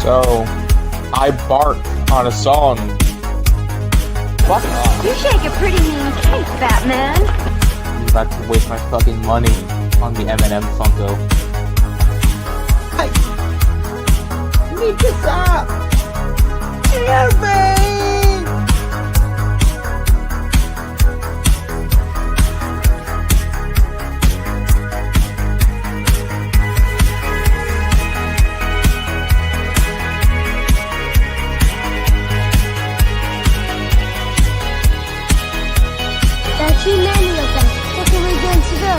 So, I bark on a song. Fuck off. You shake a pretty mean cake, Batman. I'm about to waste my fucking money on the M&M Funko. Hey! Need to stop! Help me! That's you, Manuel. What are we going to do?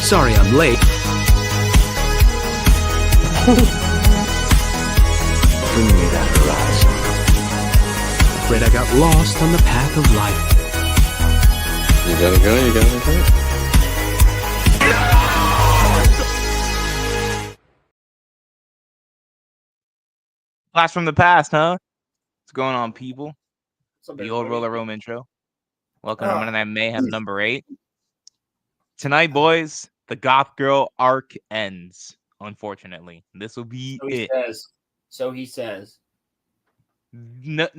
Sorry I'm late. Bring me that horizon. Afraid I got lost on the path of life. You gotta go, you gotta go. Blast from the past, huh? What's going on, people? Something The old funny. Roller Room intro. Welcome Ah. to that Mayhem number 8. Tonight, boys, the Goth Girl arc ends. Unfortunately, this will be So he it. says. So he says. No.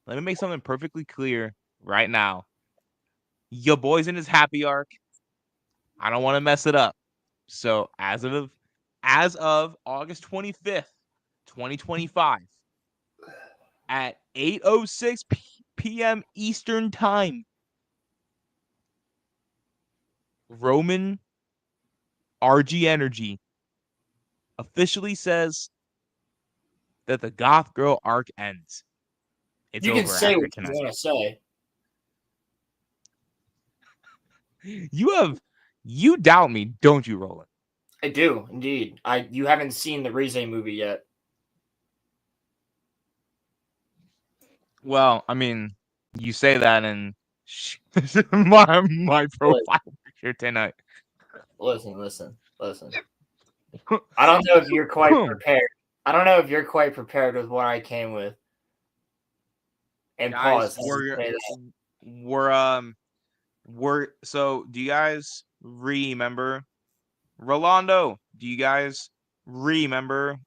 Let me make something perfectly clear right now. Your boy's in his happy arc. I don't want to mess it up. So as of August 25th, 2025, at 8:06 p.m. Eastern Time, Roman RG Energy officially says that the Goth Girl arc ends. It's You over can say after what tonight. you want to say. You doubt me, don't you, Roland? I do, indeed. You haven't seen the Rize movie yet. Well, I mean, you say that in my profile picture tonight. Listen. I don't know if you're quite prepared. I don't know if you're quite prepared with what I came with. And Guys, pause. so do you guys remember Rolando? Do you guys remember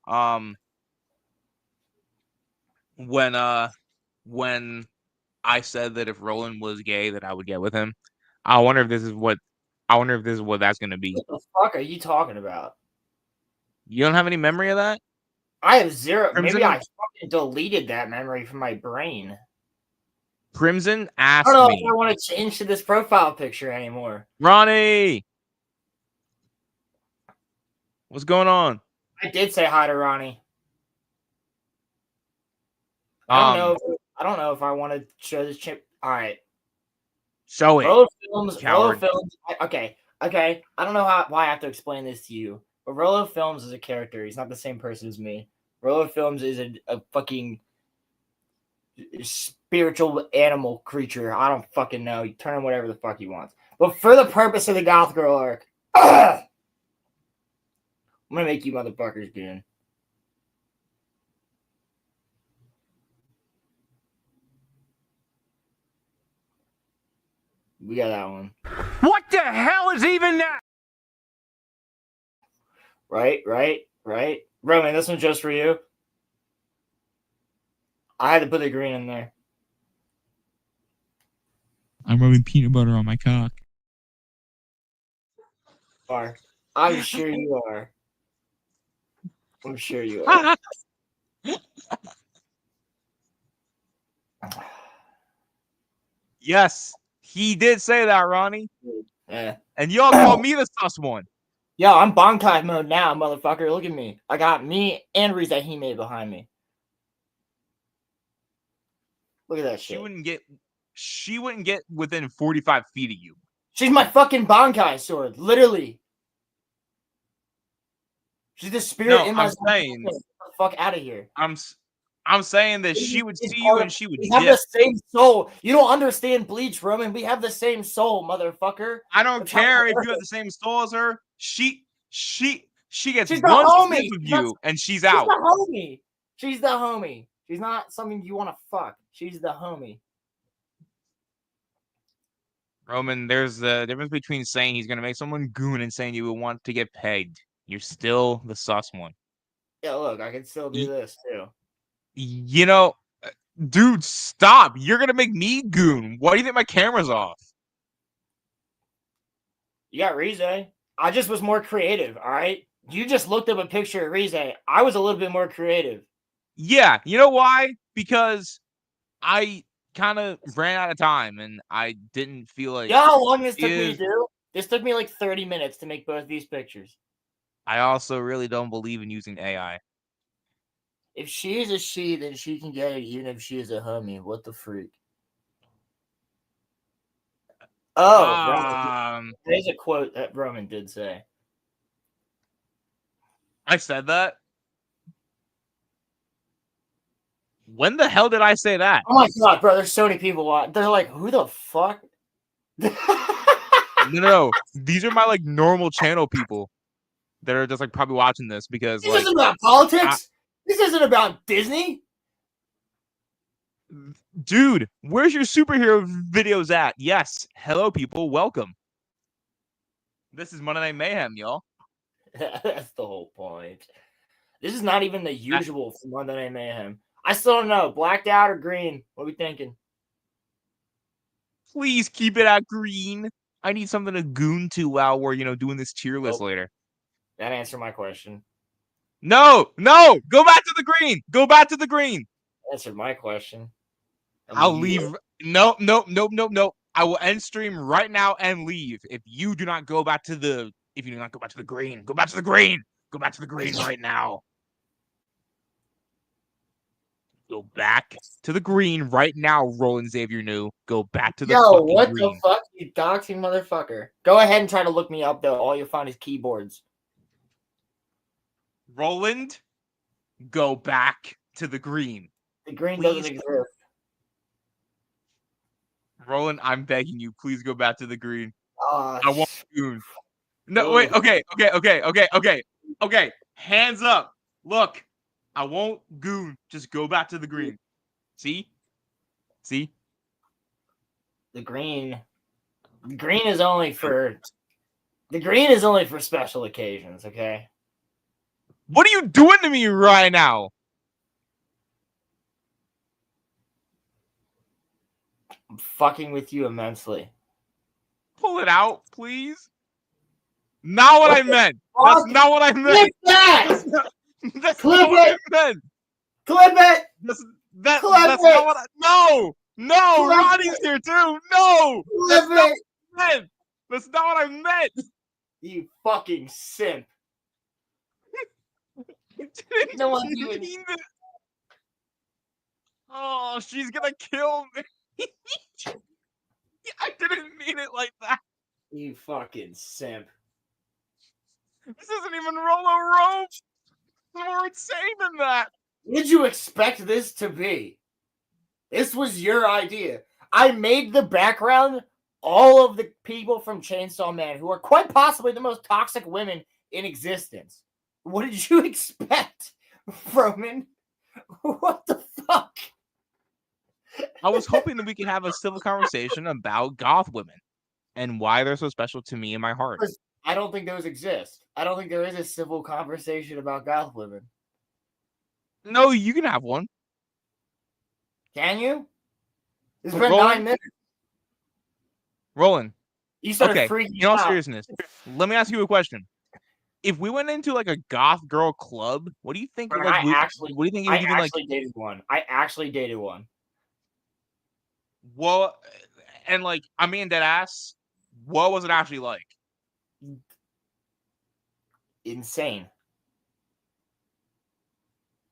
when I said that if Roland was gay that I would get with him? I wonder if this is what that's gonna be. What the fuck are you talking about? You don't have any memory of that? I have zero. Crimson- Maybe I fucking deleted that memory from my brain. Crimson I asked don't know me, if I want to change to this profile picture anymore. Ronnie, what's going on? I did say hi to Ronnie. I don't know if I want to show this chip. All right. Show it. Rolo Films. Coward. Okay. I don't know why I have to explain this to you, but Rolo Films is a character. He's not the same person as me. Rolo Films is a fucking spiritual animal creature. I don't fucking know. You turn him whatever the fuck he wants. But for the purpose of the Goth Girl arc, I'm gonna make you motherfuckers goon. We got that one. What the hell is even that? Right. Roman, this one's just for you. I had to put the green in there. I'm rubbing peanut butter on my cock. I'm sure you are. I'm sure you are. Yes, he did say that, Ronnie. Yeah. And y'all call me the sus one. Yo, I'm Bankai mode now, motherfucker. Look at me. I got me and Riza Hime behind me. Look at that shit. She wouldn't get within 45 feet of you. She's my fucking Bankai sword, literally. She's the spirit in my I'm saying, get the fuck out of here. I'm saying that she would see you and she would We have dip. the same soul. You don't understand Bleach, Roman. We have the same soul, motherfucker. I don't That's how care it if you have works. the same soul as her. She gets She's the one homie. sniff of you and she's She's out. the homie. She's the homie. She's not something you want to fuck. She's the homie. Roman, there's the difference between saying he's gonna make someone goon and saying you would want to get pegged. You're still the sus one. Yeah, look, I can still do this too. You know, dude, stop. You're gonna make me goon. Why do you think my camera's off? You got Rize. I just was more creative, all right? You just looked up a picture of Rize. I was a little bit more creative. Yeah, you know why? Because I kind of ran out of time and I didn't feel like. You know how long this took me to do? This took me like 30 minutes to make both these pictures. I also really don't believe in using AI. If she is a she, then she can get it even if she is a homie. What the freak? Oh, there's a quote that Roman did say. I said that? When the hell did I say that? Oh my god, bro, there's so many people watching. They're like, who the fuck? No. These are my like normal channel people that are just like probably watching this because This like isn't about politics. This isn't about Disney. Dude, where's your superhero videos at? Yes. Hello, people. Welcome. This is Monday Night Mayhem, y'all. That's the whole point. This is not even the usual for Monday Night Mayhem. I still don't know. Blacked out or green? What are we thinking? Please keep it at green. I need something to goon to while we're, doing this tier list later. That answered my question. No! Go back to the green! Go back to the green! Answered my question. I'll leave. No. I will end stream right now and leave. If you do not go back to the green. Go back to the green. Go back to the green right now. Go back to the green right now, Roland Xavier New. Go back to the fucking what green. the fuck, you doxing motherfucker. Go ahead and try to look me up, though. All you'll find is keyboards. Roland, go back to the green. The green Please. doesn't exist. Roland, I'm begging you, please go back to the green. I want goon. No, wait, okay. Hands up. Look, I won't goon. Just go back to the green. See? The green is only for special occasions, okay? What are you doing to me right now? I'm fucking with you immensely. Pull it out, please. Not what I meant. That's not what I meant. Clip that! That's not what I meant. Clip it! That's not what I... No! Ronnie's here too! No! That's not what I meant! That's not what I meant! You fucking simp. No one mean this. Oh, she's gonna kill me. I didn't mean it like that. You fucking simp. This isn't even Rolo Rope. It's more insane than that. What did you expect this to be? This was your idea. I made the background all of the people from Chainsaw Man who are quite possibly the most toxic women in existence. What did you expect, Roman? What the fuck? I was hoping that we could have a civil conversation about goth women and why they're so special to me in my heart. I don't think those exist. I don't think there is a civil conversation about goth women. No, you can have one. Can you? It's been 9 minutes. Roland. You started freaking out. In all seriousness, let me ask you a question. If we went into like a goth girl club, what do you think? Bro, what do you think? I actually dated one. I actually dated one. Well, and like, I mean, dead ass. What was it actually like? Insane.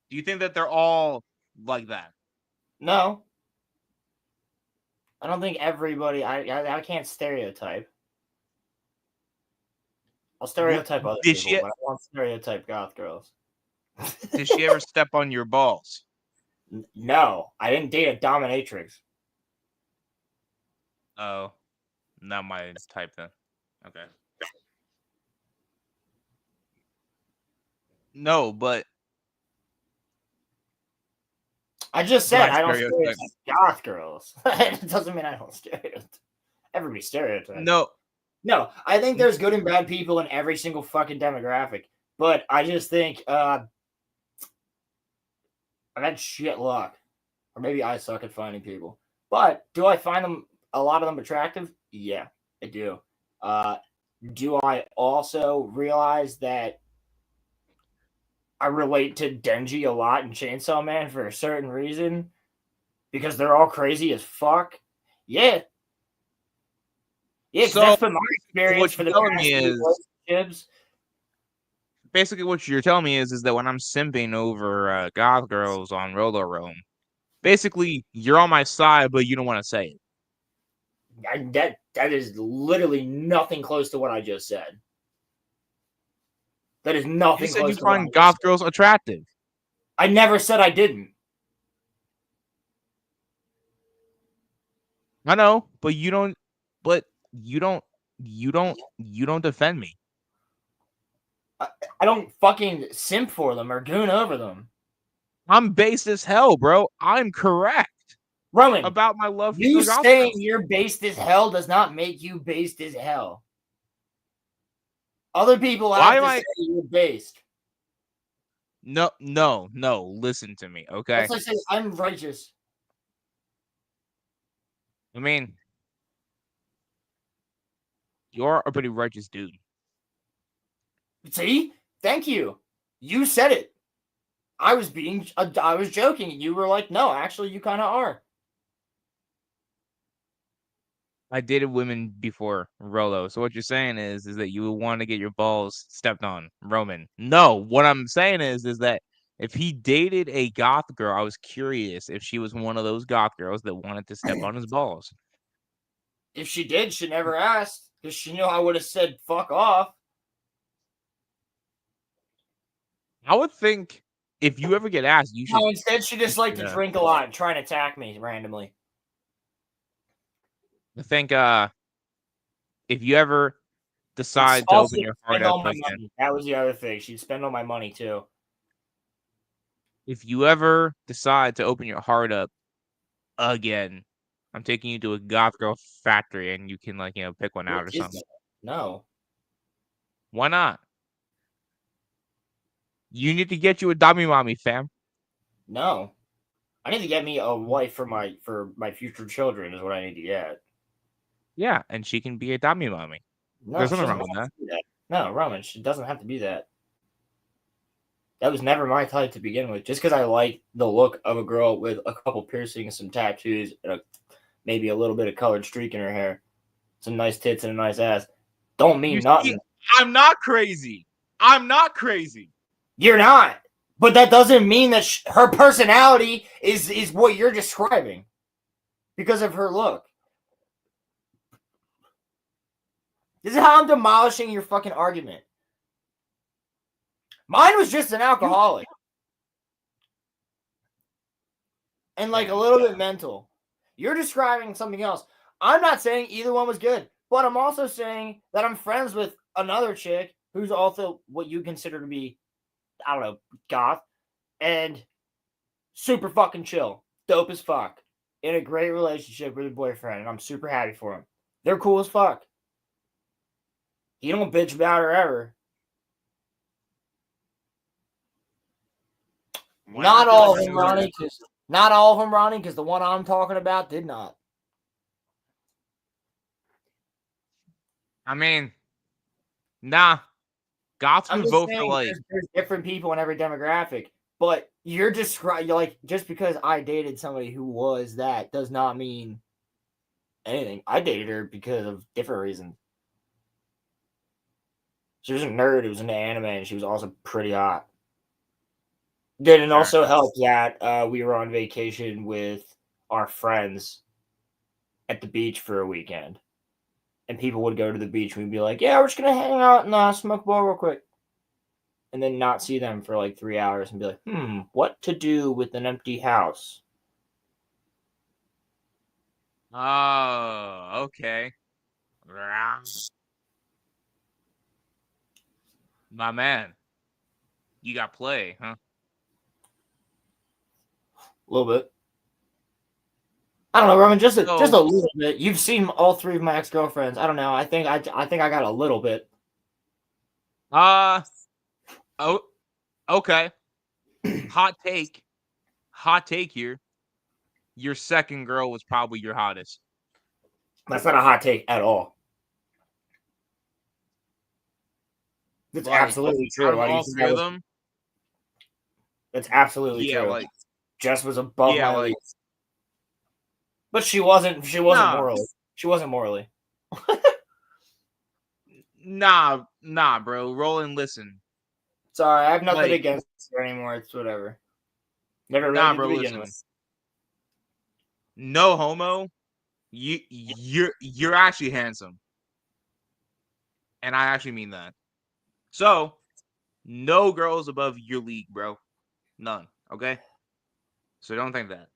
Do you think that they're all like that? No. I don't think everybody. I can't stereotype. I'll stereotype other people, but I won't stereotype goth girls. Did she ever step on your balls? No, I didn't date a dominatrix. Oh, not my type then. Okay. No, but I just said I don't stereotype goth girls. It doesn't mean I don't stereotype. Everybody stereotypes. No, I think there's good and bad people in every single fucking demographic. But I just think I've had shit luck. Or maybe I suck at finding people. But do I find them, a lot of them, attractive? Yeah, I do. Do I also realize that I relate to Denji a lot in Chainsaw Man for a certain reason? Because they're all crazy as fuck? Yeah. Yeah, 'cause So, that's been my experience what for you're the telling past me few is relationships. basically what you're telling me is that when I'm simping over goth girls on Roller Roam, basically you're on my side, but you don't want to say it. That is literally nothing close to what I just said. That is You nothing said you close to what I find just goth said. girls attractive. I never said I didn't. I know, but you don't. But you don't. You don't defend me. I don't fucking simp for them or goon over them. I'm based as hell, bro. I'm correct Roman, about my love you for goth saying girls. you're based as hell does not make you based as hell. Other people Why have am to I? say you're based. No. Listen to me, okay? That's like saying I'm righteous. I mean, you're a pretty righteous dude. See? Thank you. You said it. I was joking, and you were like, no, actually, you kind of are. I dated women before Rolo. So what you're saying is that you would want to get your balls stepped on, Roman. No, what I'm saying is that if he dated a goth girl, I was curious if she was one of those goth girls that wanted to step on his balls. If she did, she never asked, because she knew I would have said fuck off. I would think if you ever get asked, you should. No, instead, she just liked to Yeah. drink a lot and try and attack me randomly. I think if you ever decide to Also, open your heart spend up all my again, money. That was the other thing. She'd spend all my money too. if you ever decide to open your heart up again, I'm taking you to a goth girl factory and you can pick one out or What is something. that? No. Why not? You need to get you a dummy mommy, fam. No. I need to get me a wife for my future children is what I need to get. Yeah, and she can be a dummy mommy. No, There's she nothing doesn't wrong with have that. to do that. No, Roman, she doesn't have to be that. That was never my type to begin with. Just because I like the look of a girl with a couple piercings, some tattoos, and maybe a little bit of colored streak in her hair, some nice tits and a nice ass, don't mean You nothing. see, I'm not crazy. I'm not crazy. You're not. But that doesn't mean that her personality is what you're describing because of her look. This is how I'm demolishing your fucking argument. Mine was just an alcoholic. And like a little bit mental. You're describing something else. I'm not saying either one was good, but I'm also saying that I'm friends with another chick who's also what you consider to be, I don't know, goth, and super fucking chill, dope as fuck, in a great relationship with her boyfriend, and I'm super happy for him. They're cool as fuck. He don't bitch about her ever. Not all of them, Ronnie, because the one I'm talking about did not. I mean, nah. Goths I'm would just vote saying for like. there's different people in every demographic, but you're like just because I dated somebody who was that does not mean anything. I dated her because of different reasons. She was a nerd who was into anime, and she was also pretty hot. Didn't also help that we were on vacation with our friends at the beach for a weekend. And people would go to the beach and we'd be like, yeah, we're just going to hang out and smoke a ball real quick. And then not see them for like 3 hours and be like, what to do with an empty house? Oh, okay. My man. You got play, huh? A little bit. I don't know, Roman, just a little bit. You've seen all three of my ex-girlfriends. I don't know. I think I got a little bit. Oh, okay. Hot take here. Your second girl was probably your hottest. That's not a hot take at all. That's Like, absolutely out true. of Why do you all think three that of was? them, That's absolutely yeah, true. like, Jess was above yeah, my like, league, but she wasn't. She wasn't nah, morally. She wasn't morally. nah, bro. Roland, listen. Sorry, I have nothing Like, against her anymore. It's whatever. Never really nah, did to bro, begin listen. with. No homo. You're actually handsome. And I actually mean that. So, no girls above your league, bro. None. Okay? So don't think that.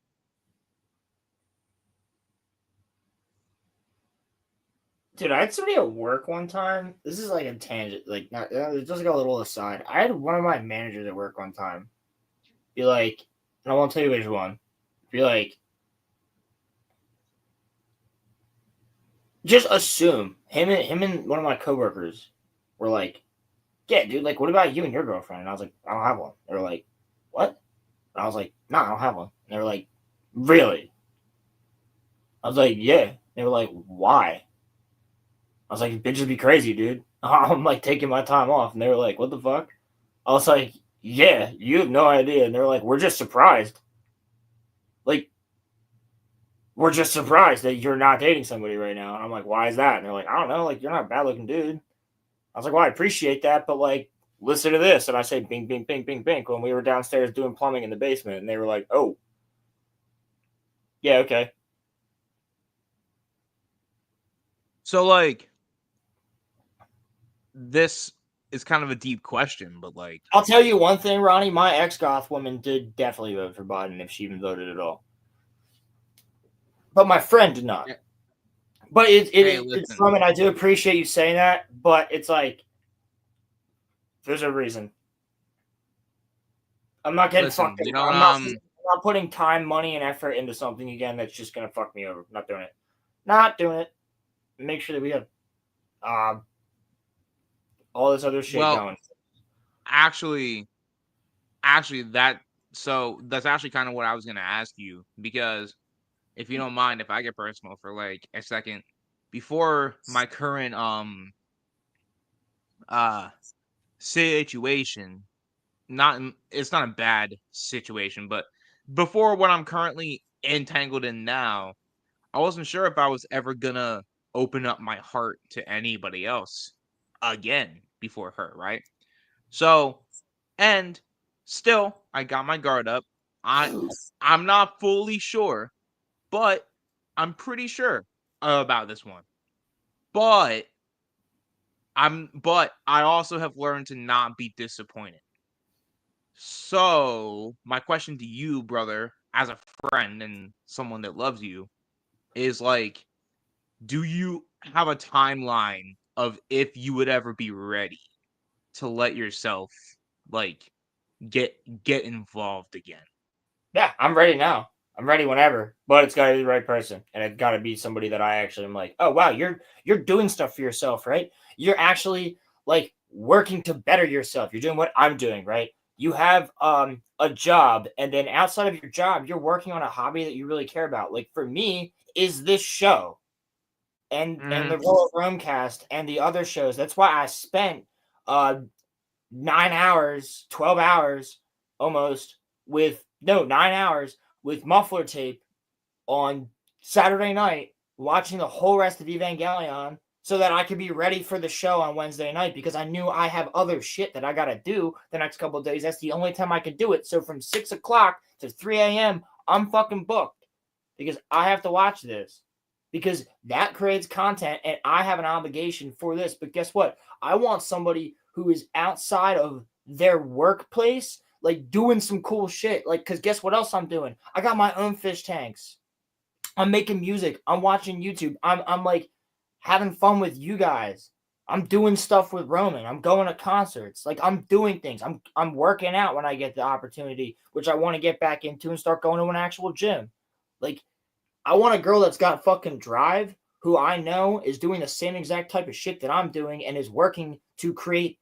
Dude, I had somebody at work one time. This is like a tangent, like not it's just like a little aside. I had one of my managers at work one time be like, and I won't tell you which one. Be like, just assume him and one of my coworkers were like, yeah, dude, like, what about you and your girlfriend? And I was like, I don't have one. They were like, what? And I was like, no, I don't have one. And they were like, really? I was like, yeah. They were like, why? I was like, bitches be crazy, dude. I'm like taking my time off. And they were like, what the fuck? I was like, yeah, you have no idea. And they're like, we're just surprised. Like, we're just surprised that you're not dating somebody right now. And I'm like, why is that? And they're like, I don't know. Like, you're not a bad looking dude. I was like, well, I appreciate that. But like, listen to this. And I say, bing, bing, bing, bing, bing. When we were downstairs doing plumbing in the basement. And they were like, oh, yeah, okay. So, like, this is kind of a deep question, but like, I'll tell you one thing, Ronnie. My ex-goth woman did definitely vote for Biden if she even voted at all. But my friend did not. Yeah. But Hey, it's listen. from it. I do appreciate you saying that, but it's like there's a reason. I'm not getting Listen, fucked. we don't, I'm not putting time, money, and effort into something again that's just gonna fuck me over. I'm not doing it. Not doing it. Make sure that we have all this other shit well, going. actually, that's actually kind of what I was gonna ask you, because if you don't mind, if I get personal for like a second, before my current uh situation, it's not a bad situation, but before what I'm currently entangled in now, I wasn't sure if I was ever gonna open up my heart to anybody else again before her, right? So, and still, I got my guard up. I'm not fully sure, but I'm pretty sure about this one. But I also have learned to not be disappointed. So, my question to you, brother, as a friend and someone that loves you, is like, do you have a timeline of if you would ever be ready to let yourself like get involved again? Yeah, I'm ready now. I'm ready whenever, but it's got to be the right person, and it's got to be somebody that I actually am like, oh wow, you're doing stuff for yourself, right? You're actually like working to better yourself. You're doing what I'm doing, right? You have a job, and then outside of your job, you're working on a hobby that you really care about. Like for me, is this show and the Royal Romecast and the other shows. That's why I spent 9 hours, 12 hours almost with 9 hours with muffler tape on Saturday night watching the whole rest of Evangelion so that I could be ready for the show on Wednesday night because I knew I have other shit that I got to do the next couple of days. That's the only time I could do it. So from 6 o'clock to 3 a.m., I'm fucking booked because I have to watch this because that creates content and I have an obligation for this. But guess what? I want somebody who is outside of their workplace, like doing some cool shit. Like, because guess what else I'm doing? I got my own fish tanks. I'm making music. I'm watching YouTube. I'm like having fun with you guys. I'm doing stuff with Roman. I'm going to concerts. Like I'm doing things. I'm working out when I get the opportunity, which I want to get back into and start going to an actual gym. Like I want a girl that's got fucking drive, who I know is doing the same exact type of shit that I'm doing and is working to create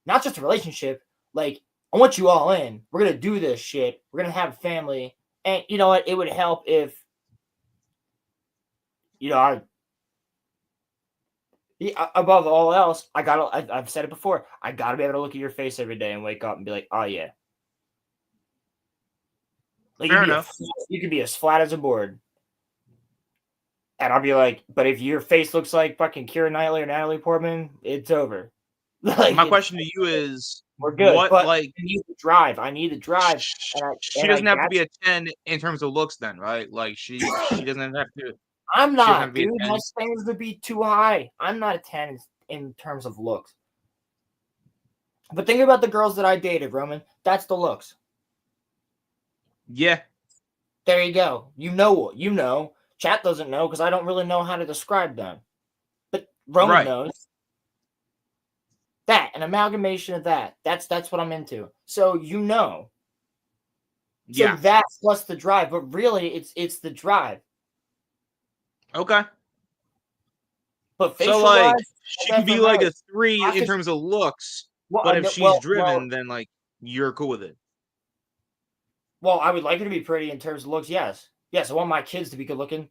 not just a relationship, Like, I want you all in. We're gonna do this shit. We're gonna have a family, and you know what? It would help if, you know, above all else, I've said it before. I gotta be able to look at your face every day and wake up and be like, oh yeah. Like Fair enough. You could be as flat as a board. And I'll be like, but if your face looks like fucking Keira Knightley or Natalie Portman, it's over. Like, My question to you is, we're good. what, but like, I need the drive. I need the drive. she doesn't have to be a 10 in terms of looks then, right? Like, she doesn't have to. I'm doesn't have not, to be a dude. 10. My standards would be too high. I'm not a 10 in terms of looks. But think about the girls that I dated, Roman. That's the looks. Yeah. There you go. You know what you know. Chat doesn't know because I don't really know how to describe them. But Roman knows. That, an amalgamation of that. That's what I'm into. So you know. So Yeah. that plus the drive, but really it's the drive. Okay. But facial So, like, wise, she can be like a 3 in terms of looks, but if she's driven, then, like, you're cool with it. Well, I would like her to be pretty in terms of looks, yes. Yes, I want my kids to be good looking.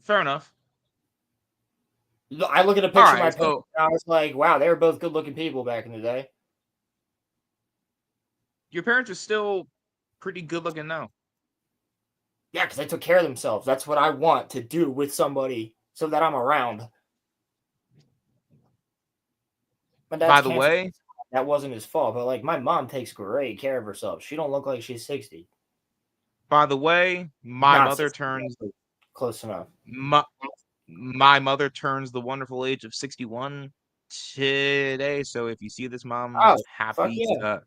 Fair enough. I look at a picture of my Alright, parents, and I was like, wow, they were both good looking people back in the day. Your parents are still pretty good looking now. Yeah, because they took care of themselves. That's what I want to do with somebody so that I'm around. By the way, that wasn't his fault, but like my mom takes great care of herself. She don't look like she's 60. my Not mother 60, turns close enough. My mother turns the wonderful age of 61 today. So if you see this, Mom, happy birthday.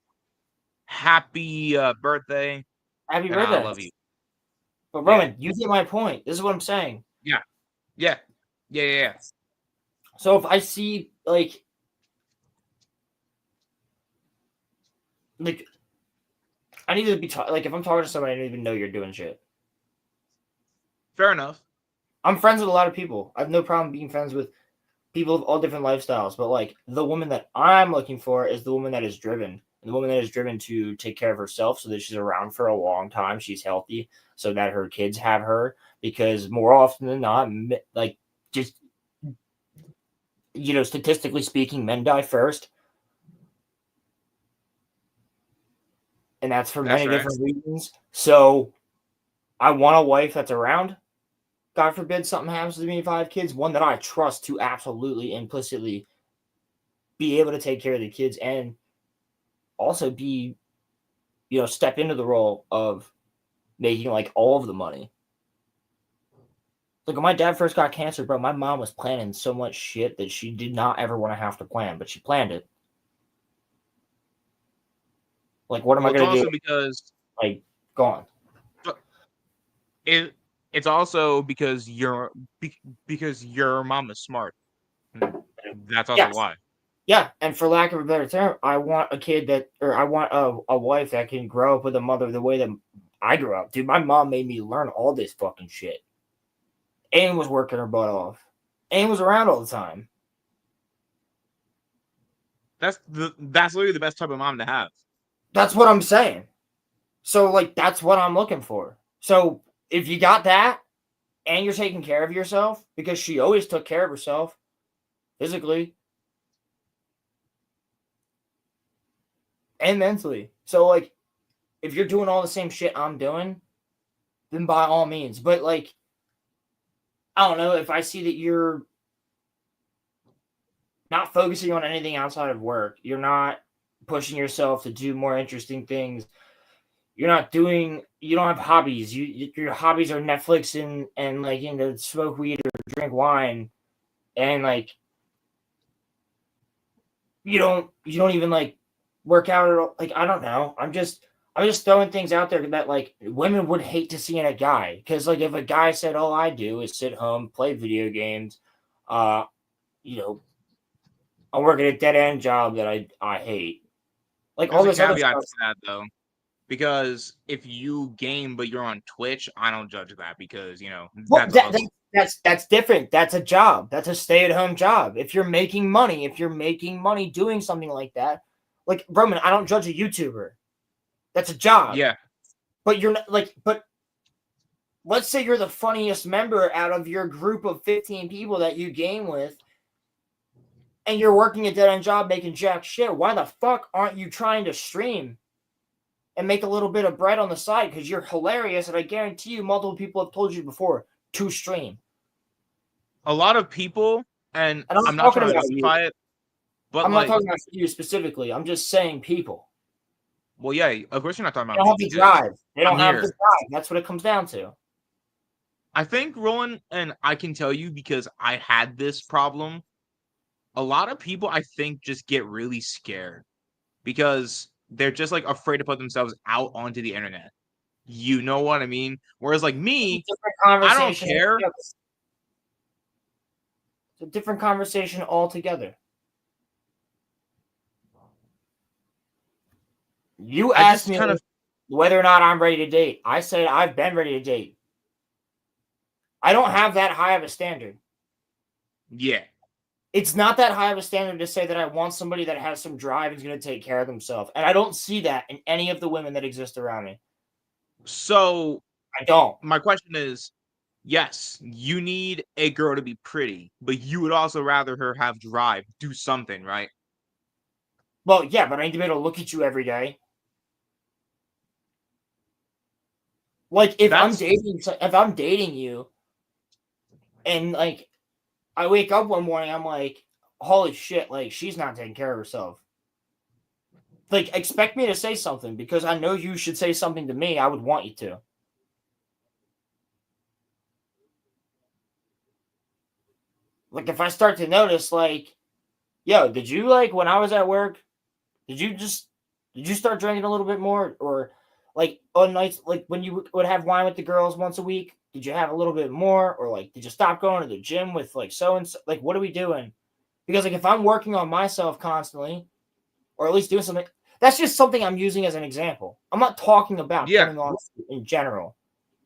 Happy and birthday. I love you. But Roman, you get my point. This is what I'm saying. Yeah. So if I see like I need to be like if I'm talking to somebody, I don't even know you're doing shit. Fair enough. I'm friends with a lot of people. I have no problem being friends with people of all different lifestyles. But like the woman that I'm looking for is the woman that is driven. And the woman that is driven to take care of herself so that she's around for a long time. She's healthy so that her kids have her. Because more often than not, like just, you know, statistically speaking, men die first. And that's for many different reasons. So I want a wife that's around. God forbid something happens to me if I have kids. One that I trust to absolutely implicitly be able to take care of the kids and also be, you know, step into the role of making like all of the money. Like when my dad first got cancer, bro, my mom was planning so much shit that she did not ever want to have to plan, but she planned it. Like, what am I going to do? Because, like, go on. It's also because your mom is smart. That's also why. Yeah, and for lack of a better term, I want a kid that, or I want a wife that can grow up with a mother the way that I grew up. Dude, my mom made me learn all this fucking shit. And was working her butt off. And was around all the time. That's literally the best type of mom to have. That's what I'm saying. So, like, that's what I'm looking for. So, if you got that, and you're taking care of yourself, because she always took care of herself, physically, and mentally. So, like, if you're doing all the same shit I'm doing, then by all means. But, like, I don't know, if I see that you're not focusing on anything outside of work, you're not pushing yourself to do more interesting things, you don't have hobbies, your hobbies are Netflix and like, you know, smoke weed or drink wine, and like you don't even like work out at all. Like, I don't know, I'm just throwing things out there that like women would hate to see in a guy, because like if a guy said all I do is sit home, play video games, you know, I'm working a dead end job that I hate. Like, There's all this a other caveat stuff. to that, though. Because if you game but you're on Twitch, I don't judge that because Well, that's a hustle. that's different. That's a job. That's a stay-at-home job. If you're making money doing something like that, like Roman, I don't judge a YouTuber. That's a job. Yeah. But you're not but let's say you're the funniest member out of your group of 15 people that you game with, and you're working a dead-end job making jack shit. Why the fuck aren't you trying to stream and make a little bit of bread on the side? Because you're hilarious, and I guarantee you multiple people have told you before to stream. A lot of people, and And I'm not trying to justify it, but I'm not talking about you specifically. I'm just saying people. Well, yeah, of course you're not talking They about don't have me the because drive. They don't I'm have here. the drive. That's what it comes down to. I think, Roland, and I can tell you because I had this problem. A lot of people, I think, just get really scared because they're just like afraid to put themselves out onto the internet. You know what I mean? Whereas, like me, I don't care. It's a different conversation altogether. You asked me whether or not I'm ready to date. I said I've been ready to date. I don't have that high of a standard. Yeah. It's not that high of a standard to say that I want somebody that has some drive and is going to take care of themselves. And I don't see that in any of the women that exist around me. So I don't. My question is, yes, you need a girl to be pretty, but you would also rather her have drive, do something, right? Well, yeah, but I need to be able to look at you every day. Like if I'm dating you, and like I wake up one morning, I'm like, holy shit, like she's not taking care of herself. Like, expect me to say something because I know you should say something to me. I would want you to. Like, if I start to notice, like, yo, did you, like, when I was at work, did you start drinking a little bit more? Or, like, on nights, like, when you would have wine with the girls once a week, did you have a little bit more? Or, like, did you stop going to the gym with, like, so-and-so? Like, what are we doing? Because, like, if I'm working on myself constantly, or at least doing something, that's just something I'm using as an example. I'm not talking about coming on in general.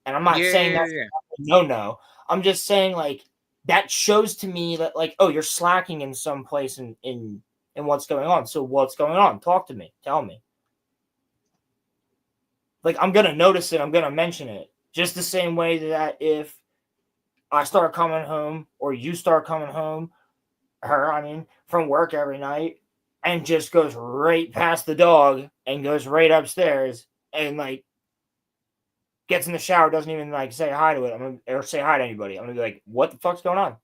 And I'm not saying that's no. I'm just saying, like, that shows to me that, like, oh, you're slacking in some place in what's going on. So what's going on? Talk to me. Tell me. Like, I'm going to notice it. I'm going to mention it. Just the same way that if I start coming home or you start coming home, from work every night and just goes right past the dog and goes right upstairs and, like, gets in the shower, doesn't even, like, say hi to it. Or say hi to anybody. I'm going to be like, what the fuck's going on?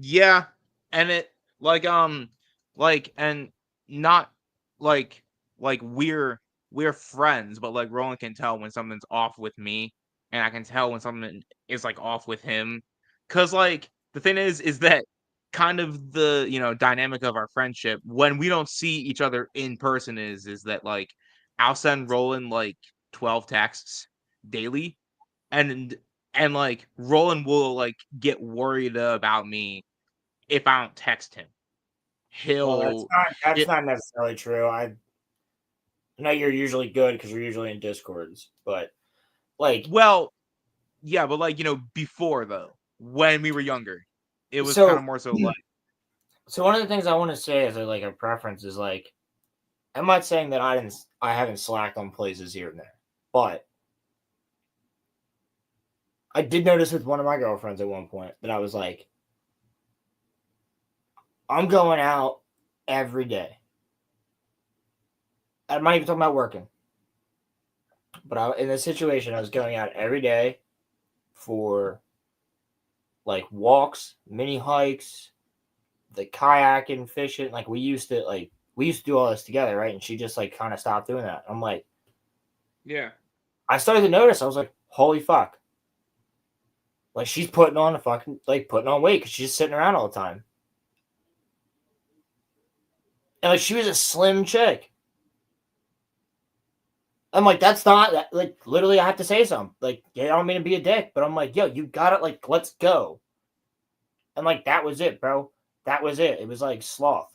Yeah. And it, and not, we're friends, but, like, Roland can tell when something's off with me, and I can tell when something is, like, off with him. Because, like, the thing is that kind of the, dynamic of our friendship when we don't see each other in person is that, like, I'll send Roland, like, 12 texts daily, and like Roland will, like, get worried about me if I don't text him. That's not necessarily true. I know you're usually good because you're usually in Discords, but, like, well, yeah, but, like, before, though, when we were younger, it was kind of more so like. So one of the things I want to say as a preference is, like, I'm not saying that I haven't slacked on places here and there, but I did notice with one of my girlfriends at one point that I was like, I'm going out every day. I'm not even talking about working, but in this situation, I was going out every day for, like, walks, mini hikes, the kayaking, fishing. Like, we used to do all this together, right? And she just, like, kind of stopped doing that. I'm like, Yeah. I started to notice. I was like, holy fuck. Like, she's putting on weight because she's sitting around all the time. And, like, she was a slim chick. I'm like, that's not, like, literally I have to say something. Like, yeah, I don't mean to be a dick, but I'm like, yo, you got it. Like, let's go. And, like, that was it, bro. That was it. It was like sloth.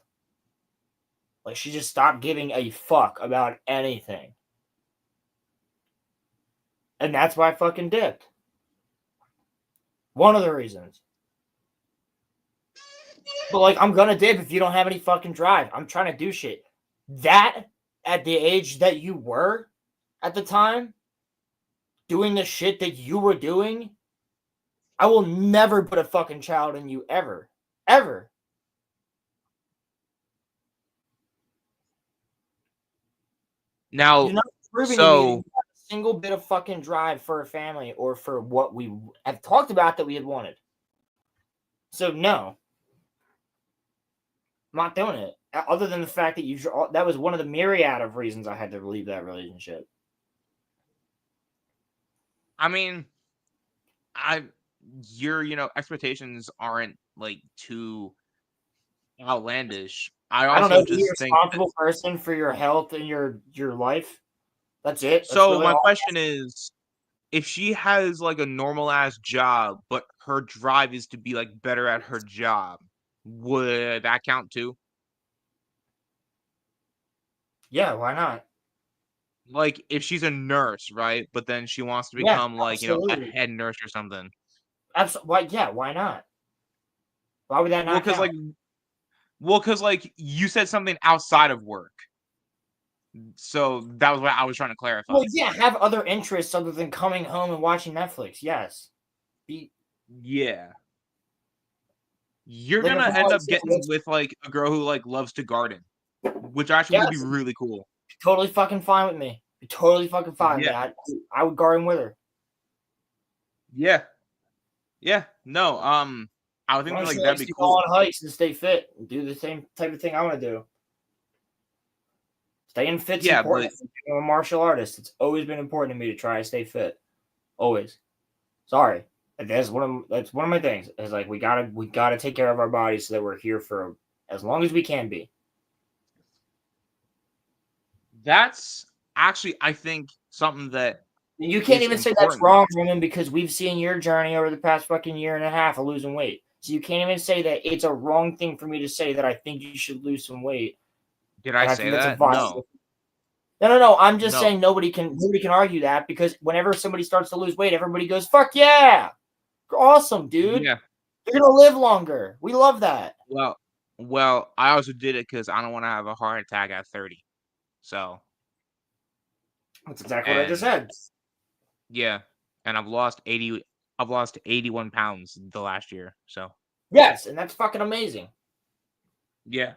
Like, she just stopped giving a fuck about anything. And that's why I fucking dipped. One of the reasons. But, like, I'm gonna dip if you don't have any fucking drive. I'm trying to do shit. That, at the age that you were at the time, doing the shit that you were doing, I will never put a fucking child in you ever. Ever. Now, You're not proving to me that you have a single bit of fucking drive for a family or for what we have talked about that we had wanted. So, no. I'm not doing it. Other than the fact that that was one of the myriad of reasons I had to leave that relationship. I mean, your expectations aren't like too outlandish. I don't know, also be a just think responsible person for your health and your life. That's it. That's so. really My all. question is, if she has like a normal ass job, but her drive is to be like better at her job, would that count too? Yeah, why not? Like if she's a nurse, right? But then she wants to Yeah, become like, a absolutely. head nurse or something. Absolutely. Yeah, why not? Why would that Well, not because count? like you said something outside of work. So that was what I was trying to clarify. Well, yeah, have other interests other than coming home and watching Netflix. Yes. Yeah. You're Live a gonna end up balanced getting situation. with like a girl who like loves to garden, which actually would be Yes. really cool. Totally fucking fine with me. Totally fucking fine with Yeah. me. I would garden with her. Yeah. Yeah. No, I would think She like that'd likes be to go cool. on hikes and stay fit and do the same type of thing I want to do. Staying fit's Yeah, important. but I'm a martial artist. It's always been important to me to try to stay fit. Always. Sorry. That's one of my things. It's like we gotta take care of our bodies so that we're here for as long as we can be. that's actually I think something that You can't is even say that's important. wrong, Roman, because we've seen your journey over the past fucking year and a half of losing weight. So you can't even say that it's a wrong thing for me to say that I think you should lose some weight. Did I And I say think that's a that? violation. No. No. I'm just No. saying nobody can argue that because whenever somebody starts to lose weight, everybody goes, "Fuck yeah, awesome, dude! Yeah. You're gonna live longer." We love that. Well, I also did it because I don't want to have a heart attack at 30. So That's exactly what I just and said. yeah, and I've lost 81 pounds the last year. So Yes, and that's fucking amazing. yeah.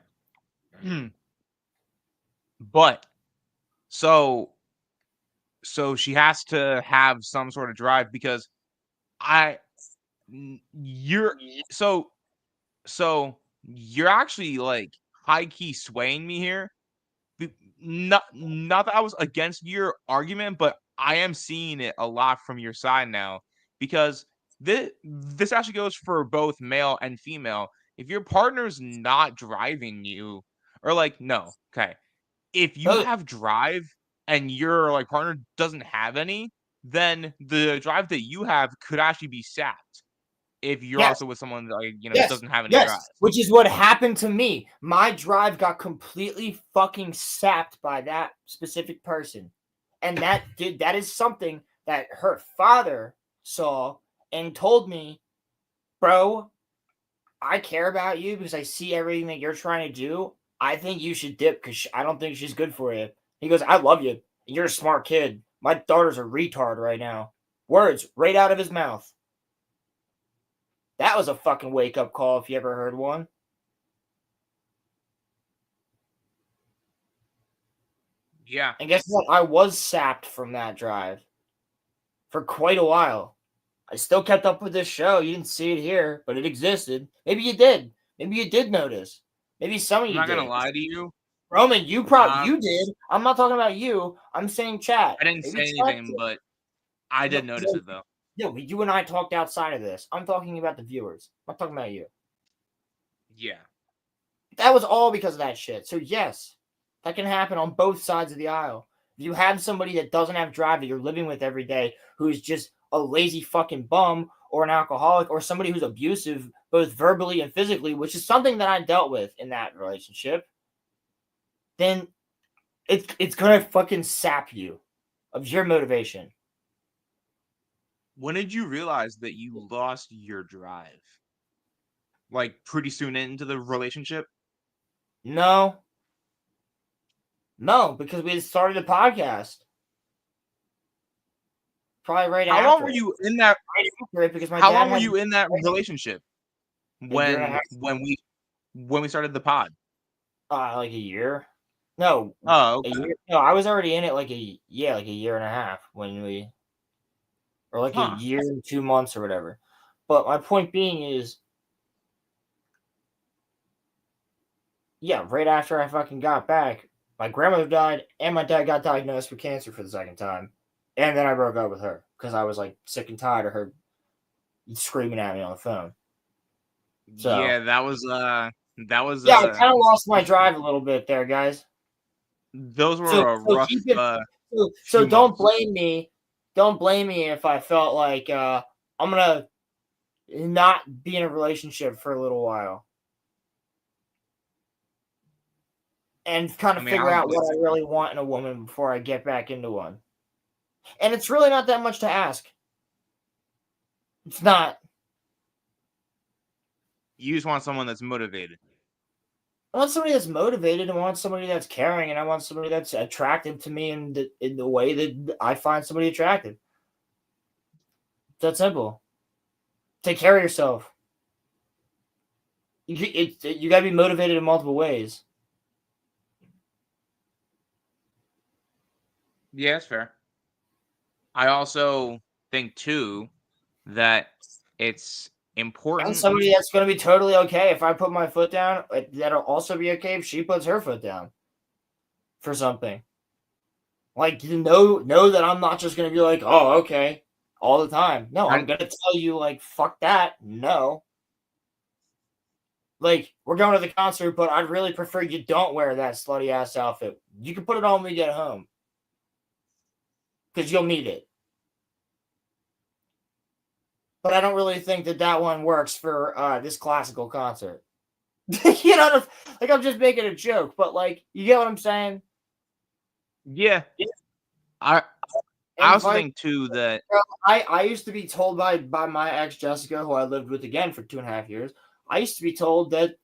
But so she has to have some sort of drive because you're so you're actually like high key swaying me here. Not that I was against your argument, but I am seeing it a lot from your side now because this actually goes for both male and female. If your partner's not driving you, or like no, okay, if you No, have drive and your like partner doesn't have any, then the drive that you have could actually be sapped if you're yes, also with someone that like yes, doesn't have any drive. yes. Which is what happened to me. My drive got completely fucking sapped by that specific person. And that is something that her father saw and told me, bro, I care about you because I see everything that you're trying to do. I think you should dip because I don't think she's good for you. He goes, I love you. You're a smart kid. My daughter's a retard right now. Words right out of his mouth. That was a fucking wake-up call if you ever heard one. Yeah. And guess what? I was sapped from that drive for quite a while. I still kept up with this show. You didn't see it here, but it existed. Maybe you did. Maybe you did notice. Maybe some of I'm you not did. gonna lie to you. Roman, you did. I'm not talking about you. I'm saying chat. I didn't Maybe say chat anything, did. but I did No, notice it though. No, you and I talked outside of this. I'm talking about the viewers. I'm not talking about you. Yeah. That was all because of that shit. So yes, that can happen on both sides of the aisle. If you have somebody that doesn't have drive that you're living with every day, who is just a lazy fucking bum or an alcoholic or somebody who's abusive, both verbally and physically, which is something that I dealt with in that relationship. then it's gonna fucking sap you of your motivation. When did you realize that you lost your drive? Like pretty soon into the relationship? No, because we had started a podcast. Probably right How after. long were you in that? Right after it, because my How dad long were had- you in that relationship year and a half. when we started the pod? Like a year. No. Oh, A okay. year. No, I was already in it like a year and a half when we, or like Huh. a year and 2 months or whatever. But my point being is, yeah, right after I fucking got back, my grandmother died and my dad got diagnosed with cancer for the second time. And then I broke up with her because I was like sick and tired of her screaming at me on the phone. So, Yeah, that was yeah, I kind of lost my drive a little bit there, guys. those were So a rough keep it- So few don't months. blame me. Don't blame me if I felt like I'm gonna not be in a relationship for a little while and kind of I mean, I figure don't out what I really want in a woman before I get back into one. And it's really not that much to ask. It's not. You just want someone that's motivated. I want somebody that's motivated. I want somebody that's caring, and I want somebody that's attractive to me in the way that I find somebody attractive. It's that simple. Take care of yourself. You gotta be motivated in multiple ways. Yeah, that's fair. I also think too that it's important. And somebody that's going to be totally okay if I put my foot down. That'll also be okay if she puts her foot down for something. Like, you know that I'm not just going to be like, oh, okay, all the time. No, I'm going to tell you, like, fuck that. No. Like, we're going to the concert, but I'd really prefer you don't wear that slutty ass outfit. You can put it on when you get home. Because you'll need it. But I don't really think that one works for this classical concert. You know, like, I'm just making a joke, but, like, you get what I'm saying? Yeah. I also think too that I used to be told by my ex Jessica, who I lived with again for 2.5 years. I used to be told that,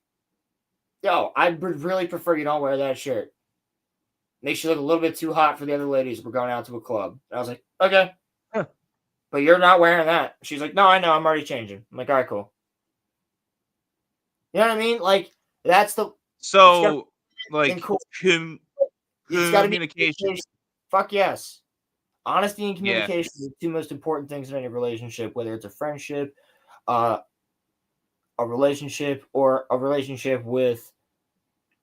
yo, I would really prefer you don't wear that shirt. Makes you look a little bit too hot for the other ladies. We're going out to a club. And I was like, okay. Huh. But you're not wearing that. She's like, no, I know. I'm already changing. I'm like, all right, cool. You know what I mean? Like, that's the... so like cool. communication. Fuck yes. Honesty and Yeah. communication are the two most important things in any relationship, whether it's a friendship, a relationship, or a relationship with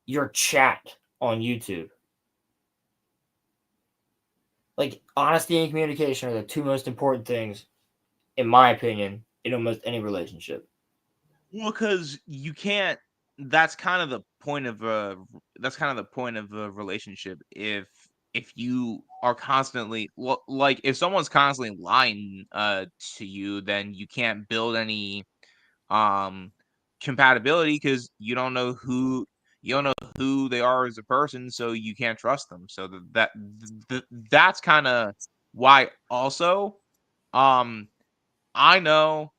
your chat on YouTube. Like, honesty and communication are the two most important things, in my opinion, in almost any relationship. Well, because you can't. That's kind of the point of a relationship. If you are constantly like, if someone's constantly lying to you, then you can't build any compatibility because you don't know who they are as a person, so you can't trust them. So that's kind of why. Also, I know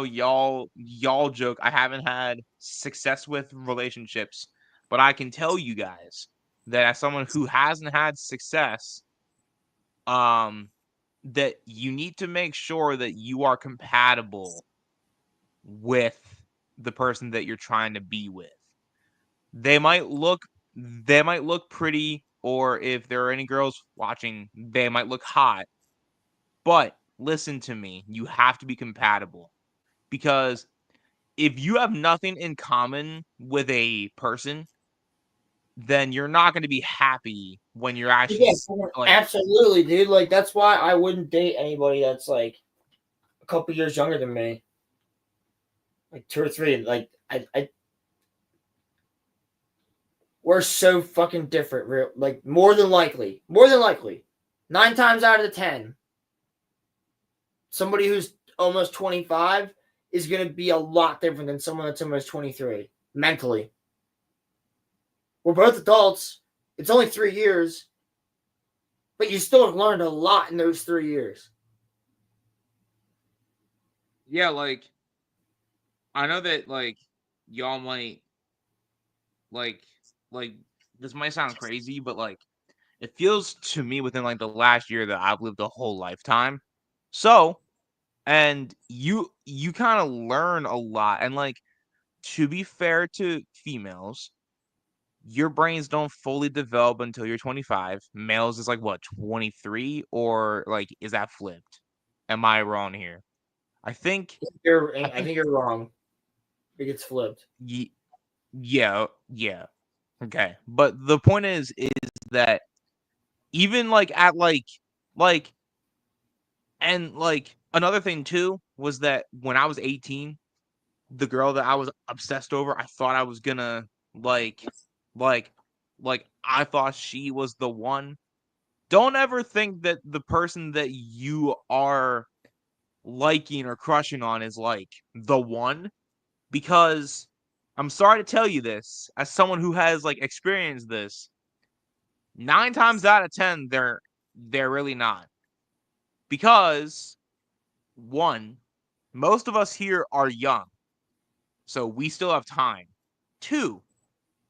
y'all joke I haven't had success with relationships, but I can tell you guys that as someone who hasn't had success, that you need to make sure that you are compatible with the person that you're trying to be with. They might look pretty, or if there are any girls watching, they might look hot. But listen to me, you have to be compatible. Because if you have nothing in common with a person, then you're not going to be happy when you're actually Absolutely, dude. Like, that's why I wouldn't date anybody that's like a couple years younger than me, like 2 or 3. Like, I we're so fucking different. Like, more than likely, 9 times out of the 10, somebody who's almost 25 is going to be a lot different than someone that's almost 23 mentally. We're both adults. It's only 3 years, but you still have learned a lot in those 3 years. Yeah, like I know that like y'all might like this might sound crazy, but like it feels to me within like the last year that I've lived a whole lifetime. So, and you kind of learn a lot. And like to be fair to females, your brains don't fully develop until you're 25. Males is like what, 23, or like is that flipped? Am I wrong here? I think I think you're wrong. It gets flipped. yeah, yeah. Okay. But the point is that even like at like and like another thing too was that when I was 18, the girl that I was obsessed over, I thought I was gonna like like I thought she was the one. Don't ever think that the person that you are liking or crushing on is like the one, because I'm sorry to tell you this as someone who has like experienced this. 9 times out of 10 they're really not. Because one, most of us here are young. So we still have time. 2,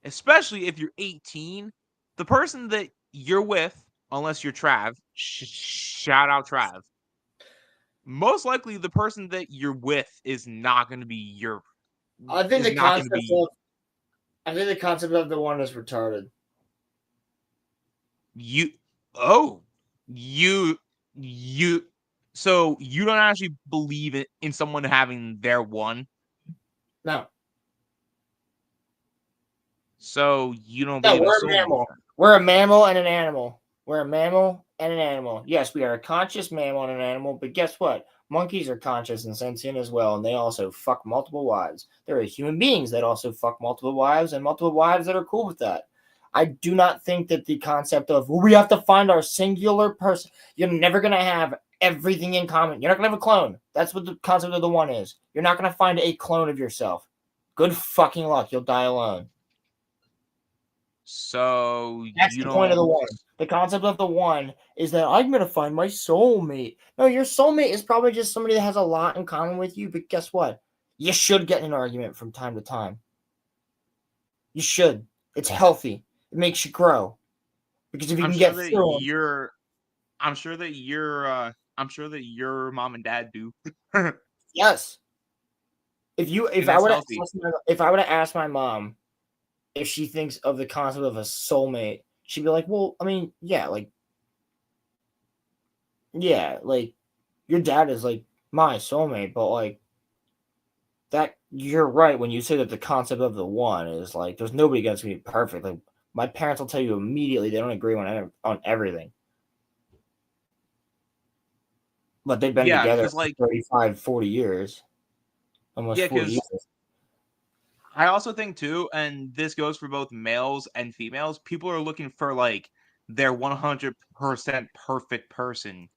especially if you're 18, the person that you're with, unless you're Trav, shout out Trav, most likely the person that you're with is not going to be your. I think is the not going to concept be of I think the concept of the one is retarded. you. Oh, you. So you don't actually believe in someone having their one. No. So you don't No, believe in we're a soulmates. mammal. We're a mammal and an animal. We're a mammal and an animal. Yes, we are a conscious mammal and an animal, but guess what? Monkeys are conscious and sentient as well, and they also fuck multiple wives. There are human beings that also fuck multiple wives and multiple wives that are cool with that. I do not think that the concept of, well, we have to find our singular person, you're never going to have everything in common. You're not going to have a clone. That's what the concept of the one is. You're not going to find a clone of yourself. Good fucking luck. You'll die alone. So That's you the point of the don't. one. The concept of the one is that I'm going to find my soulmate. No, your soulmate is probably just somebody that has a lot in common with you, but guess what? You should get in an argument from time to time. You should. It's healthy. It makes you grow. Because if you I'm can sure get that through them, you're. I'm sure that I'm sure that your mom and dad do. yes. If And I that's would have healthy. asked my mom if she thinks of the concept of a soulmate, she'd be like, well, I mean, yeah, like your dad is like my soulmate, but like that you're right when you say that the concept of the one is like there's nobody gonna be perfect. Like my parents will tell you immediately they don't agree on everything. But they've been Yeah, together because for like 35, 40 years. Almost yeah, 40 because years. I also think too, and this goes for both males and females, people are looking for like their 100% perfect person.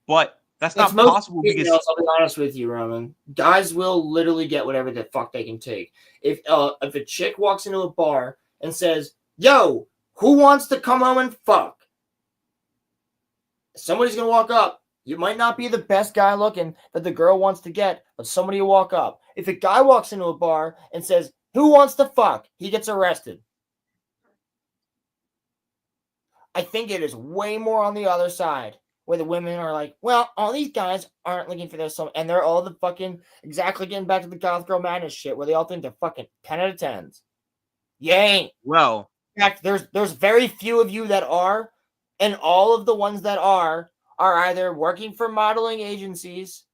But that's It's not most possible because females, I'll be honest with you, Roman. Guys will literally get whatever the fuck they can take. If a chick walks into a bar and says, yo, who wants to come home and fuck? Somebody's gonna walk up. You might not be the best guy looking that the girl wants to get, but somebody will walk up. If a guy walks into a bar and says, who wants to fuck? He gets arrested. I think it is way more on the other side where the women are like, well, all these guys aren't looking for this, and they're all the fucking exactly getting back to the goth girl madness shit where they all think they're fucking 10 out of 10s. You ain't. well, In fact, there's very few of you that are, and all of the ones that are either working for modeling agencies,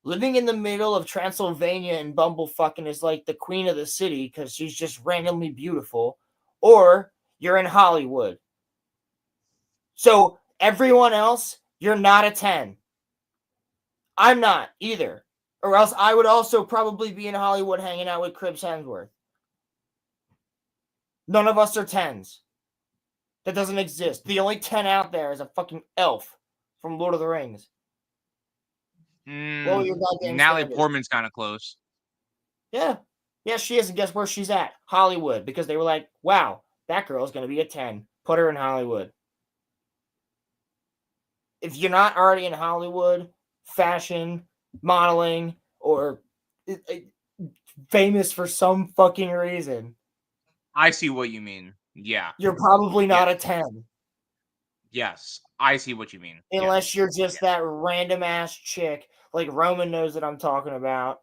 living in the middle of Transylvania and bumblefucking is like the queen of the city because she's just randomly beautiful, or you're in Hollywood. So everyone else, you're not a 10. I'm not either. Or else I would also probably be in Hollywood hanging out with Chris Hemsworth. None of us are 10s. That doesn't exist. The only 10 out there is a fucking elf from Lord of the Rings. Well, your goddamn Natalie standards. Portman's kind of close. Yeah. Yeah, she is. And guess where she's at? Hollywood. Because they were like, wow, that girl's going to be a 10. Put her in Hollywood. If you're not already in Hollywood, fashion, modeling, or famous for some fucking reason, I see what you mean. Yeah. you're probably not a 10. Yes. I see what you mean. Unless you're just that random ass chick, like Roman knows that I'm talking about,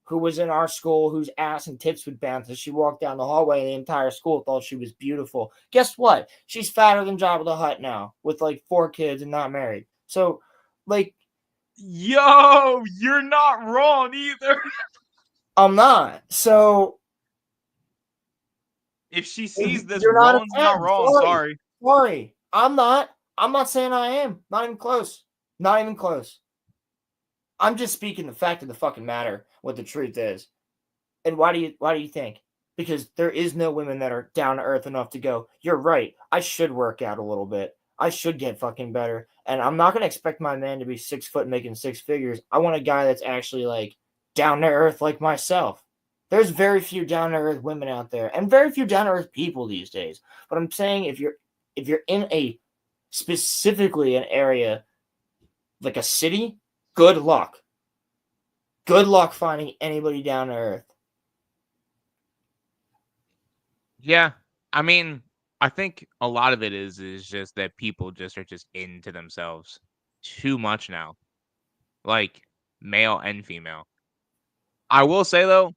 who was in our school, whose ass and tits would bounce as she walked down the hallway, and the entire school thought she was beautiful. Guess what? She's fatter than Jabba the Hutt now, with like 4 kids and not married. So, like, Yo, you're not wrong either. I'm not. So, If she sees this, you're not a Roland's not 10. wrong. Sorry. Sorry. I'm not. I'm not saying I am. Not even close. Not even close. I'm just speaking the fact of the fucking matter, what the truth is. And why do you think? Because there is no women that are down to earth enough to go, you're right, I should work out a little bit. I should get fucking better. And I'm not gonna expect my man to be 6 foot making 6 figures. I want a guy that's actually like down to earth like myself. There's very few down to earth women out there, and very few down to earth people these days. But I'm saying if you're in a specifically an area like a city, good luck. Good luck finding anybody down to earth. Yeah. I mean, I think a lot of it is just that people just are just into themselves too much now. Like male and female. I will say though,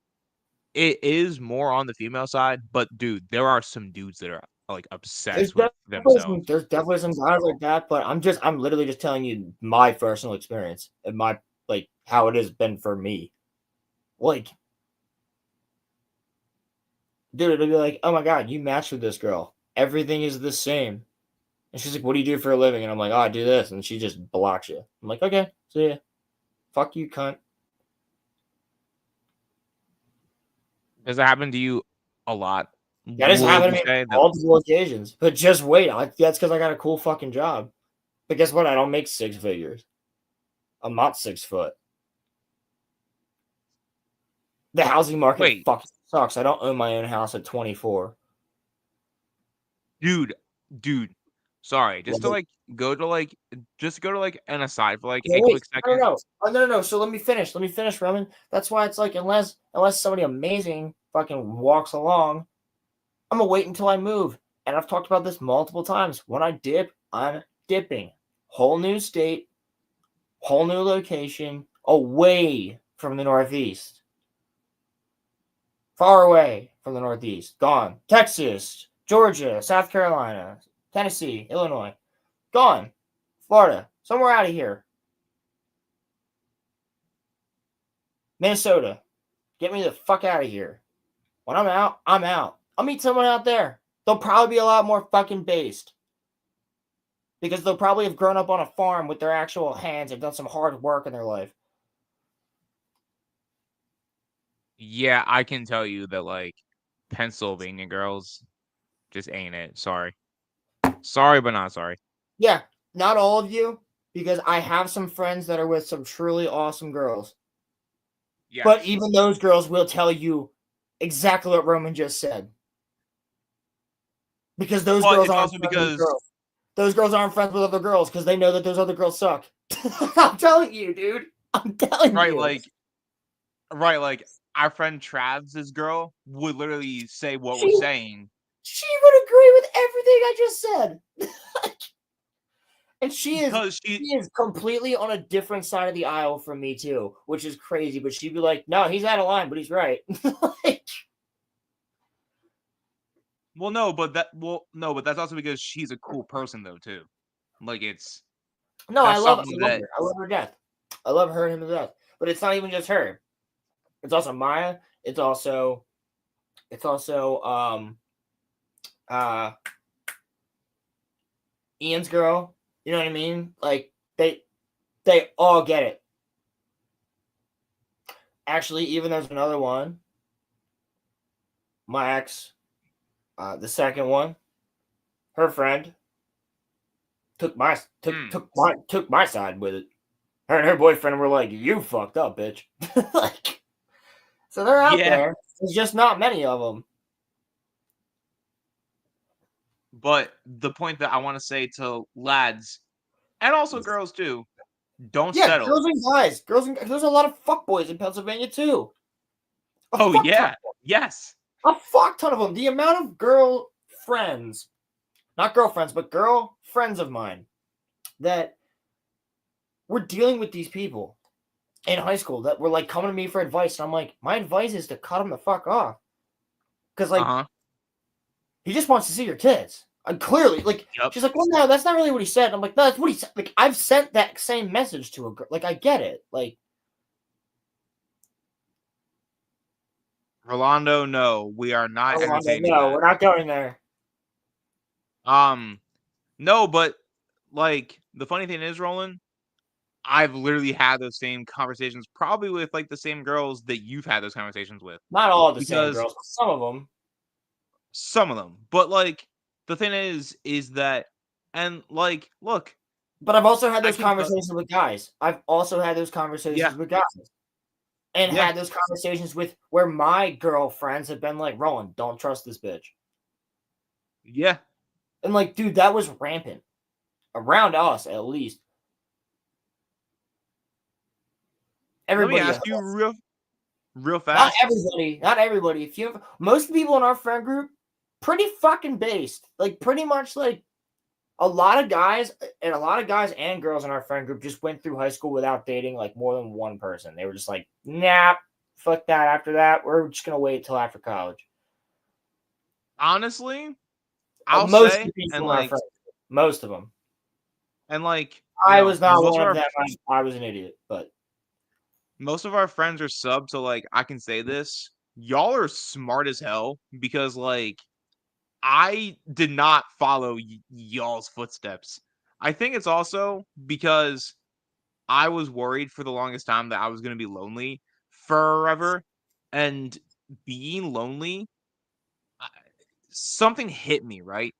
it is more on the female side, but dude, there are some dudes that are like obsessed with themselves. There's definitely some guys like that, but I'm literally just telling you my personal experience and my like how it has been for me. Like, dude, it'll be like, oh my god, you matched with this girl. Everything is the same. And she's like, what do you do for a living? And I'm like, oh, I do this. And she just blocks you. I'm like, okay, see ya. Fuck you, cunt. Does that happen to you a lot? That has Would happened you to me say on that- multiple occasions. But just wait. That's because I got a cool fucking job. But guess what? I don't make 6 figures. I'm not 6 foot. The housing market fucking sucks. I don't own my own house at 24. Dude. Sorry, just to go to like an aside for like a quick second. No. So let me finish, Roman. That's why it's like unless somebody amazing fucking walks along, I'm gonna wait until I move. And I've talked about this multiple times. When I dip, I'm dipping. Whole new state, whole new location, away from the Northeast. Far away from the Northeast. Gone. Texas, Georgia, South Carolina, Tennessee, Illinois. Gone. Florida. Somewhere out of here. Minnesota. Get me the fuck out of here. When I'm out, I'm out. I'll meet someone out there. They'll probably be a lot more fucking based. Because they'll probably have grown up on a farm with their actual hands and done some hard work in their life. Yeah, I can tell you that like Pennsylvania girls just ain't it. Sorry. Sorry, but not sorry. Yeah, not all of you, because I have some friends that are with some truly awesome girls. Yes. But even those girls will tell you exactly what Roman just said. Because those girls aren't friends with girls. Those girls aren't friends with other girls because they know that those other girls suck. I'm telling you, dude. I'm telling you. Right, like our friend Trav's girl would literally say what we're saying. She would agree with everything I just said. And she is completely on a different side of the aisle from me too, which is crazy. But she'd be like, "No, he's out of line, but he's right." But that's also because she's a cool person though too. Like it's I love her to death. I love her and him to death. But it's not even just her. It's also Maya. It's also Ian's girl. You know what I mean? Like they all get it. Actually, even there's another one. My ex, the second one, her friend took my side with it. Her and her boyfriend were like, "You fucked up, bitch." Like, so they're out there. There's just not many of them. But the point that I want to say to lads and also girls too, don't Yeah, settle. girls and guys. There's a lot of fuckboys in Pennsylvania too. Oh yeah, yes. A fuck ton of them. The amount of girl friends, not girlfriends, but girl friends of mine that were dealing with these people in high school that were like coming to me for advice. And I'm like, my advice is to cut them the fuck off. Because like, he just wants to see your tits. And clearly, like, she's like, well, no, that's not really what he said. I'm like, no, that's what he said. Like, I've sent that same message to a girl. Like, I get it. Like, Rolando, no, we are not entertaining no, that. we're not going there. No, but like the funny thing is, Roland, I've literally had those same conversations, probably with like the same girls that you've had those conversations with. Not all the same girls, but some of them. Some of them, but like the thing is that, and like, look. But I've also had those conversations with guys. I've also had those conversations with guys. And had those conversations with where my girlfriends have been like, Roland, don't trust this bitch. Yeah. And like, dude, that was rampant. Around us, at least. Everybody. Let me ask you real fast. Not everybody. If you have, most people in our friend group, pretty fucking based. Like, pretty much like a lot of guys and girls in our friend group just went through high school without dating like more than one person. They were just like, nah, fuck that. After that, we're just gonna wait till after college. Honestly, I'll say, and like most of them, and like I was not one of them. I was an idiot, but most of our friends are subs, so like I can say this: y'all are smart as hell because like I did not follow y'all's footsteps. I think it's also because I was worried for the longest time that I was going to be lonely forever, and being lonely, something hit me, right?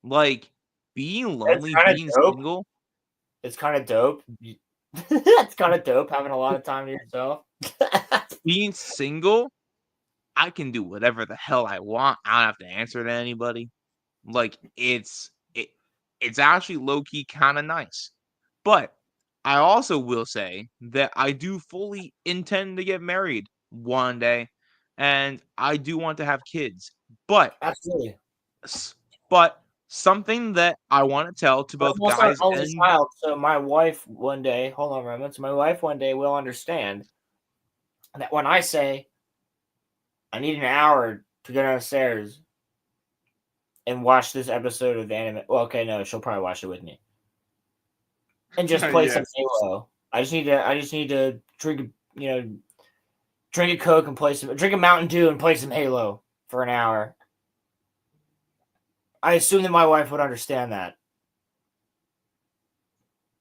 Like being lonely, being single. It's kind of dope. It's kind of dope having a lot of time to yourself. Being single, I can do whatever the hell I want. I don't have to answer to anybody. Like it's actually low key kind of nice. But I also will say that I do fully intend to get married one day, and I do want to have kids. But absolutely. But something that I want to tell to both guys and child, so my wife one day, hold on a moment. So my wife one day will understand that when I say I need an hour to get downstairs and watch this episode of the anime. Well, okay, no, she'll probably watch it with me. And just play some Halo. I just need to drink a Coke and drink a Mountain Dew and play some Halo for an hour. I assume that my wife would understand that.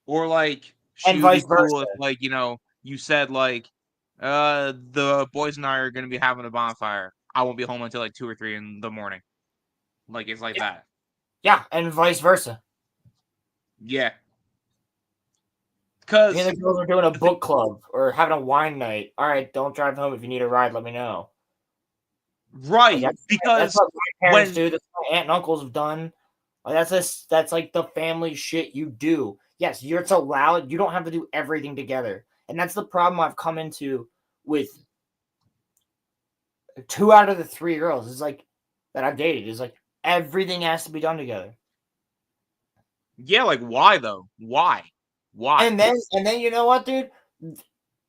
Or like and vice versa. Cool if, like, you said like the boys and I are gonna be having a bonfire. I won't be home until like 2 or 3 in the morning. Like it's like that. Yeah, and vice versa. Yeah. Because the girls are doing a book club or having a wine night. All right, don't drive home. If you need a ride, let me know. Right, because that's what my parents do. That's what my aunt and uncles have done. Like, that's like the family shit you do. Yes, it's allowed. You don't have to do everything together, and that's the problem I've come into with 2 out of the 3 girls. Is like that I've dated. Is like everything has to be done together. Yeah, like why though? Why? And then you know what, dude?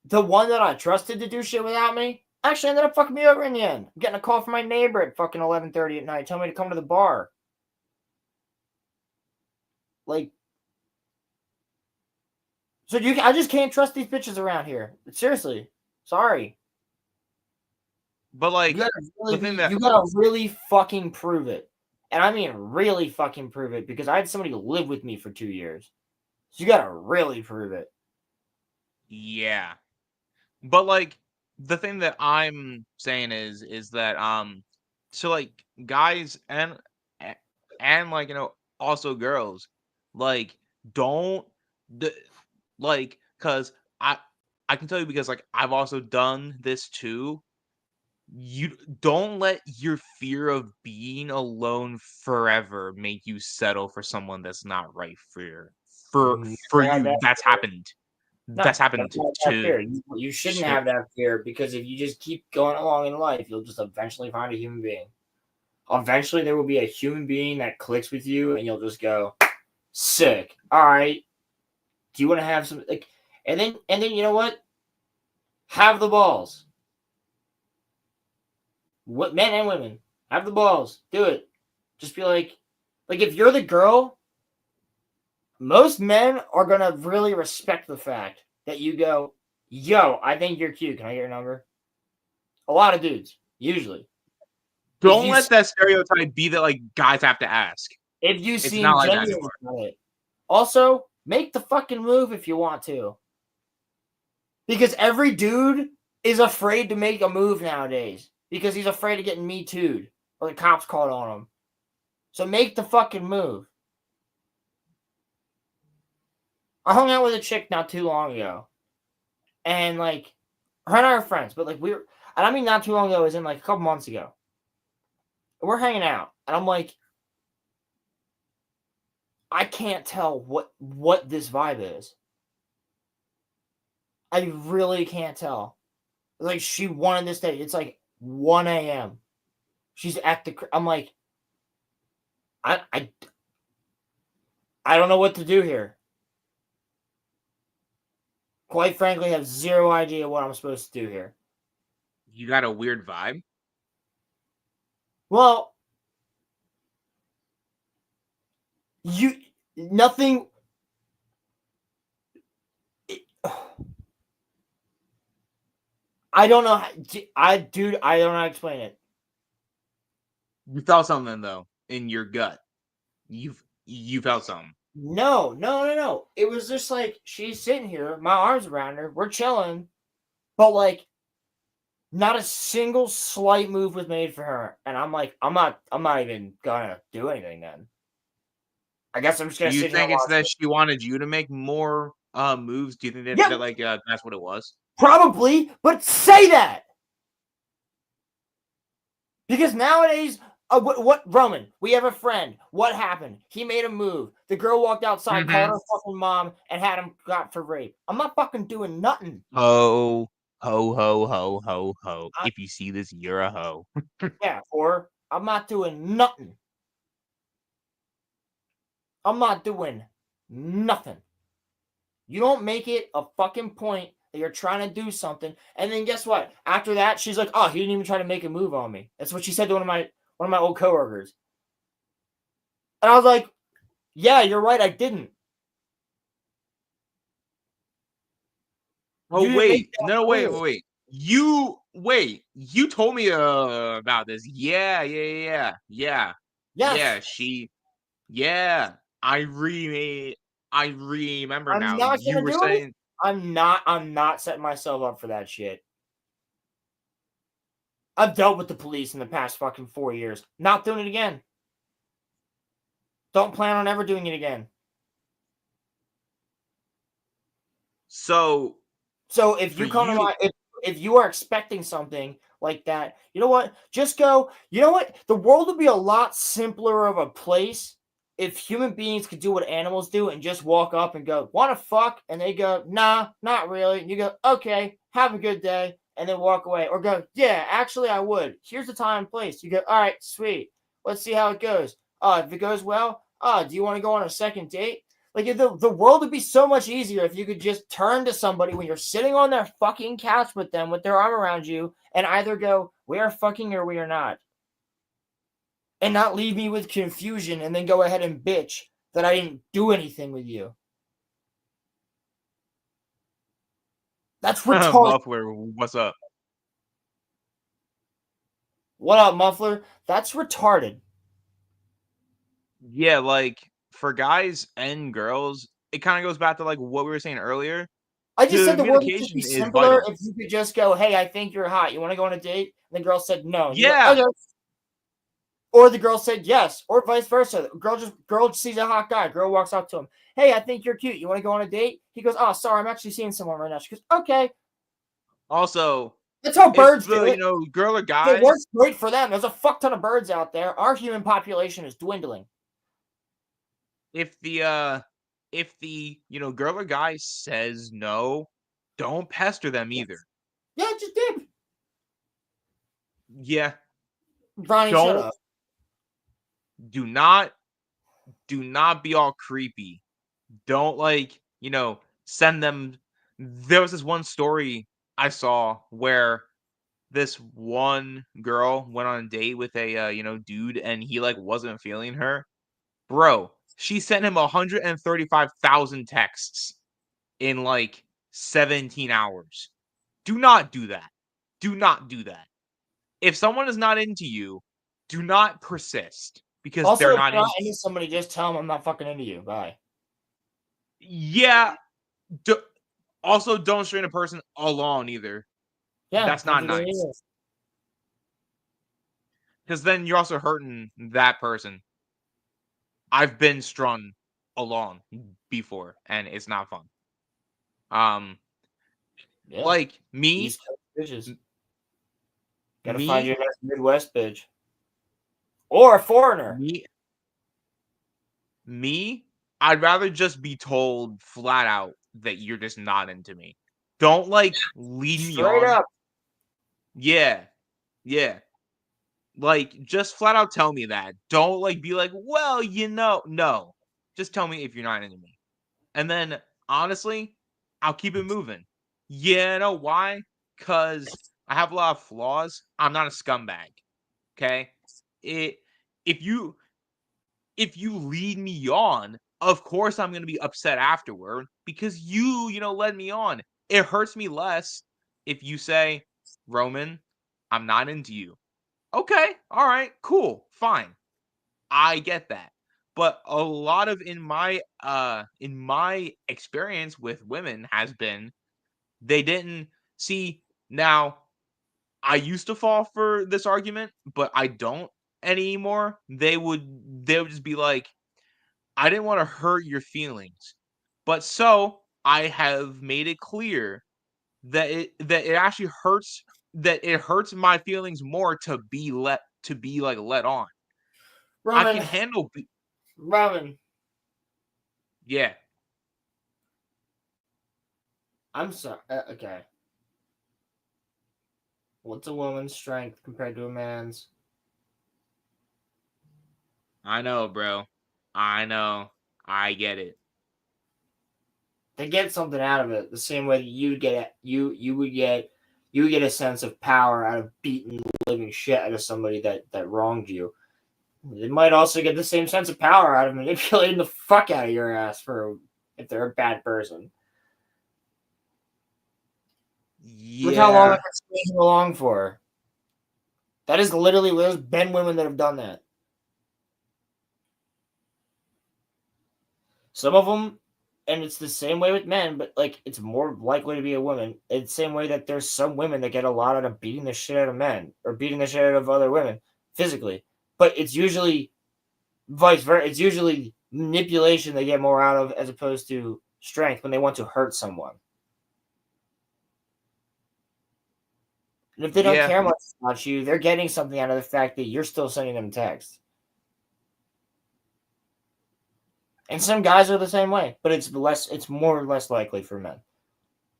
The one that I trusted to do shit without me actually ended up fucking me over in the end. I'm getting a call from my neighbor at fucking 11:30 at night, telling me to come to the bar. Like, so I just can't trust these bitches around here. Seriously, sorry. But like, you gotta really fucking prove it, and I mean really fucking prove it, because I had somebody live with me for 2 years. So you gotta really prove it. Yeah. But like the thing that I'm saying is that so like guys and like also girls, like don't like, cuz I can tell you, because like I've also done this too. You don't let your fear of being alone forever make you settle for someone that's not right for Never had you. that That's fear. happened. No, That's happened never had that to fear. You shouldn't have that fear because if you just keep going along in life, you'll just eventually find a human being. Eventually, there will be a human being that clicks with you, and you'll just go, "Sick. All right. Do you want to have some like?" And then you know what? Have the balls. What men and women have the balls. Do it. Just be like if you're the girl, most men are gonna really respect the fact that you go, "Yo, I think you're cute. Can I get your number?" A lot of dudes, usually. don't let that stereotype be that like guys have to ask. If you It's seem not like that genuine anymore. about it. Also, make the fucking move if you want to. Because every dude is afraid to make a move nowadays. Because he's afraid of getting Me Too'd. Or the cops called on him. So make the fucking move. I hung out with a chick not too long ago. And like, her and I are friends. But like, and I mean not too long ago, as in like a couple months ago. We're hanging out. And I'm like, I can't tell what this vibe is. I really can't tell. Like, she wanted this day. It's like 1 a.m. She's at the. I'm like, I don't know what to do here. Quite frankly, I have zero idea what I'm supposed to do here. You got a weird vibe. Well, nothing. I don't know. I don't know how to explain it. You felt something though in your gut. You felt something. No. It was just like she's sitting here, my arms around her, we're chilling, but like not a single slight move was made for her, and I'm like, I'm not even gonna do anything then. I guess I'm just gonna Do you sit here and think it's watch that it. she wanted you to make more moves? Do you think that, Yeah. that like that's what it was? Probably, but say that because nowadays, what Roman? We have a friend. What happened? He made a move. The girl walked outside, called her fucking mom, and had him got for rape. I'm not fucking doing nothing. Ho ho. If you see this, you're a hoe. Yeah, or I'm not doing nothing. I'm not doing nothing. You don't make it a fucking point that you're trying to do something, and then guess what? After that, she's like, "Oh, he didn't even try to make a move on me." That's what she said to one of my old coworkers. And I was like, "Yeah, you're right. I didn't." Oh You didn't wait, make that no wait. move. You told me about this. Yeah. Yes, Yeah. I remember I'm now. not You gonna were do it. saying I'm not setting myself up for that shit. I've dealt with the police in the past fucking 4 years. Not doing it again. Don't plan on ever doing it again. so So if for you come to you. my if you are expecting something like that, you know what? Just go. You know what? The world would be a lot simpler of a place if human beings could do what animals do and just walk up and go, "Want to fuck?" And they go, "Nah, not really." And you go, "Okay, have a good day," and then walk away, or go, "Yeah, actually, I would. Here's the time and place." You go, "All right, sweet. Let's see how it goes. If it goes well, do you want to go on a second date?" Like the world would be so much easier if you could just turn to somebody when you're sitting on their fucking couch with them with their arm around you and either go, "We are fucking or we are not." And not leave me with confusion and then go ahead and bitch that I didn't do anything with you. That's retarded. Muffler, what's up? What up, muffler? That's retarded. Yeah, like for guys and girls, it kind of goes back to like what we were saying earlier. I just said the world would just be Communication is simpler vital. if you could just go, "Hey, I think you're hot. You want to go on a date?" And the girl said no. And you go, Yeah. "Okay." Or the girl said yes, or vice versa. Girl sees a hot guy. Girl walks up to him. "Hey, I think you're cute. You want to go on a date?" He goes, "Oh, sorry, I'm actually seeing someone right now." She goes, "Okay." Also, That's how birds if the, do it. girl or It guy, works great for them. There's a fuck ton of birds out there. Our human population is dwindling. if the girl or guy says no, don't pester them either. Yeah, just dip. Yeah, Ronnie, shut don't up. do not be all creepy. Don't send them. There was this one story I saw where this one girl went on a date with a dude, and he wasn't feeling her. Bro, she sent him 135,000 texts in 17 hours. Do not do that. Do not do that. If someone is not into you, do not persist because Also, they're if not you're not into you. into somebody, just tell them I'm not fucking into you. Bye. Yeah. Also, don't string a person along either. Yeah, That's don't not do that nice. either. Because then you're also hurting that person. I've been strung along before, and it's not fun. Yeah. Like me, East Coast bitches. Gotta me, find your next Midwest bitch. Or a foreigner. me, I'd rather just be told flat out that you're just not into me. Don't lead me Straight on. up. Yeah. Yeah. Just flat out tell me that. Don't be like, well, no. Just tell me if you're not into me. And then honestly, I'll keep it moving. You know why? Because I have a lot of flaws. I'm not a scumbag. Okay? If you lead me on, of course I'm gonna be upset afterward because you led me on. It hurts me less if you say, Roman, I'm not into you. Okay, all right, cool, fine. I get that. But a lot of in my experience with women has been they didn't see. Now I used to fall for this argument, but I don't anymore. They would just be like, I didn't want to hurt your feelings. But so I have made it clear that it actually hurts, that it hurts my feelings more to be let on. I Roman. can handle Roman. yeah. I'm sorry. Okay. What's a woman's strength compared to a man's? I know, bro. I know. I get it. They get something out of it the same way that you get you would get a sense of power out of beating the living shit out of somebody that wronged you. They might also get the same sense of power out of manipulating the fuck out of your ass for if they're a bad person. Look how long Yeah. I've been stringing along for. That is literally there's been women that have done that. Some of them, and it's the same way with men, but it's more likely to be a woman. It's the same way that there's some women that get a lot out of beating the shit out of men or beating the shit out of other women physically. But it's usually vice versa. It's usually manipulation they get more out of as opposed to strength when they want to hurt someone. And if they don't care much about you, they're getting something out of the fact that you're still sending them text. And some guys are the same way, but it's more or less likely for men.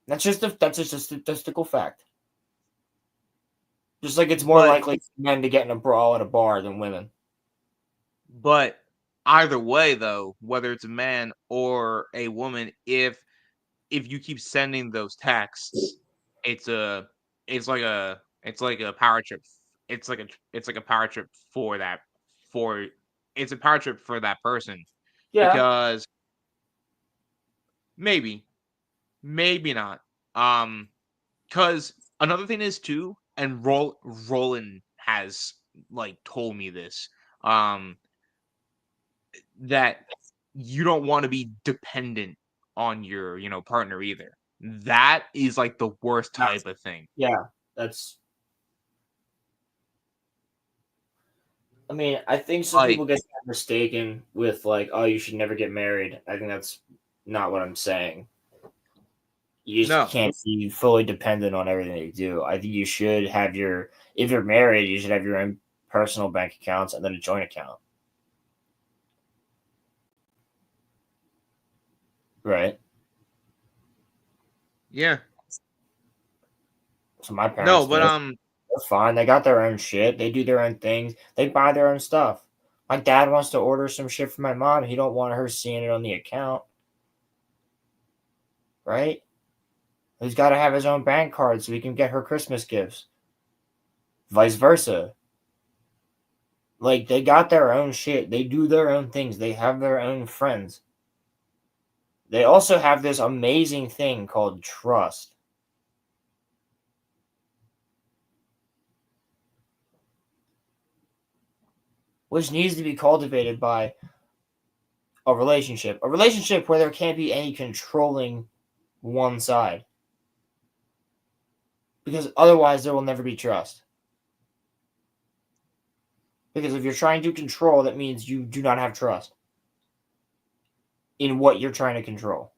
That's just a statistical fact. Just like it's more likely for men to get in a brawl at a bar than women. But either way, though, whether it's a man or a woman, if you keep sending those texts, it's like a power trip. It's like a power trip for that it's a power trip for that person. Yeah. Because maybe not. Because another thing is too, and Roland has told me this, that you don't want to be dependent on your partner either. That is the worst type of thing. Yeah, I mean, I think some people get mistaken with oh, you should never get married. I think that's not what I'm saying. You just No. can't be fully dependent on everything they do. I think you should have if you're married, you should have your own personal bank accounts and then a joint account. Right? Yeah. So my parents No, but they're fine. They got their own shit. They do their own things. They buy their own stuff. My dad wants to order some shit for my mom. He don't want her seeing it on the account. Right? He's got to have his own bank card so he can get her Christmas gifts. Vice versa. Like, they got their own shit. They do their own things. They have their own friends. They also have this amazing thing called trust. Which needs to be cultivated by a relationship. A relationship where there can't be any controlling one side. Because otherwise there will never be trust. Because if you're trying to control, that means you do not have trust in what you're trying to control.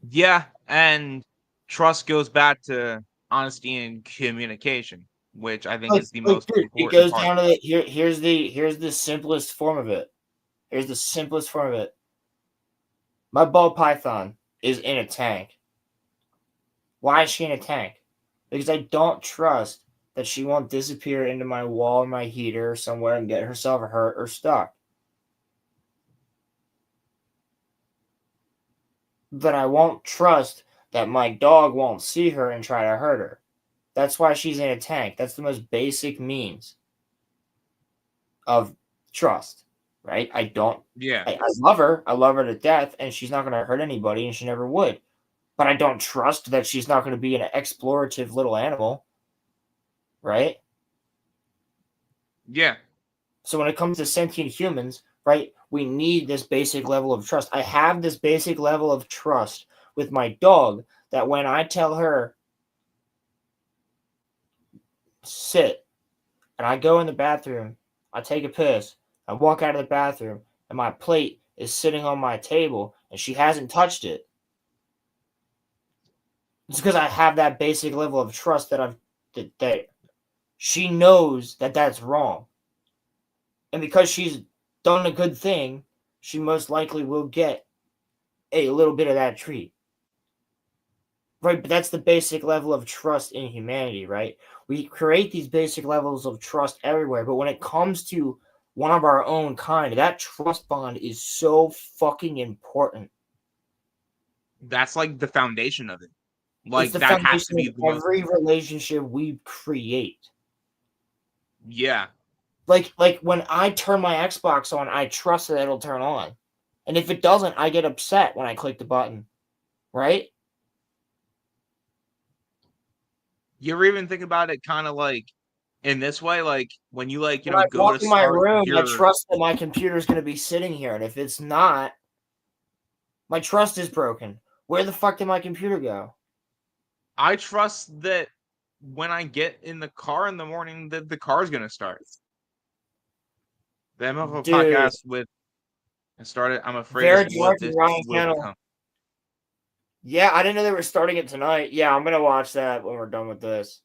yeah, and trust goes back to honesty and communication, which I think is the most Dude, it important goes part. down to here's the simplest form of it. Here's the simplest form of it. My ball python is in a tank. Why is she in a tank? Because I don't trust that she won't disappear into my wall or my heater somewhere and get herself hurt or stuck. But I won't trust that my dog won't see her and try to hurt her. That's why she's in a tank. That's the most basic means of trust, right? Yeah. I love her. I love her to death, and she's not going to hurt anybody, and she never would. But I don't trust that she's not going to be an explorative little animal, right? Yeah. So when it comes to sentient humans, right, we need this basic level of trust. I have this basic level of trust with my dog that when I tell her, sit, and I go in the bathroom, I take a piss, I walk out of the bathroom, and my plate is sitting on my table, and she hasn't touched it. It's because I have that basic level of trust that that she knows that that's wrong. And because she's done a good thing, she most likely will get a little bit of that treat. Right, but that's the basic level of trust in humanity, right? We create these basic levels of trust everywhere, but when it comes to one of our own kind, that trust bond is so fucking important. That's like the foundation of it. It's Like the that has to foundation be of the most. every relationship we create. Yeah. Like when I turn my Xbox on, I trust that it'll turn on. And if it doesn't, I get upset when I click the button. Right? You ever even think about it kind of like in this way, like when you like, When I go walk to in my start room, I your trust that my computer is going to be sitting here. And if it's not, my trust is broken. Where the fuck did my computer go? I trust that when I get in the car in the morning that the car's gonna start. The MFO Dude, podcast with and started. I'm afraid Vera is what Dark and this Ryan will Kennel. become. Yeah, I didn't know they were starting it tonight. Yeah, I'm going to watch that when we're done with this.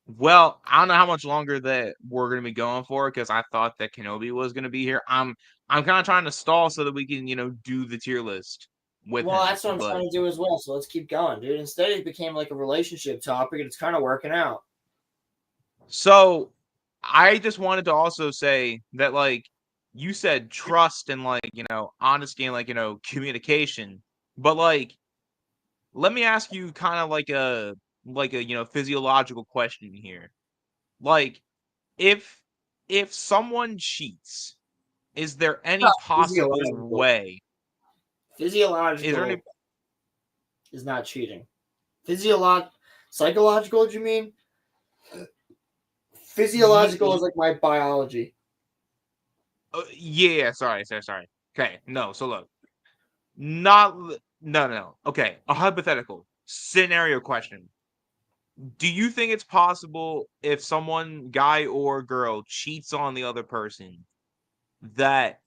Well, I don't know how much longer that we're gonna be going for because I thought that Kenobi was gonna be here. I'm kind of trying to stall so that we can do the tier list with Well, him. that's what I'm But trying to do as well. So let's keep going, dude. Instead, it became like a relationship topic, and it's kind of working out. so I just wanted to also say that like you said trust and like honesty and like communication, but like let me ask you kind of like a physiological question here. Like if someone cheats, is there any possible Physiological. way? Is there Physiological any is not cheating. Psychological, do you mean? Physiological is like my biology. yeah, sorry. Okay, no. So look, not no. Okay, a hypothetical scenario question. Do you think it's possible if someone, guy or girl, cheats on the other person, that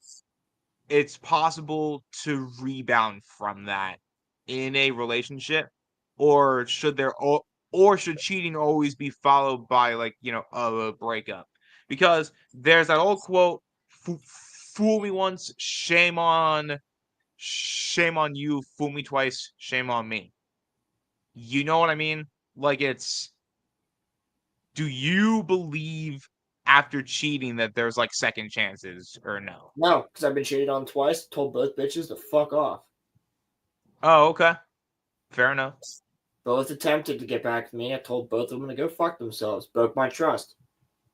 it's possible to rebound from that in a relationship, or should cheating always be followed by like, you know, a breakup? Because there's that old quote, "Fool me once, shame on you. Fool me twice, shame on me." You know what I mean? Like, do you believe after cheating that there's like second chances, or no? No, because I've been cheated on twice. Told both bitches to fuck off. Oh, okay. Fair enough. Both attempted to get back to me. I told both of them to go fuck themselves. Broke my trust.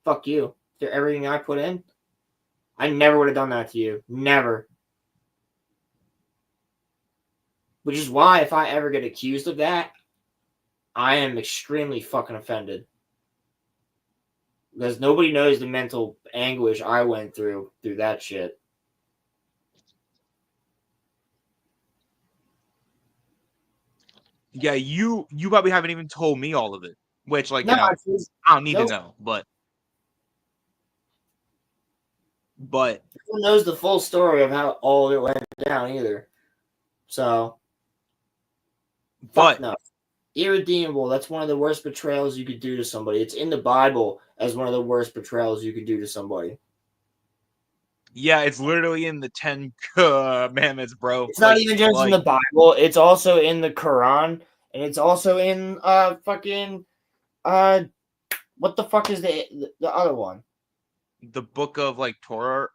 Fuck you. After everything I put in, I never would have done that to you. Never. Which is why if I ever get accused of that, I am extremely fucking offended. Because nobody knows the mental anguish I went through that shit. Yeah, you probably haven't even told me all of it, which, like, No, you know, I don't need to nope. know, but No one knows the full story of how all it went down either. So, fuck no. Irredeemable. That's one of the worst betrayals you could do to somebody. It's in the Bible as one of the worst betrayals you could do to somebody. yeah, it's literally in the 10 Commandments, bro. It's not even just in the Bible. It's also in the Quran, and it's also in fucking what the fuck is the other one? the book of like Torah,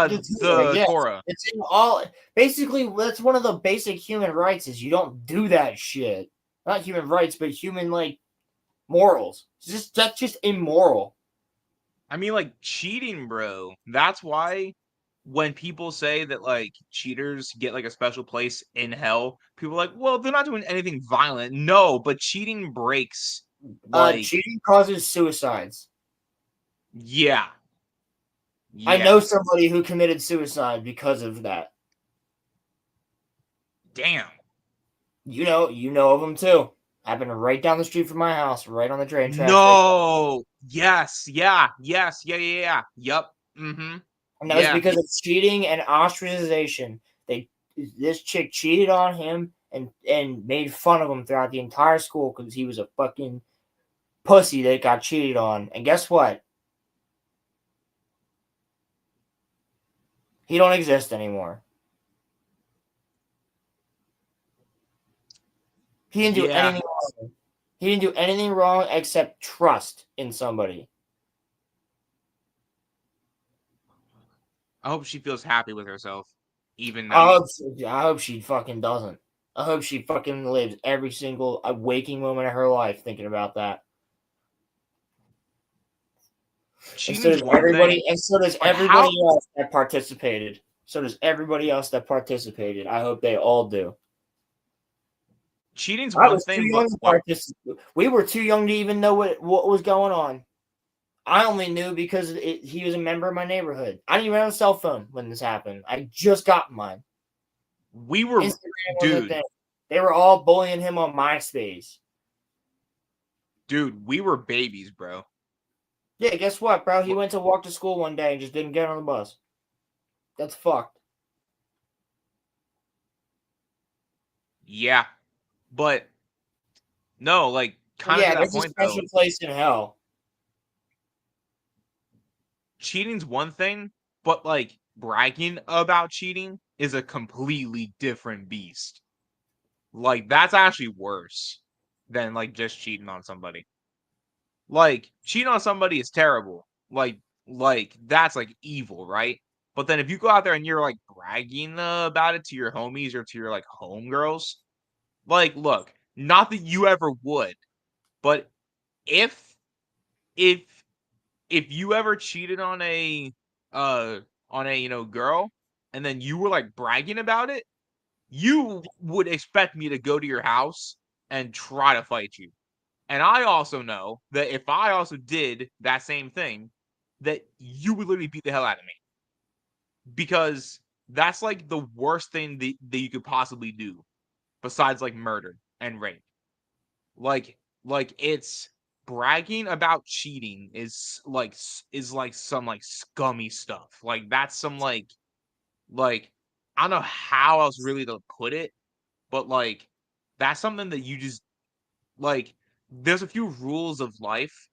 Yes. Torah. It's in all. Basically, that's one of the basic human rights. Is you don't do that shit. Not human rights, but human like morals. That's just immoral. I mean, like, cheating, bro. That's why when people say that like cheaters get like a special place in hell, people are like, well, they're not doing anything violent. No, but cheating breaks like Cheating causes suicides. yeah. I know Yes. somebody who committed suicide because of that. Damn. You know of them too. Happened right down the street from my house, right on the train tracks. No. Yes. Yeah. Yes. Yeah. Yeah. Yeah. Yep. Mm-hmm. And that was because of cheating and ostracization. This chick cheated on him and made fun of him throughout the entire school because he was a fucking pussy that got cheated on. And guess what? He don't exist anymore. He didn't do anything wrong. He didn't do anything wrong except trust in somebody. I hope she feels happy with herself, even though I hope she fucking doesn't. I hope she fucking lives every single waking moment of her life thinking about that. And so does everybody. And so does everybody else that participated. So does everybody else that participated. I hope they all do. cheating's one thing. We were too young to even know what was going on. I only knew because he was a member of my neighborhood. I didn't even have a cell phone when this happened. I just got mine. We were, dude. They were all bullying him on MySpace. Dude, we were babies, bro. Yeah, guess what, bro? He went to walk to school one day and just didn't get on the bus. That's fucked. Yeah, but no, like kind of to that point, a special place in hell. Cheating's one thing, but like bragging about cheating is a completely different beast. Like, that's actually worse than like just cheating on somebody. Like, cheating on somebody is terrible. Like that's like evil, right? But then if you go out there and you're like bragging about it to your homies or to your like homegirls, like, look, not that you ever would, but if you ever cheated on a girl and then you were like bragging about it, you would expect me to go to your house and try to fight you. And I also know that if I also did that same thing, that you would literally beat the hell out of me. Because that's like the worst thing that you could possibly do besides like murder and rape. Like it's bragging about cheating is like some like scummy stuff. Like that's some like I don't know how else really to put it, but like that's something that you just like. There's a few rules of life,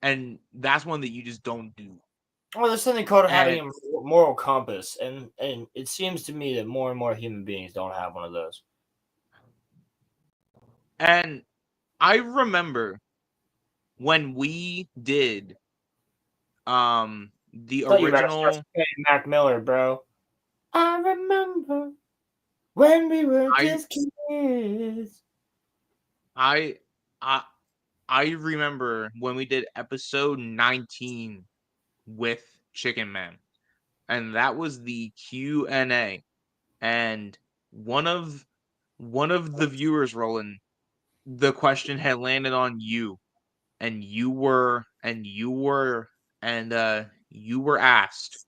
and that's one that you just don't do. Well, there's something called having And a moral compass, and it seems to me that more and more human beings don't have one of those. and I remember when we did the Thought you were about to start original. saying Mac Miller, bro. I remember when we were I just kids. I I I remember when we did episode 19 with Chicken Man, and that was the Q&A, and one of the viewers, Roland, the question had landed on you, and you were asked,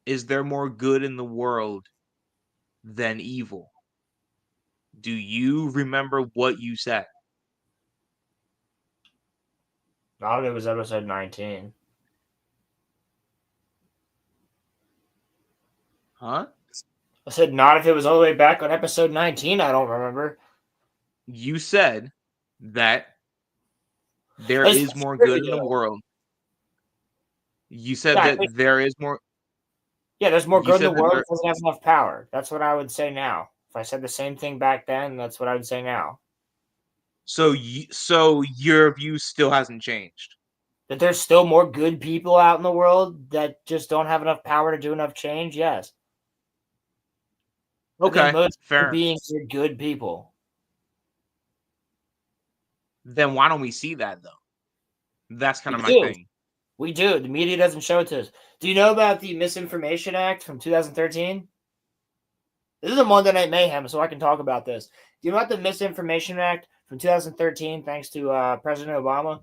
is there more good in the world than evil? Do you remember what you said? Not if it was episode 19. Huh? I said not if it was all the way back on episode 19. I don't remember. You said that there It's is more good in the video. world. You said Yeah, that there is more. Yeah, there's more You good in said the that world there. that doesn't have enough power. That's what I would say now. If I said the same thing back then, that's what I would say now. So your view still hasn't changed. That there's still more good people out in the world that just don't have enough power to do enough change, yes. I think Okay, most fair. beings are good people. Then why don't we see that though? That's kind of my do. thing. We do. The media doesn't show it to us. Do you know about the Misinformation Act from 2013? This is a Monday Night Mayhem, so I can talk about this. Do you know about the Misinformation Act from 2013, thanks to President Obama?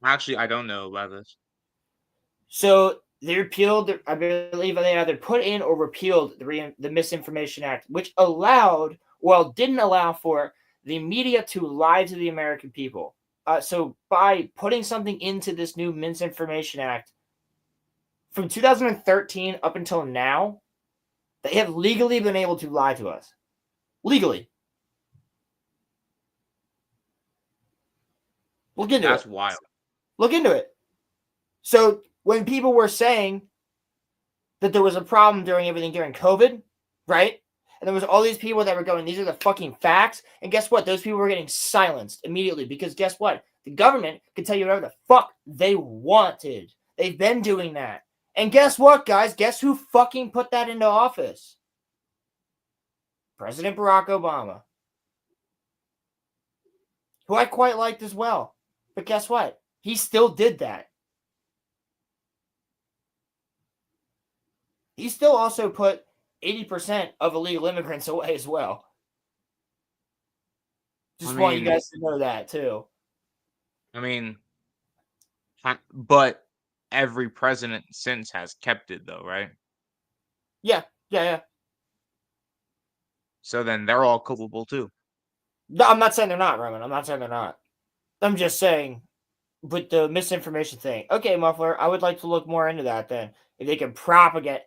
Actually, I don't know about this. So they repealed, I believe they either put in or repealed the Misinformation Act, which allowed, well, didn't allow for the media to lie to the American people. So by putting something into this new Misinformation Act, from 2013 up until now, they have legally been able to lie to us. Legally. Look into That's it. wild. Look into it. So when people were saying that there was a problem during COVID, right? And there was all these people that were going, these are the fucking facts. And guess what? Those people were getting silenced immediately because guess what? The government could tell you whatever the fuck they wanted. They've been doing that. And guess what, guys? Guess who fucking put that into office? President Barack Obama. Who I quite liked as well. But guess what? He still did that. He still also put 80% of illegal immigrants away as well. Just want you guys to know that too. I mean, but every president since has kept it though, right? Yeah. So then they're all culpable too. No, I'm not saying they're not, Roman. I'm not saying they're not. I'm just saying with the misinformation thing. Okay, Muffler, I would like to look more into that then. If they can propagandize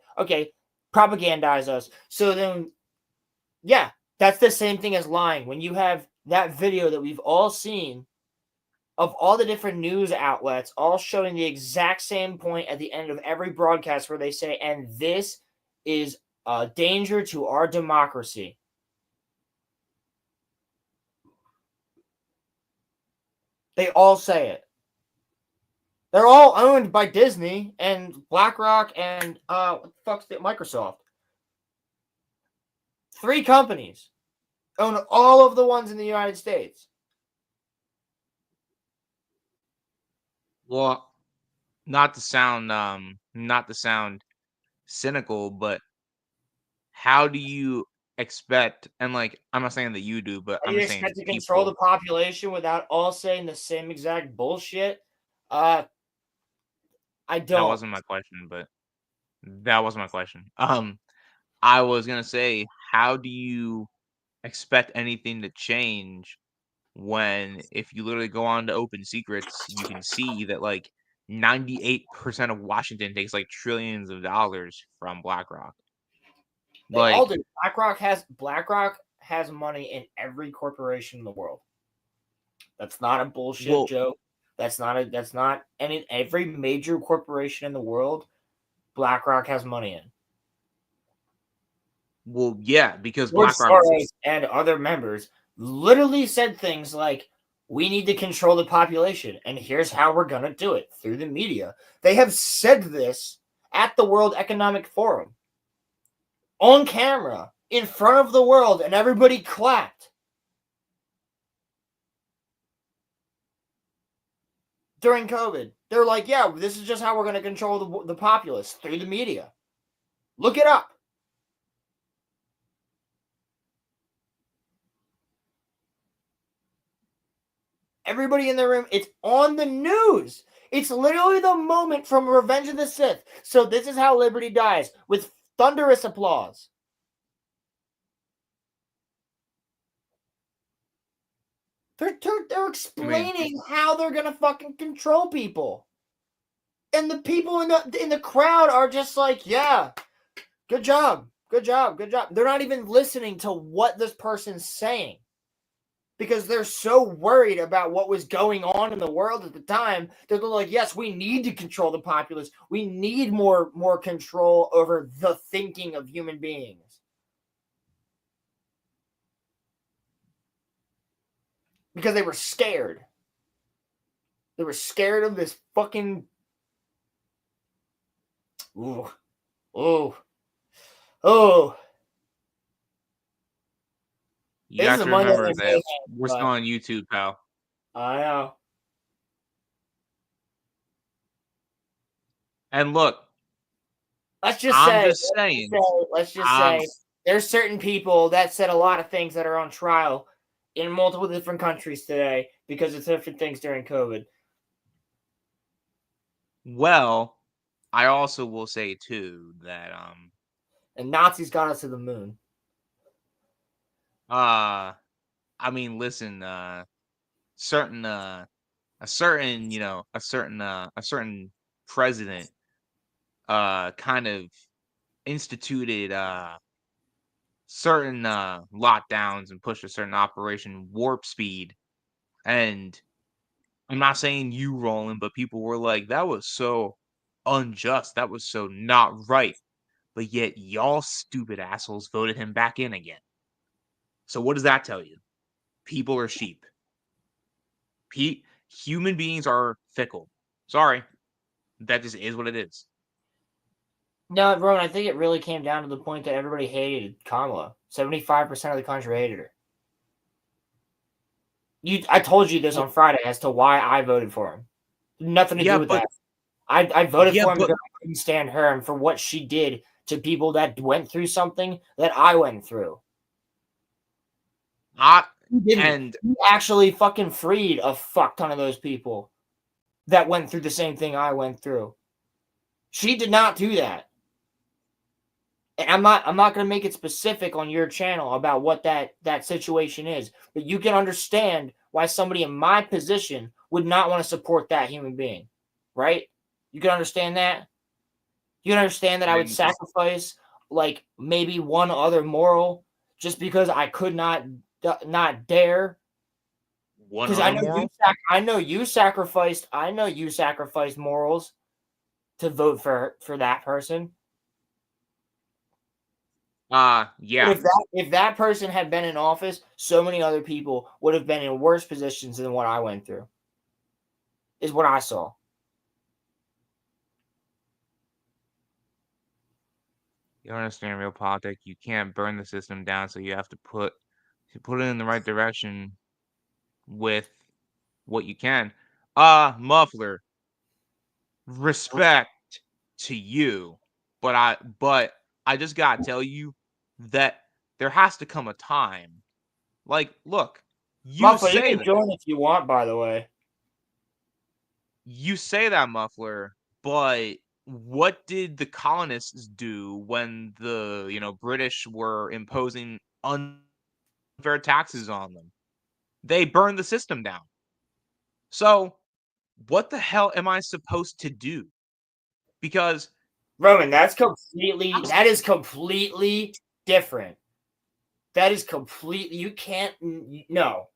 us. So then, yeah, that's the same thing as lying. When you have that video that we've all seen of all the different news outlets all showing the exact same point at the end of every broadcast where they say, and this is a danger to our democracy. They all say it. They're all owned by Disney and BlackRock and what the fuck's it? Microsoft. 3 companies own all of the ones in the United States. Well, not to sound cynical, but how do you expect, and like I'm not saying that you do, but How I'm do you saying expect to control the people. population without all saying the same exact bullshit? I That don't. wasn't my question, but that wasn't my question. I was gonna say, how do you expect anything to change when, if you literally go on to Open Secrets, you can see that like 98% of Washington takes like trillions of dollars from BlackRock. They all Like, do. BlackRock has money in every corporation in the world. That's not a bullshit joke. That's not every major corporation in the world, BlackRock has money in. Well, yeah, because George BlackRock Soros and other members literally said things like, we need to control the population, and here's how we're going to do it, through the media. They have said this at the World Economic Forum, on camera, in front of the world, and everybody clapped. During COVID, they're like, yeah, this is just how we're going to control the populace, through the media. Look it up. Everybody in the room, it's on the news. It's literally the moment from Revenge of the Sith. So this is how liberty dies, with thunderous applause. They're explaining how they're gonna fucking control people, and the people in the crowd are just like, yeah, good job, good job, good job. They're not even listening to what this person's saying, because they're so worried about what was going on in the world at the time. They're like, yes, we need to control the populace. We need more control over the thinking of human beings. Because they were scared. They were scared of this fucking... Ooh. Oh. Oh. You have to remember that we're still on YouTube, pal. I know. And look, let's just say there's certain people that said a lot of things that are on trial in multiple different countries today because of different things during COVID. Well, I also will say too that and Nazis got us to the moon. I mean, listen, a certain president kind of instituted certain lockdowns and pushed a certain Operation Warp Speed. And I'm not saying you, Roland, but people were like, that was so unjust. That was so not right. But yet y'all stupid assholes voted him back in again. So what does that tell you? People are sheep. Human beings are fickle. Sorry. That just is what it is. No, Ron, I think it really came down to the point that everybody hated Kamala. 75% of the country hated her. I told you this on Friday as to why I voted for him. Nothing to do with that. I voted for him because I couldn't stand her and for what she did to people that went through something that I went through. He actually fucking freed a fuck ton of those people that went through the same thing I went through. She did not do that. And I'm not going to make it specific on your channel about what that situation is, but you can understand why somebody in my position would not want to support that human being, right? You can understand that. You can understand that I would sacrifice like maybe one other moral just because I could not dare. Because I know you sacrificed morals to vote for that person. Yeah. If that person had been in office, so many other people would have been in worse positions than what I went through. Is what I saw. You understand real politics. You can't burn the system down, so you have to put it in the right direction with what you can. Muffler. Respect to you, but I just gotta tell you that there has to come a time. Like, look, Muffler, you can join if you want, by the way. You say that, Muffler, but what did the colonists do when the British were imposing unfair taxes on them? They burned the system down. So what the hell am I supposed to do? Because Roman, that is completely different That is completely. You can't. No.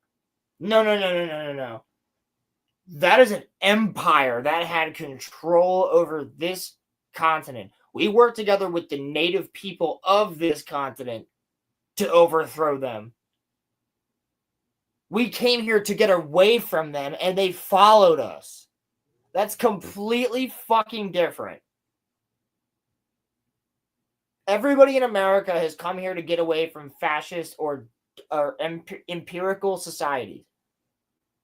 No. That is an empire that had control over this continent. We worked together with the native people of this continent to overthrow them. We came here to get away from them, and they followed us. That's completely fucking different. Everybody in America has come here to get away from fascist or empirical societies.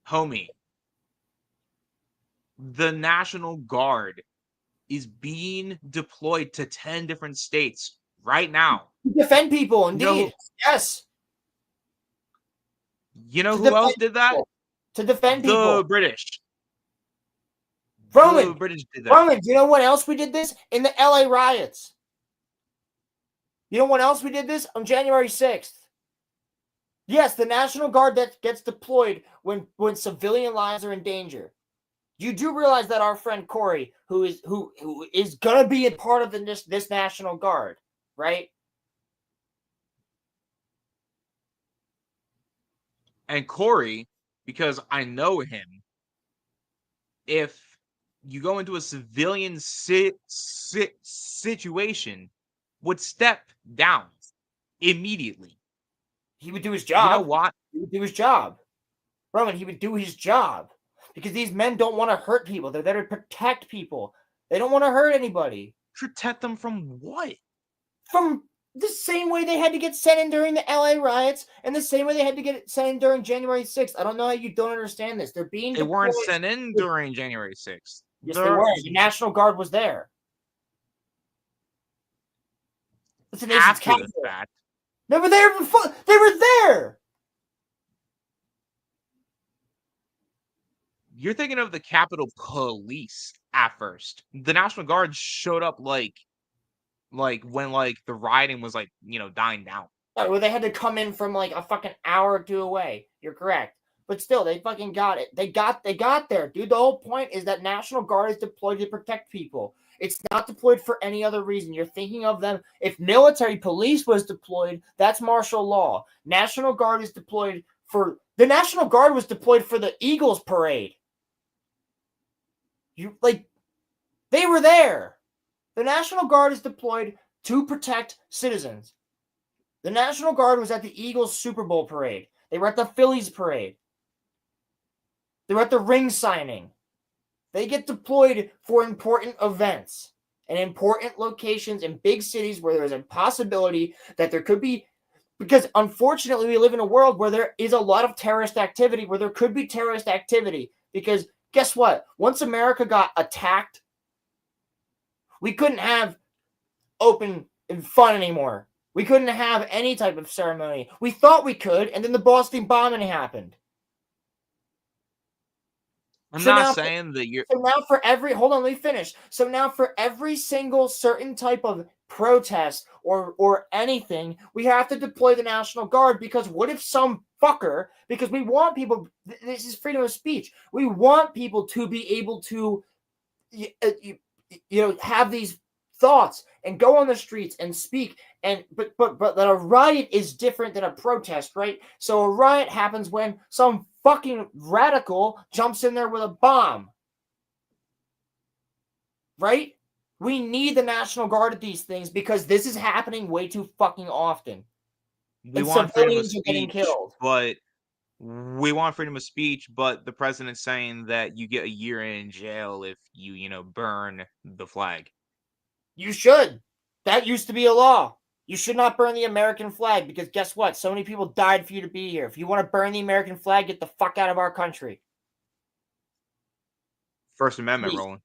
Homie, the National Guard is being deployed to 10 different states right now. To defend people, indeed. No. Yes. You know To who else defend did that? people. To defend The people. British. Roman, The British did that. Roman, do you know when else we did this? In the LA riots. You know when else we did this? On January 6th. Yes, the National Guard that gets deployed when civilian lives are in danger. You do realize that our friend Corey, who is gonna be a part of this National Guard, right? And Corey, because I know him, if you go into a civilian situation, would step down immediately. He would do his job. You know what? He would do his job. Roman, he would do his job. Because these men don't want to hurt people. They're there to protect people. They don't want to hurt anybody. Protect them from what? From the same way they had to get sent in during the LA riots and the same way they had to get sent in during January 6th. I don't know how you don't understand this. They're being They weren't sent in during January 6th. Yes, they were. The National Guard was there. It's the nation's After capital. the fact. They were there before. They were there. You're thinking of the Capitol Police at first. The National Guard showed up like when the rioting was dying down. Right, well, they had to come in from like a fucking hour or two away. You're correct. But still, they fucking got it. They got there, dude. The whole point is that National Guard is deployed to protect people. It's not deployed for any other reason. You're thinking of them. If military police was deployed, that's martial law. National Guard is deployed for the National Guard was deployed for the Eagles parade. They were there. The National Guard is deployed to protect citizens. The National Guard was at the Eagles Super Bowl parade. They were at the Phillies parade. They were at the ring signing. They get deployed for important events and important locations in big cities where there's a possibility that there could be, because unfortunately we live in a world where there is a lot of terrorist activity, where there could be terrorist activity, because guess what? Once America got attacked, we couldn't have open and fun anymore. We couldn't have any type of ceremony. We thought we could, and then the Boston bombing happened. I'm not saying that you're... So now for every... Hold on, let me finish. So now for every single certain type of protest or anything, we have to deploy the National Guard, because what if some fucker... Because we want people... This is freedom of speech. We want people to be able to... have these thoughts and go on the streets and speak, but that a riot is different than a protest, right? So a riot happens when some fucking radical jumps in there with a bomb, right? We need the National Guard at these things because this is happening way too fucking often. We want freedom of speech, but we want freedom of speech, but the president's saying that you get a year in jail if you burn the flag. You should. That used to be a law. You should not burn the American flag, because guess what? So many people died for you to be here. If you want to burn the American flag, get the fuck out of our country. First Amendment, Please. Roland.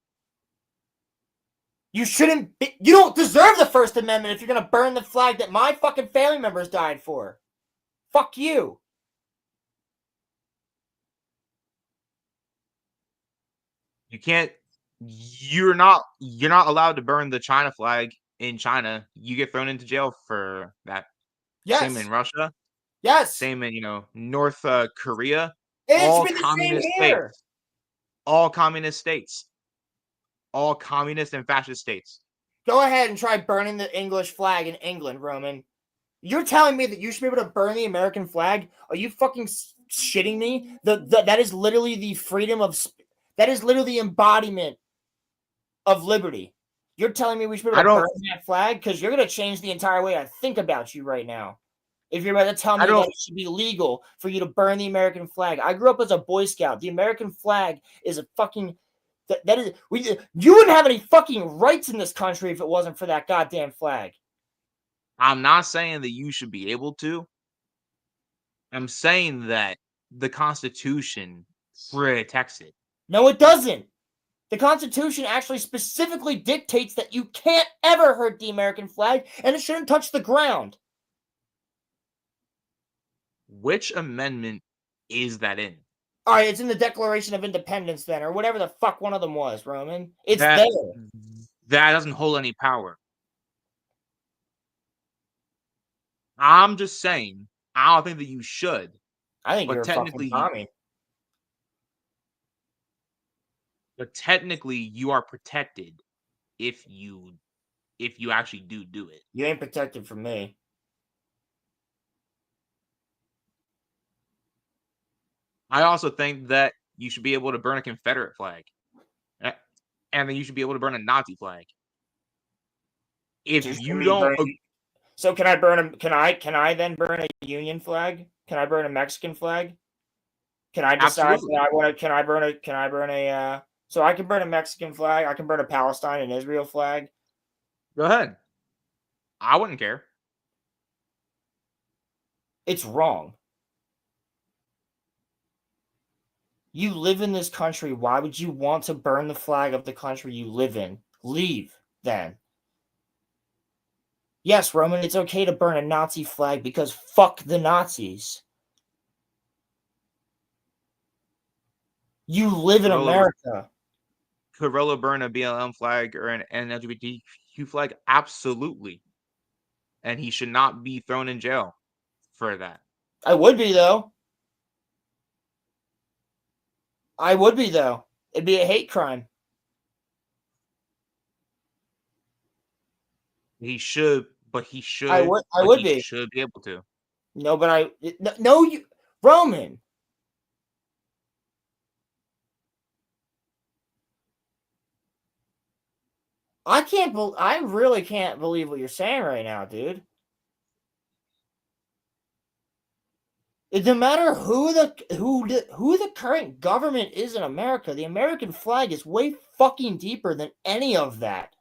You shouldn't be, you don't deserve the First Amendment if you're going to burn the flag that my fucking family members died for. Fuck you. You can't... You're not allowed to burn the China flag in China. You get thrown into jail for that. Yes. Same in Russia. Yes. Same in, North Korea. It's been the same here. States. All communist states. All communist and fascist states. Go ahead and try burning the English flag in England, Roman. You're telling me that you should be able to burn the American flag? Are you fucking shitting me? That is literally the freedom of. That is literally the embodiment of liberty. You're telling me we should be able to burn that flag? Because you're going to change the entire way I think about you right now. If you're about to tell me that it should be legal for you to burn the American flag. I grew up as a Boy Scout. The American flag is a fucking... You wouldn't have any fucking rights in this country if it wasn't for that goddamn flag. I'm not saying that you should be able to. I'm saying that the Constitution protects it. No, it doesn't. The Constitution actually specifically dictates that you can't ever hurt the American flag and it shouldn't touch the ground. Which amendment is that in? All right, it's in the Declaration of Independence then, or whatever the fuck one of them was, Roman. It's there. That doesn't hold any power. I'm just saying, I don't think that you should. I think you're technically, a fucking Tommy. But technically, you are protected if you actually do it. You ain't protected from me. I also think that you should be able to burn a Confederate flag, and then you should be able to burn a Nazi flag. If you don't, so can I burn a? Can I then burn a Union flag? Can I burn a Mexican flag? Can I decide that I want to? Can I burn a? So I can burn a Mexican flag. I can burn a Palestine and Israel flag. Go ahead. I wouldn't care. It's wrong. You live in this country. Why would you want to burn the flag of the country you live in? Leave, then. Yes, Roman, it's okay to burn a Nazi flag because fuck the Nazis. You live in America. Could Rolo burn a BLM flag or an LGBTQ flag? Absolutely. And he should not be thrown in jail for that. I would be, though. It'd be a hate crime. He should, but he should. I would be. Should be able to. No, but you, Roman. I really can't believe what you're saying right now, dude. It doesn't matter who the current government is in America. The American flag is way fucking deeper than any of that.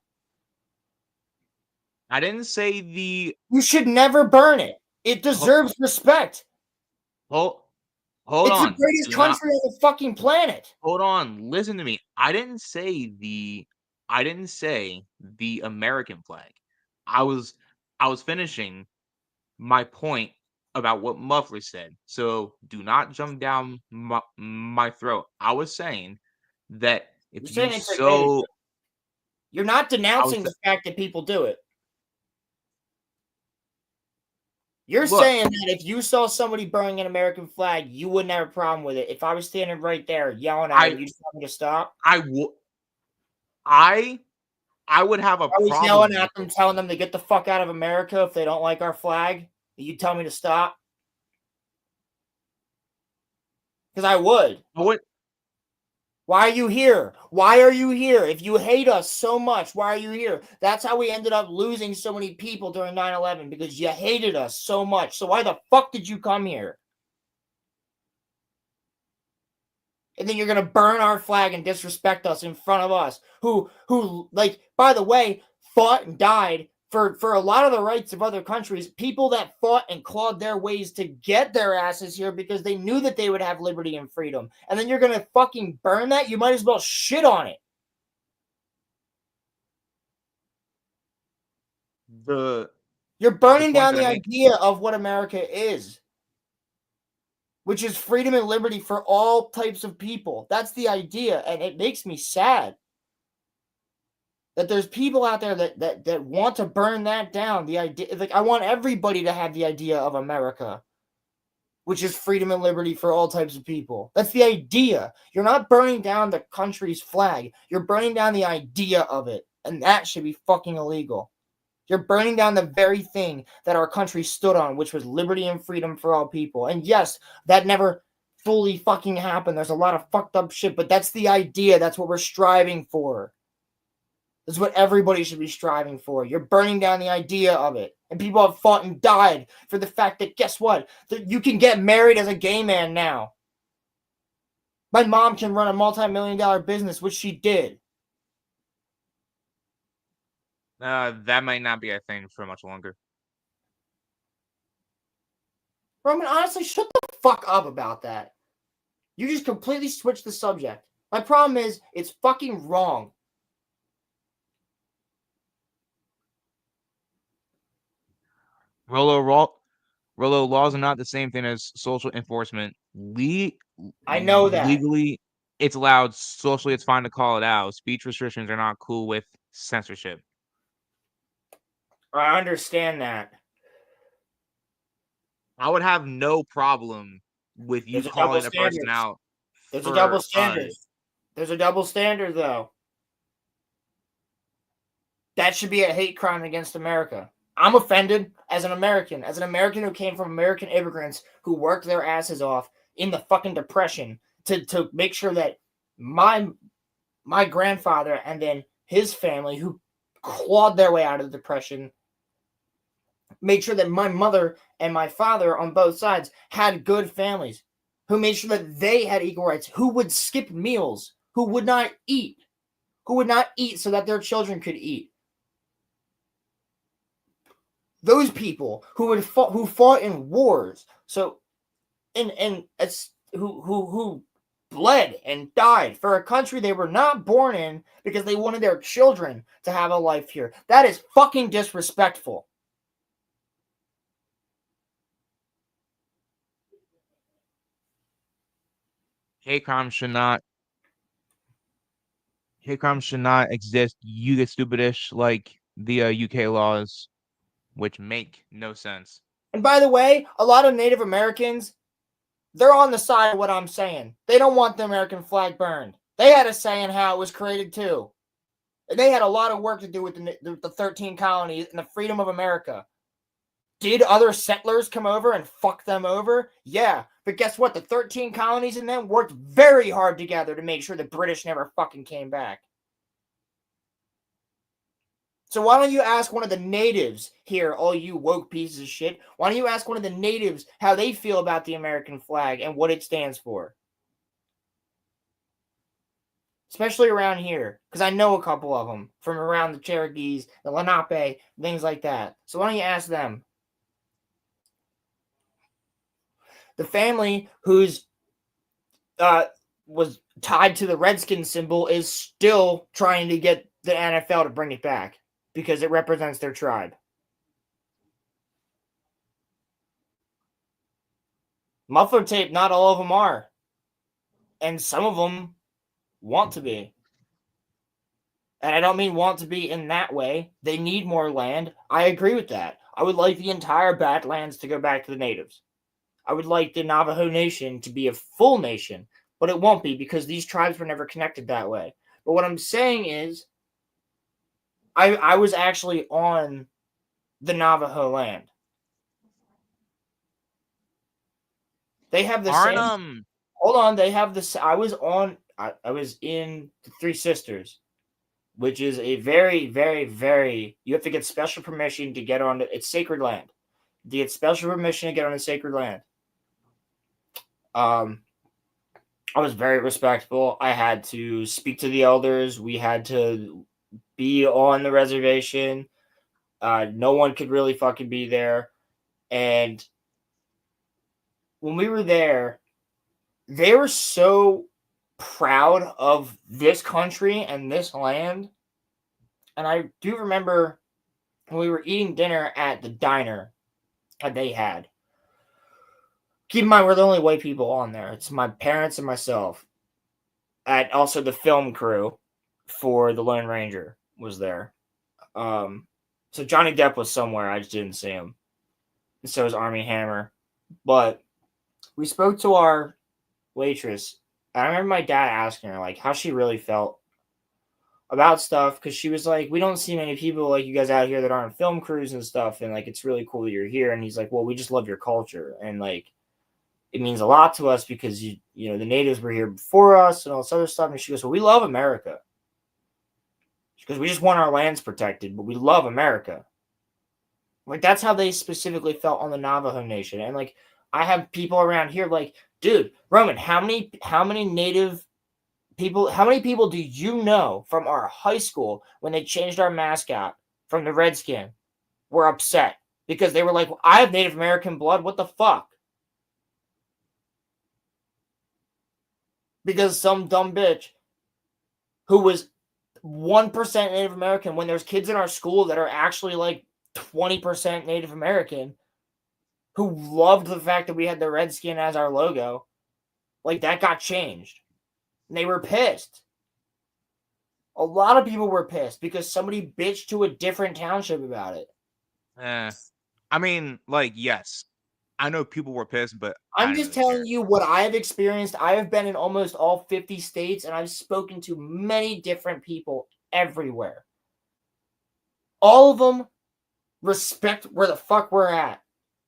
I didn't say the... You should never burn it. It deserves respect. Hold on. It's the greatest country on the fucking planet. Hold on. Listen to me. I didn't say the American flag. I was finishing my point about what Muffler said. So do not jump down my throat. I was saying that if you're not denouncing the fact that people do it. You're saying that if you saw somebody burning an American flag, you wouldn't have a problem with it. If I was standing right there yelling at you, you'd tell me to stop? I would have a problem. I was yelling at them, telling them to get the fuck out of America if they don't like our flag. You tell me to stop? Because I would. Why are you here? Why are you here? If you hate us so much, why are you here? That's how we ended up losing so many people during 9/11, because you hated us so much. So why the fuck did you come here? And then you're going to burn our flag and disrespect us in front of us, who, like, by the way, fought and died for a lot of the rights of other countries, people that fought and clawed their ways to get their asses here because they knew that they would have liberty and freedom. And then you're going to fucking burn that? You might as well shit on it. You're burning down the idea of what America is, which is freedom and liberty for all types of people. That's the idea, and it makes me sad that there's people out there that want to burn that down. The idea, like, I want everybody to have the idea of America, which is freedom and liberty for all types of people. That's the idea. You're not burning down the country's flag. You're burning down the idea of it, and that should be fucking illegal. You're burning down the very thing that our country stood on, which was liberty and freedom for all people. And yes, that never fully fucking happened. There's a lot of fucked up shit, but that's the idea. That's what we're striving for. That's what everybody should be striving for. You're burning down the idea of it. And people have fought and died for the fact that, guess what? That you can get married as a gay man now. My mom can run a multi-million-dollar business, which she did. That might not be a thing for much longer. Roman, honestly, shut the fuck up about that. You just completely switched the subject. My problem is, it's fucking wrong. Rolo, laws are not the same thing as social enforcement. I know that. Legally, it's allowed. Socially, it's fine to call it out. Speech restrictions are not cool with censorship. I understand that. I would have no problem with you calling a person out. There's a double standard. There's a double standard, though. That should be a hate crime against America. I'm offended as an American who came from American immigrants who worked their asses off in the fucking Depression to make sure that my grandfather and then his family who clawed their way out of the Depression made sure that my mother and my father on both sides had good families, who made sure that they had equal rights, who would skip meals, who would not eat so that their children could eat. Those people who fought in wars, so and it's who bled and died for a country they were not born in because they wanted their children to have a life here. That is fucking disrespectful. Hate crimes should not exist. You get stupidish like the UK laws, which make no sense. And by the way, a lot of Native Americans, they're on the side of what I'm saying. They don't want the American flag burned. They had a say in how it was created too. And they had a lot of work to do with the 13 colonies and the freedom of America. Did other settlers come over and fuck them over? Yeah. But guess what? The 13 colonies and them worked very hard together to make sure the British never fucking came back. So why don't you ask one of the natives here, all you woke pieces of shit, why don't you ask one of the natives how they feel about the American flag and what it stands for? Especially around here, because I know a couple of them from around the Cherokees, the Lenape, things like that. So why don't you ask them? The family who's was tied to the Redskin symbol is still trying to get the NFL to bring it back because it represents their tribe. Muffler tape, not all of them are. And some of them want to be. And I don't mean want to be in that way. They need more land. I agree with that. I would like the entire Badlands to go back to the natives. I would like the Navajo Nation to be a full nation, but it won't be because these tribes were never connected that way. But what I'm saying is, I was actually on the Navajo land. They have the same. Hold on, they have this. I was in the Three Sisters, which is a very, very, very. You have to get special permission to get on. It's sacred land. You get special permission to get on the sacred land. I was very respectful. I had to speak to the elders. We had to be on the reservation. No one could really fucking be there. And when we were there, they were so proud of this country and this land. And I do remember when we were eating dinner at the diner that they had. Keep in mind, we're the only white people on there. It's my parents and myself. And also the film crew for The Lone Ranger was there. So Johnny Depp was somewhere. I just didn't see him. And so was Armie Hammer. But we spoke to our waitress. I remember my dad asking her, like, how she really felt about stuff because she was like, we don't see many people like you guys out here that aren't film crews and stuff, and like it's really cool that you're here. And he's like, well, we just love your culture, and like it means a lot to us because you know the natives were here before us and all this other stuff. And she goes, well, we love America. She goes, we just want our lands protected, but we love America. Like that's how they specifically felt on the Navajo Nation. And like I have people around here like, dude, Roman, how many native people, how many people do you know from our high school when they changed our mascot from the Redskin were upset because they were like, I have Native American blood. What the fuck? Because some dumb bitch who was 1% Native American, when there's kids in our school that are actually like 20% Native American who loved the fact that we had the Redskin as our logo, like that got changed. And they were pissed. A lot of people were pissed because somebody bitched to a different township about it. I mean, like, yes, I know people were pissed, but I'm just telling you what I have experienced. I have been in almost all 50 states, and I've spoken to many different people everywhere. All of them respect where the fuck we're at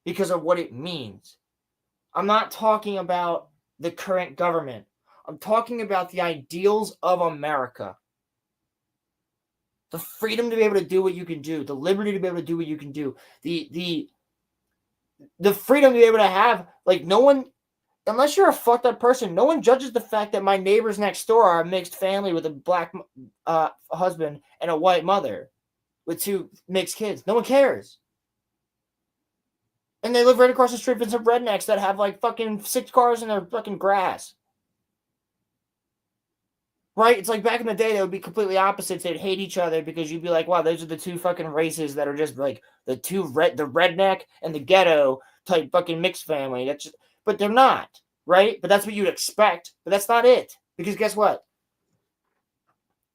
because of what it means. I'm not talking about the current government. I'm talking about the ideals of America. The freedom to be able to do what you can do, the liberty to be able to do what you can do, the freedom to be able to have, like, no one, unless you're a fucked up person, no one judges the fact that my neighbors next door are a mixed family with a black husband and a white mother with 2 mixed kids. No one cares. And they live right across the street from some rednecks that have like fucking 6 cars in their fucking grass. Right? It's like back in the day, they would be completely opposites. They'd hate each other because you'd be like, wow, those are the 2 fucking races that are just like the redneck and the ghetto type fucking mixed family. That's just, but they're not, right? But that's what you'd expect. But that's not it. Because guess what?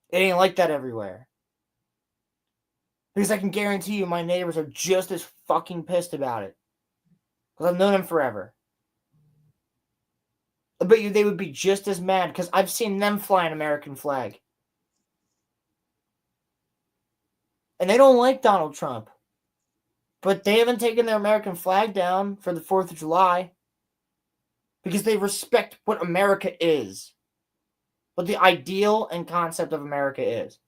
It ain't like that everywhere. Because I can guarantee you my neighbors are just as fucking pissed about it. Because I've known them forever. I bet you they would be just as mad because I've seen them fly an American flag. And they don't like Donald Trump. But they haven't taken their American flag down for the 4th of July because they respect what America is. What the ideal and concept of America is.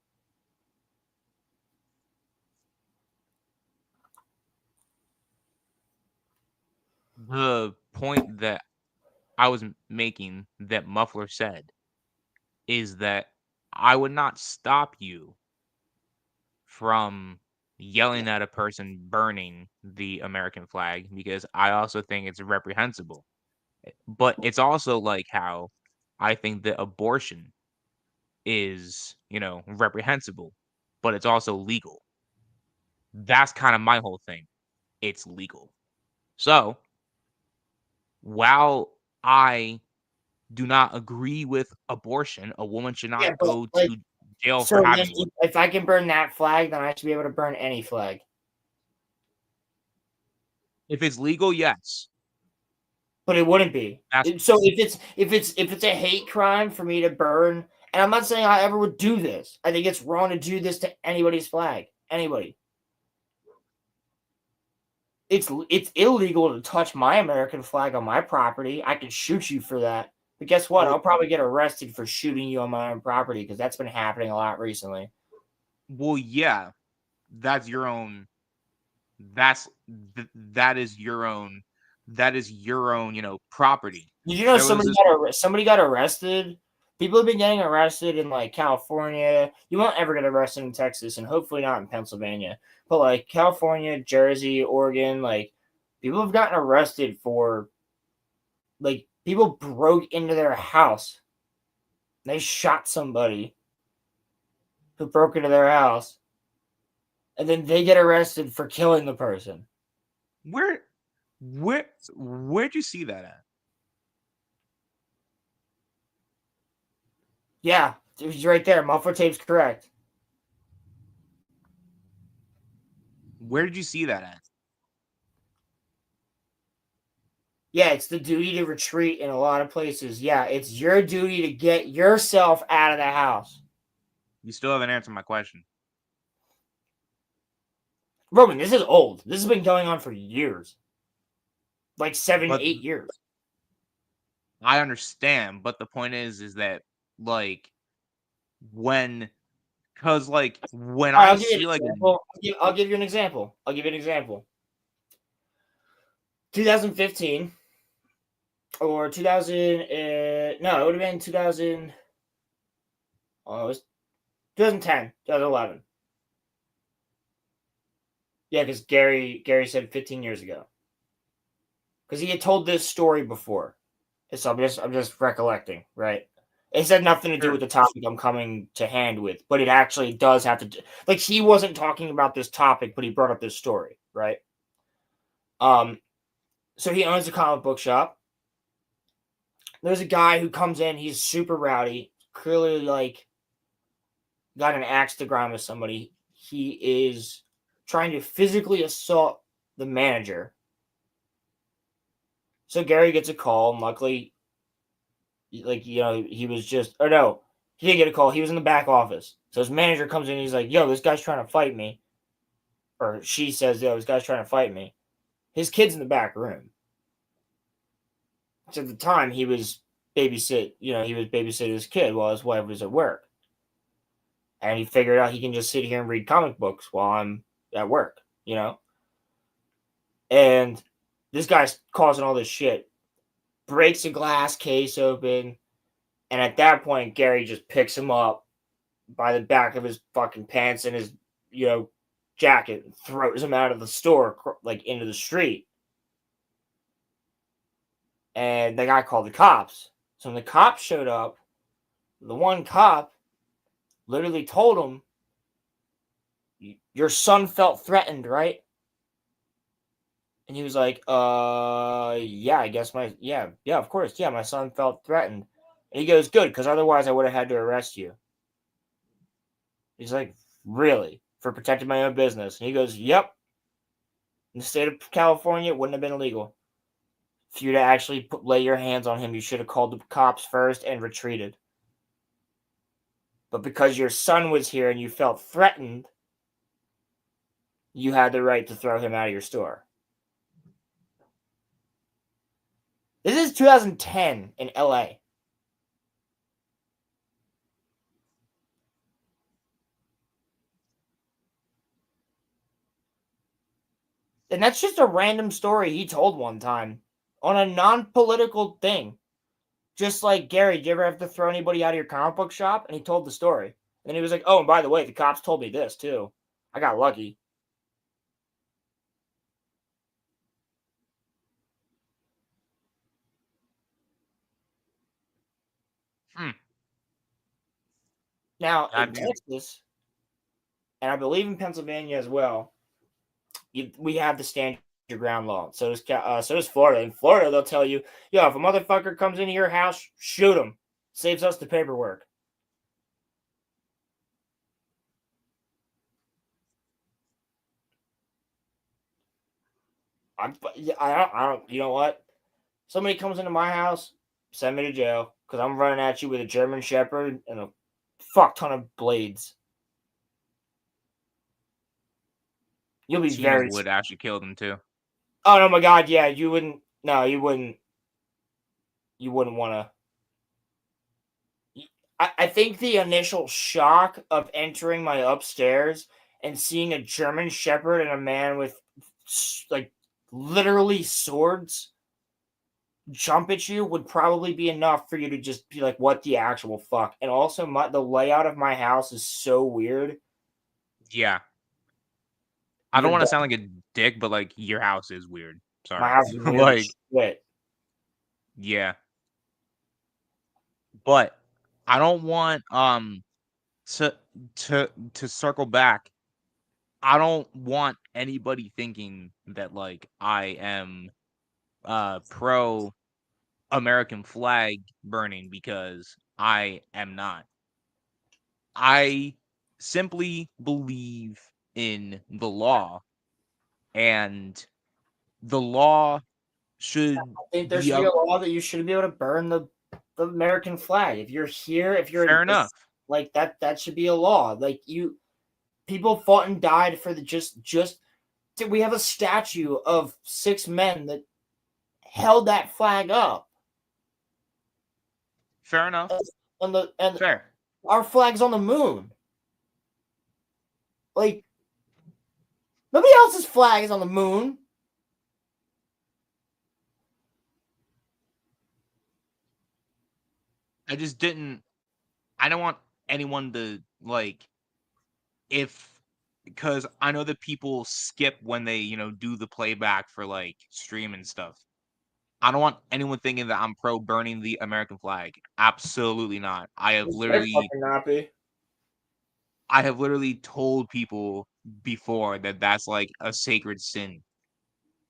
The point that I was making that Muffler said is that I would not stop you from yelling at a person burning the American flag because I also think it's reprehensible. But it's also like how I think that abortion is, reprehensible, but it's also legal. That's kind of my whole thing. It's legal. So, while I do not agree with abortion, a woman should not go to jail for having one. If I can burn that flag, then I should be able to burn any flag. If it's legal, yes. But it wouldn't be. So if it's a hate crime for me to burn, and I'm not saying I ever would do this. I think it's wrong to do this to anybody's flag. Anybody. It's illegal to touch my American flag on my property. I can shoot you for that. But guess what? I'll probably get arrested for shooting you on my own property because that's been happening a lot recently. Well, yeah. That's your own. That is your own. That is your own, property. Did you know somebody got arrested? People have been getting arrested in like California. You won't ever get arrested in Texas, and hopefully not in Pennsylvania. But like California, Jersey, Oregon, like people have gotten arrested for like people broke into their house. They shot somebody who broke into their house. And then they get arrested for killing the person. Where'd you see that at? Yeah, it's right there. Muffler tape's correct. Where did you see that at? Yeah, it's the duty to retreat in a lot of places. Yeah, it's your duty to get yourself out of the house. You still haven't answered my question. Roman, this is old. This has been going on for years. Like 7, But- 8 years. I understand, but the point is that like when, because like when I I'll give you see an like example. I'll give you an example. 2015 or 2000. No, it would have been 2000. Oh, it was 2010, 2011. Yeah, because Gary said 15 years ago. Because he had told this story before. So I'm just recollecting, right? It had nothing to do Sure. with the topic I'm coming to hand with, but it actually does have to do, like, he wasn't talking about this topic, but he brought up this story, right? So he owns a comic book shop. There's a guy who comes in, he's super rowdy, clearly like got an axe to grind with somebody. He is trying to physically assault the manager. So Gary gets a call, and luckily, like, you know, he was just, or no, he didn't get a call. He was in the back office. So his manager comes in, and he's like, yo, this guy's trying to fight me. Or she says, yo, this guy's trying to fight me. His kid's in the back room. So at the time, he was babysitting his kid while his wife was at work. And he figured out he can just sit here and read comic books while I'm at work, you know? And this guy's causing all this shit. Breaks a glass case open. And at that point, Gary just picks him up by the back of his fucking pants and his, you know, jacket and throws him out of the store, like, into the street. And the guy called the cops. So when the cops showed up, the one cop literally told him, your son felt threatened, right? And he was like, yeah, I guess yeah, of course. Yeah, my son felt threatened. And he goes, good, because otherwise I would have had to arrest you. He's like, really? For protecting my own business? And he goes, yep. In the state of California, it wouldn't have been illegal. For you to actually lay your hands on him, you should have called the cops first and retreated. But because your son was here and you felt threatened, you had the right to throw him out of your store. This is 2010 in LA. And that's just a random story he told one time on a non-political thing. Just like, Gary, did you ever have to throw anybody out of your comic book shop? And he told the story. And he was like, oh, and by the way, the cops told me this too. I got lucky. Now, in Texas, and I believe in Pennsylvania as well, we have the stand your ground law. So does Florida. In Florida, they'll tell you, yo, if a motherfucker comes into your house, shoot him. Saves us the paperwork. I don't. You know what? Somebody comes into my house, send me to jail because I'm running at you with a German Shepherd and a fuck ton of blades. You'll be very. would actually kill them too. Oh no, my God! Yeah, you wouldn't. No, you wouldn't. You wouldn't want to. I think the initial shock of entering my upstairs and seeing a German Shepherd and a man with, like, literally swords jump at you would probably be enough for you to just be like, what the actual fuck? And also, the layout of my house is so weird. Yeah. I don't want to sound like a dick, but like, your house is weird. Sorry. My house is weird like, as shit. Yeah. But I don't want to circle back. I don't want anybody thinking that like I am pro American flag burning, because I am not. I simply believe in the law, and the law should I think there be should be a law that you should be able to burn the American flag. If you're here, if you're fair in this, enough. Like that should be a law. Like people fought and died for the just. We have a statue of 6 men that held that flag up. Fair enough. And Fair. our flag's on the moon. Like nobody else's flag is on the moon. I don't want anyone to like because I know that people skip when they, do the playback for like stream and stuff. I don't want anyone thinking that I'm pro burning the American flag. Absolutely not. I have literally told people before that that's like a sacred sin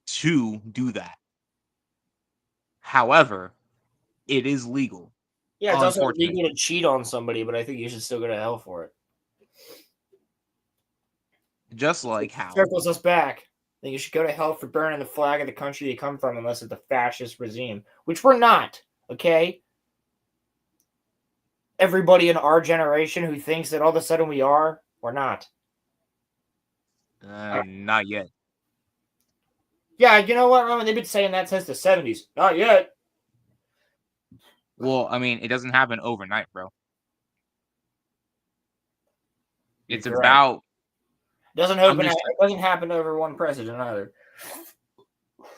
to do that. However, it is legal. Yeah, it's also legal to cheat on somebody, but I think you should still go to hell for it. Just like how circles us back. Then you should go to hell for burning the flag of the country you come from, unless it's a fascist regime, which we're not. Okay. Everybody in our generation who thinks that all of a sudden we're not. Not yet. Yeah, you know what, Roman? They've been saying that since the 70s. Not yet. Well, I mean, it doesn't happen overnight, bro. It's about. It doesn't happen over one president either.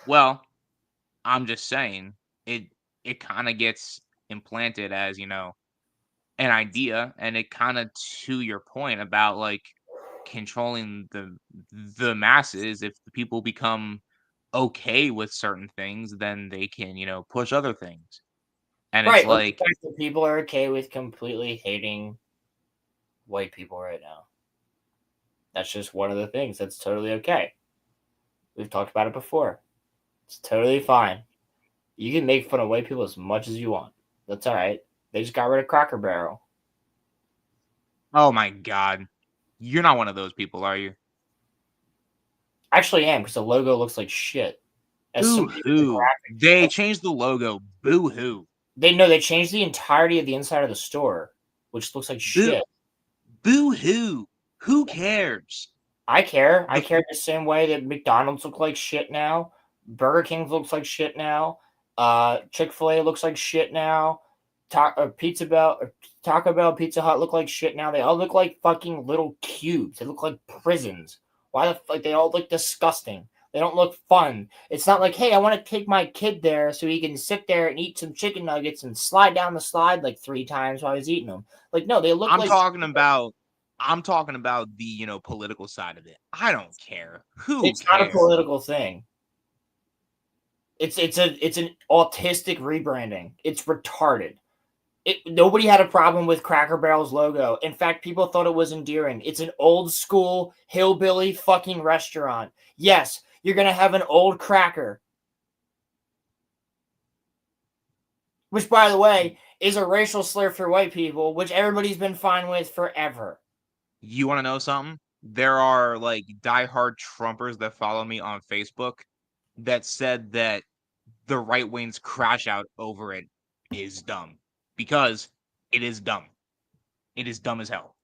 Well, I'm just saying it kind of gets implanted as, an idea, and it kind of, to your point about like controlling the masses. If the people become okay with certain things, then they can, push other things. And right, it's like people are okay with completely hating white people right now. That's just one of the things that's totally okay. We've talked about it before. It's totally fine. You can make fun of white people as much as you want. That's all right. They just got rid of Cracker Barrel. Oh my God. You're not one of those people, are you? Actually, I am, because the logo looks like shit. Boo-hoo. They changed the logo. Boo-hoo. They changed the entirety of the inside of the store, which looks like shit. Boo-hoo. Who cares? I care. I care the same way that McDonald's look like shit now. Burger King looks like shit now. Chick-fil-A looks like shit now. Taco Bell, Pizza Hut look like shit now. They all look like fucking little cubes. They look like prisons. Why the fuck? They all look disgusting. They don't look fun. It's not like, hey, I want to take my kid there so he can sit there and eat some chicken nuggets and slide down the slide like 3 times while he's eating them. Like, no, they look I'm talking about the, political side of it. I don't care. It's cares? Not a political thing. It's an autistic rebranding. It's retarded. Nobody had a problem with Cracker Barrel's logo. In fact, people thought it was endearing. It's an old school hillbilly fucking restaurant. Yes, you're going to have an old cracker. Which, by the way, is a racial slur for white people, which everybody's been fine with forever. You want to know something? There are like diehard Trumpers that follow me on Facebook that said that the right wing's crash out over it is dumb. Because it is dumb. It is dumb as hell.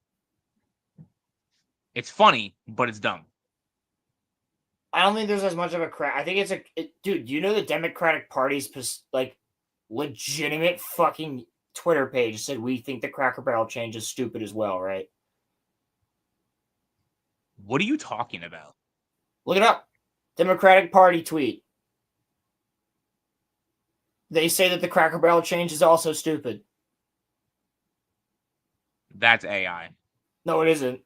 It's funny, but it's dumb. I don't think there's as much of a crack. I think dude, you know the Democratic Party's like legitimate fucking Twitter page said we think the Cracker Barrel change is stupid as well, right? What are you talking about? Look it up. Democratic Party tweet. They say that the Cracker Barrel change is also stupid. That's AI. No, it isn't.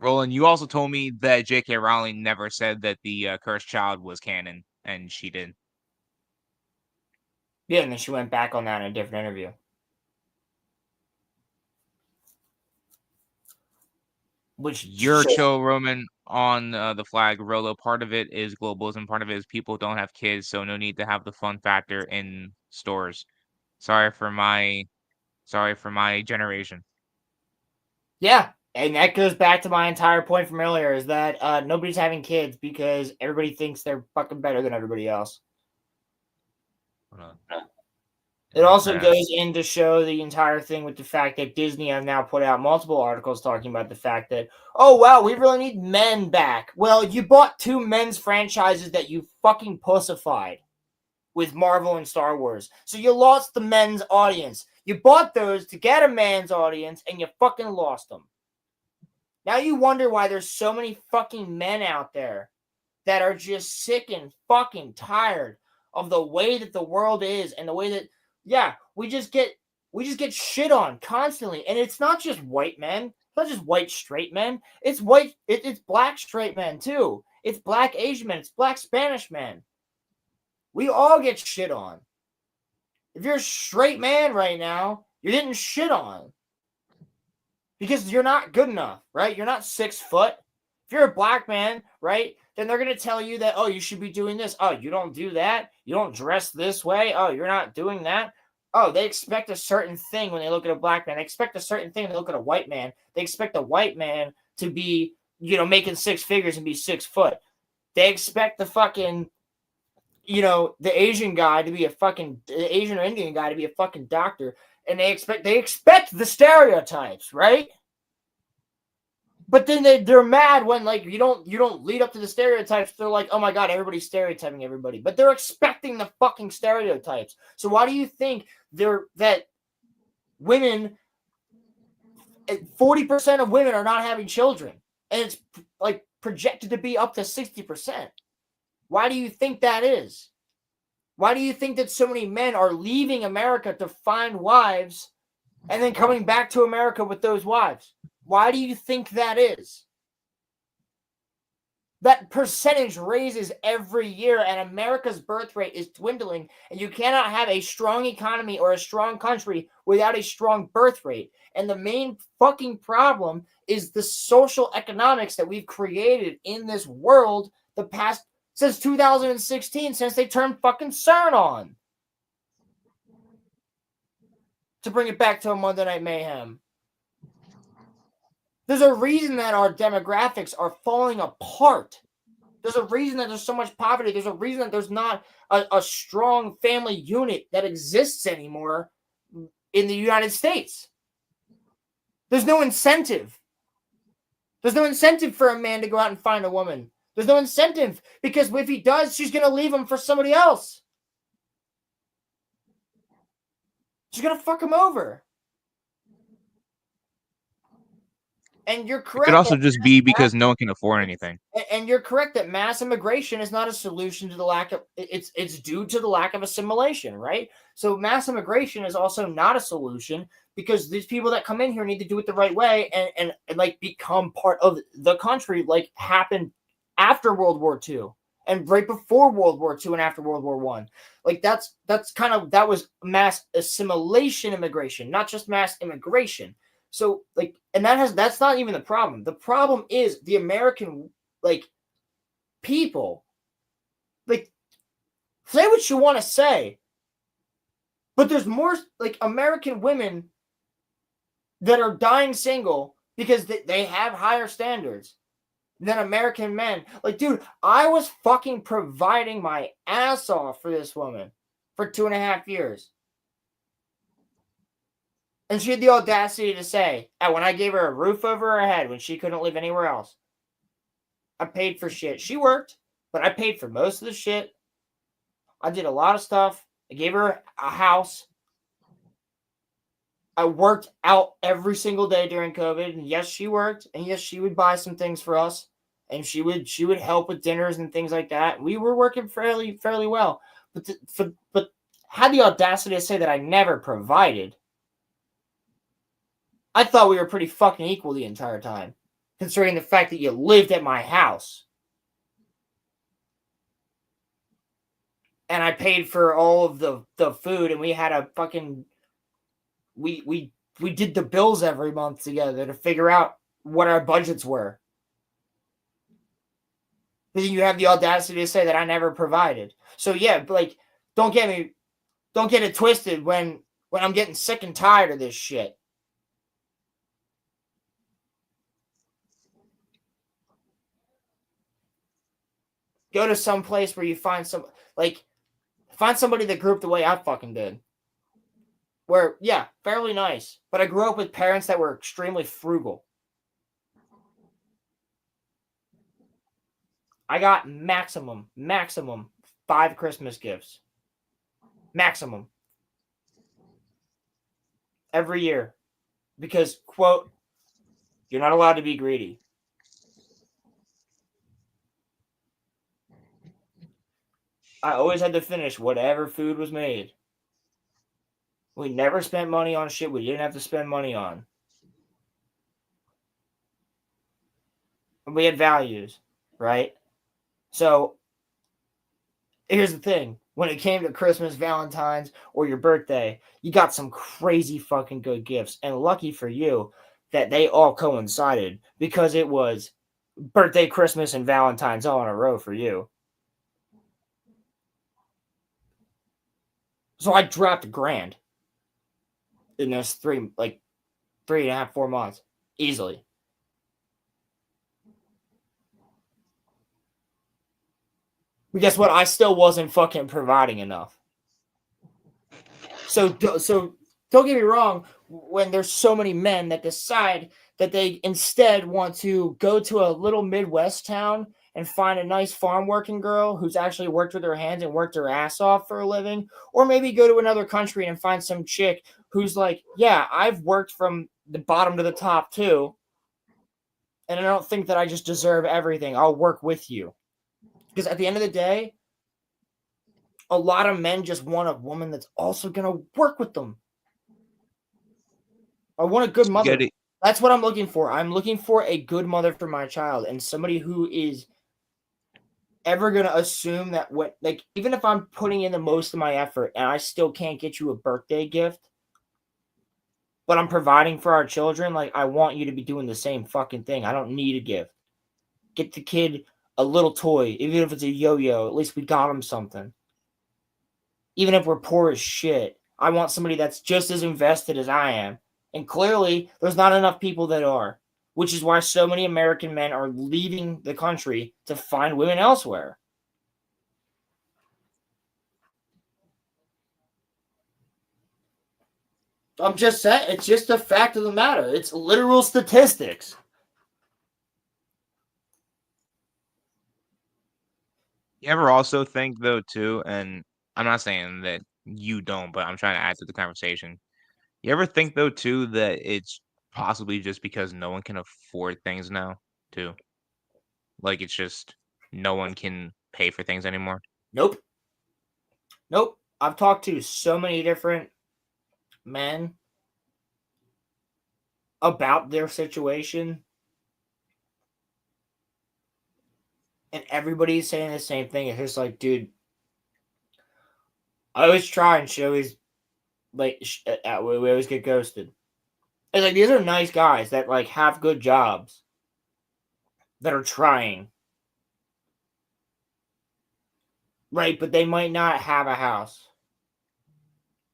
Roland, you also told me that J.K. Rowling never said that the Cursed Child was canon, and she did. Yeah, and then she went back on that in a different interview. Which you're chill, Roman, on the flag. Rolo, part of it is globalism. Part of it is people don't have kids, so no need to have the fun factor in stores. Sorry for my generation. Yeah, and that goes back to my entire point from earlier, is that nobody's having kids because everybody thinks they're fucking better than everybody else. Hold on. It also Yeah. goes in to show the entire thing with the fact that Disney have now put out multiple articles talking about the fact that, oh, wow, we really need men back. Well, you bought 2 men's franchises that you fucking pussified with Marvel and Star Wars. So you lost the men's audience. You bought those to get a man's audience, and you fucking lost them. Now you wonder why there's so many fucking men out there that are just sick and fucking tired of the way that the world is and the way that, yeah, we just get shit on constantly. And it's not just white men. It's not just white straight men. It's it's black straight men too. It's black Asian men. It's black Spanish men. We all get shit on. If you're a straight man right now, you're getting shit on. Because you're not good enough, right? You're not 6 foot. If you're a black man, right, then they're going to tell you that, oh, you should be doing this. Oh, you don't do that. You don't dress this way. Oh, you're not doing that. Oh, they expect a certain thing when they look at a black man. They expect a certain thing when they look at a white man. They expect a white man to be, making 6 figures and be 6 foot. They expect the fucking, the Asian guy to be the Asian or Indian guy to be a fucking doctor. And they expect the stereotypes, right? But then they're mad when you don't lead up to the stereotypes. They're like, oh my god, everybody's stereotyping everybody. But they're expecting the fucking stereotypes. So why do you think that women, 40% of women are not having children, and it's projected to be up to 60%? Why do you think that is? Why do you think that so many men are leaving America to find wives and then coming back to America with those wives? Why do you think that is? That percentage raises every year, and America's birth rate is dwindling, and you cannot have a strong economy or a strong country without a strong birth rate. And the main fucking problem is the social economics that we've created in this world since 2016, since they turned fucking CERN on. To bring it back to a Monday Night Mayhem. There's a reason that our demographics are falling apart. There's a reason that there's so much poverty. There's a reason that there's not a strong family unit that exists anymore in the United States. There's no incentive. There's no incentive for a man to go out and find a woman. There's no incentive because if he does, she's going to leave him for somebody else. She's going to fuck him over. And you're correct. It could also just be because no one can afford anything. And you're correct that mass immigration is not a solution to the lack of it's due to the lack of assimilation, right? So mass immigration is also not a solution because these people that come in here need to do it the right way and become part of the country, like happened after World War II and right before World War II and after World War I. Like that was mass assimilation immigration, not just mass immigration. So and that's not even the problem. The problem is the American people. Say what you want to say, but there's more American women that are dying single because they have higher standards than American men. Dude, I was fucking providing my ass off for this woman for 2.5 years. And she had the audacity to say, when I gave her a roof over her head when she couldn't live anywhere else, I paid for shit. She worked, but I paid for most of the shit. I did a lot of stuff. I gave her a house. I worked out every single day during COVID. And yes, she worked. And yes, she would buy some things for us. And she would help with dinners and things like that. We were working fairly well. But had the audacity to say that I never provided. I thought we were pretty fucking equal the entire time, considering the fact that you lived at my house. And I paid for all of the food, and we had a fucking... We did the bills every month together to figure out what our budgets were. But then you have the audacity to say that I never provided. So yeah, don't get it twisted when I'm getting sick and tired of this shit. Go to some place where you find somebody that grew up the way I fucking did. where, yeah, fairly nice. But I grew up with parents that were extremely frugal. I got maximum 5 Christmas gifts. Maximum. Every year. Because, quote, you're not allowed to be greedy. I always had to finish whatever food was made. We never spent money on shit we didn't have to spend money on. And we had values, right? So, here's the thing. When it came to Christmas, Valentine's, or your birthday, you got some crazy fucking good gifts. And lucky for you that they all coincided because it was birthday, Christmas, and Valentine's all in a row for you. So I dropped $1,000 in those 3.5, 4 months. Easily. But guess what? I still wasn't fucking providing enough. So don't get me wrong, when there's so many men that decide that they instead want to go to a little Midwest town and find a nice farm working girl who's actually worked with her hands and worked her ass off for a living, or maybe go to another country and find some chick who's like, yeah, I've worked from the bottom to the top too, and I don't think that I just deserve everything. I'll work with you. Because at the end of the day, a lot of men just want a woman that's also going to work with them. I want a good mother. That's what I'm looking for. I'm looking for a good mother for my child, and somebody who is ever going to assume that even if I'm putting in the most of my effort and I still can't get you a birthday gift, but I'm providing for our children, I want you to be doing the same fucking thing. I don't need a gift. Get the kid a little toy, even if it's a yo-yo. At least we got him something. Even if we're poor as shit, I want somebody that's just as invested as I am. And clearly, there's not enough people that are, which is why so many American men are leaving the country to find women elsewhere. I'm just saying, it's just a fact of the matter. It's literal statistics. You ever also think, though, too, and I'm not saying that you don't, but I'm trying to add to the conversation. You ever think, though, too, that it's possibly just because no one can afford things now, too? It's just no one can pay for things anymore? Nope. I've talked to so many different men about their situation, and everybody's saying the same thing. It's just like, dude, I always try and she always we always get ghosted. It's like, these are nice guys that have good jobs that are trying, right? But they might not have a house.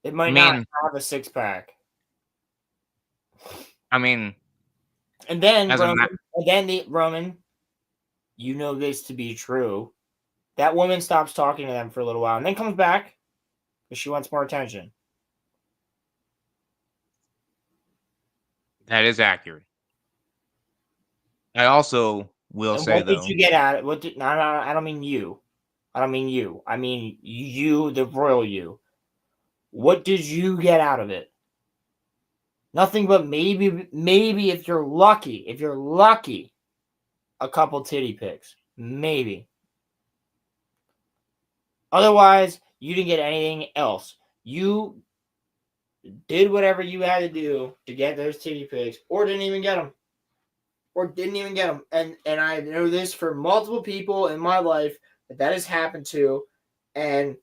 They might not have a 6-pack. I mean, and then Roman, you know this to be true. That woman stops talking to them for a little while and then comes back because she wants more attention. That is accurate. I also will say, what did you get out of it? No, I don't mean you. I don't mean you. I mean you, the royal you. What did you get out of it? Nothing but maybe if you're lucky, a couple titty pics. Maybe. Otherwise, you didn't get anything else. You did whatever you had to do to get those titty pics, or didn't even get them. And I know this for multiple people in my life that has happened to. And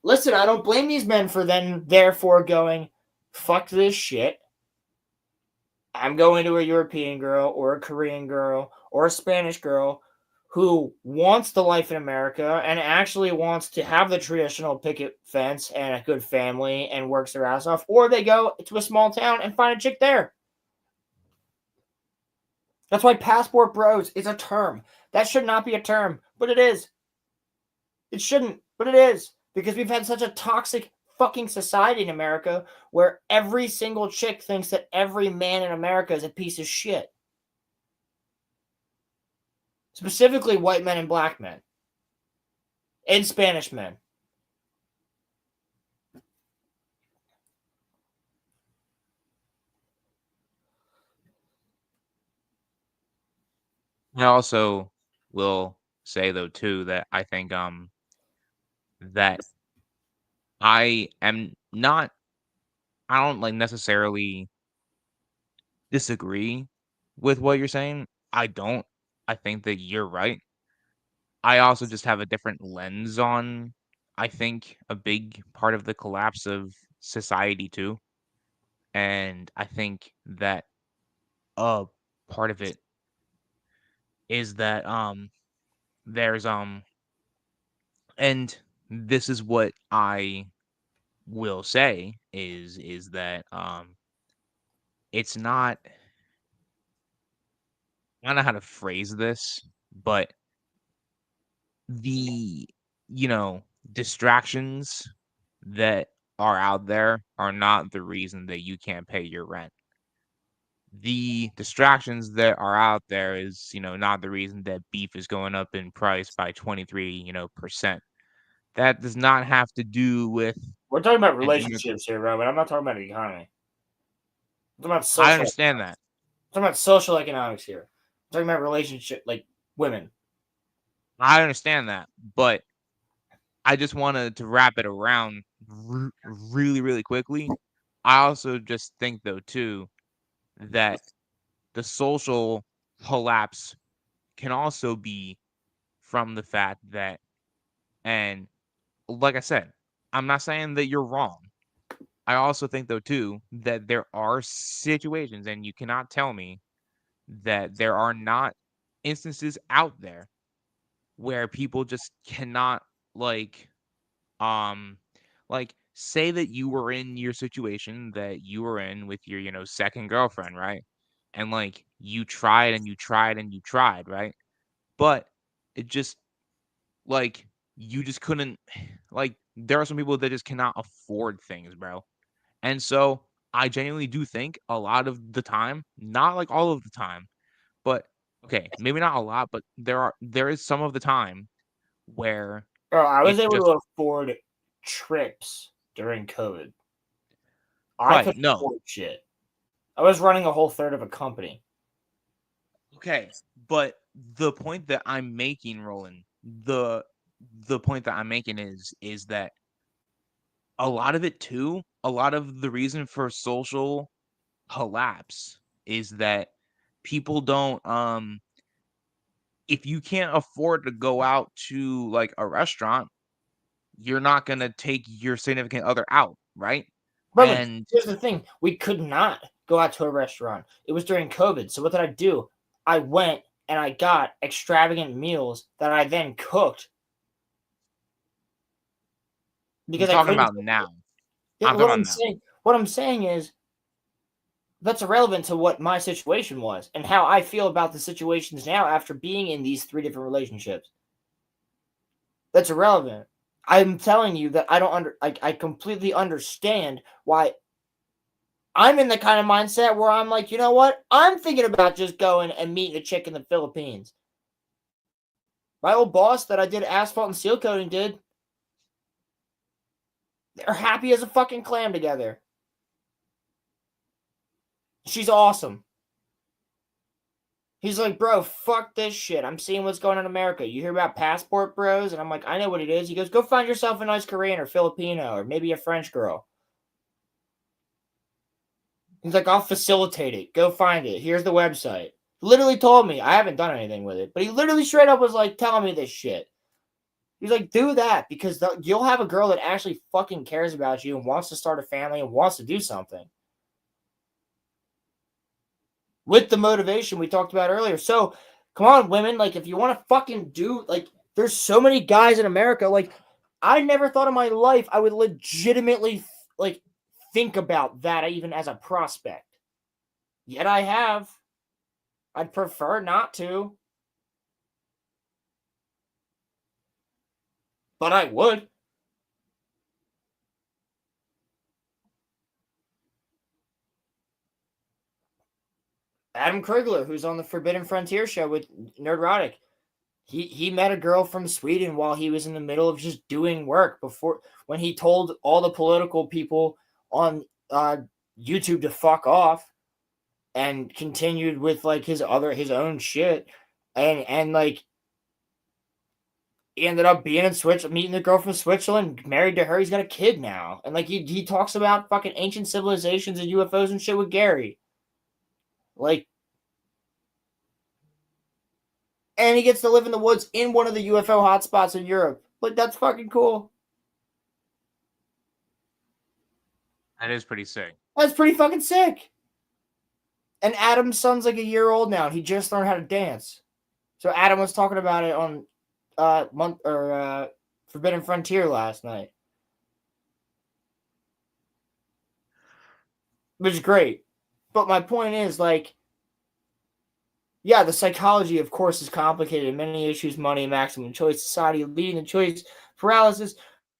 listen, I don't blame these men for then therefore going, fuck this shit. I'm going to a European girl or a Korean girl or a Spanish girl who wants the life in America and actually wants to have the traditional picket fence and a good family and works their ass off. Or they go to a small town and find a chick there. That's why passport bros is a term. That should not be a term, but it is. It shouldn't, but it is. Because we've had such a toxic fucking society in America where every single chick thinks that every man in America is a piece of shit. Specifically white men and black men. And Spanish men. I also will say though too that I think that I am not I don't like necessarily disagree with what you're saying. I don't. I think that you're right. I also just have a different lens on I think a big part of the collapse of society too. And I think that a part of it is that there's and this is what I will say is that it's not I don't know how to phrase this, but the distractions that are out there are not the reason that you can't pay your rent. The distractions that are out there is, not the reason that beef is going up in price by 23, percent. That does not have to do with We're talking about an immigrant. relationships here, bro, but I'm not talking about the economy. I'm talking about I social. understand that. I'm talking about social economics here. I'm talking about relationship, like women. I understand that, but I just wanted to wrap it around really, really quickly. I also just think, though, too, that the social collapse can also be from the fact that, and like I said, I'm not saying that you're wrong. I also think, though, too, that there are situations, and you cannot tell me that there are not instances out there where people just cannot, like, Um, like, say that you were in your situation that you were in with your, second girlfriend, right? And like you tried and you tried and you tried, right? But it just like you just couldn't like there are some people that just cannot afford things, bro. And so I genuinely do think a lot of the time, not like all of the time, but okay, maybe not a lot, but there is some of the time where Bro, I was it's able just to afford trips during COVID. I right. could No. afford shit. I was running a whole third of a company. Okay, but the point that I'm making, Roland, the point that I'm making is that a lot of it too, a lot of the reason for social collapse is that people don't if you can't afford to go out to like a restaurant, you're not going to take your significant other out, right? Brother, And here's the thing. We could not go out to a restaurant. It was during COVID. So what did I do? I went and I got extravagant meals that I then cooked. I'm Because I talking couldn't. about now. Yeah, I'm talking about now. What I'm saying is that's irrelevant to what my situation was and how I feel about the situations now after being in these 3 different relationships. That's irrelevant. I'm telling you that I completely understand why I'm in the kind of mindset where I'm like, you know what? I'm thinking about just going and meeting a chick in the Philippines. My old boss that I did asphalt and seal coating did. They're happy as a fucking clam together. She's awesome. He's like, bro, fuck this shit. I'm seeing what's going on in America. You hear about passport bros? And I'm like, I know what it is. He goes, go find yourself a nice Korean or Filipino or maybe a French girl. He's like, I'll facilitate it. Go find it. Here's the website. Literally told me. I haven't done anything with it. But he literally straight up was like telling me this shit. He's like, do that because you'll have a girl that actually fucking cares about you and wants to start a family and wants to do something. With the motivation we talked about earlier. So, come on, women. Like, if you want to fucking do, like, there's so many guys in America. Like, I never thought in my life I would legitimately, like, think about that even as a prospect. Yet I have. I'd prefer not to. But I would. Adam Krigler, who's on the Forbidden Frontier show with Nerdrotic. He met a girl from Sweden while he was in the middle of just doing work before when he told all the political people on YouTube to fuck off and continued with like his own shit and like he ended up being in meeting the girl from Switzerland, married to her. He's got a kid now, and like he talks about fucking ancient civilizations and UFOs and shit with Gary, like. And he gets to live in the woods in one of the UFO hotspots in Europe. Like, that's fucking cool. That is pretty sick. That's pretty fucking sick. And Adam's son's like a year old now, and he just learned how to dance. So Adam was talking about it on Forbidden Frontier last night. Which is great. But my point is, like, yeah, the psychology, of course, is complicated. Many issues, money, maximum choice, society leading to choice paralysis,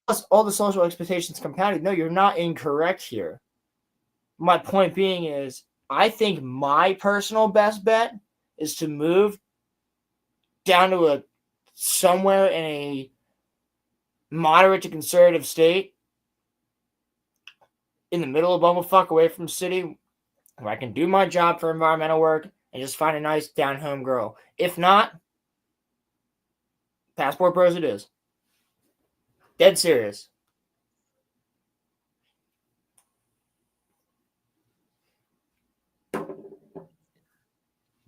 plus all the social expectations compounded. No, you're not incorrect here. My point being is, I think my personal best bet is to move down to somewhere in a moderate to conservative state in the middle of bumblefuck away from the city where I can do my job for environmental work and just find a nice down-home girl. If not, Passport Bros it is. Dead serious.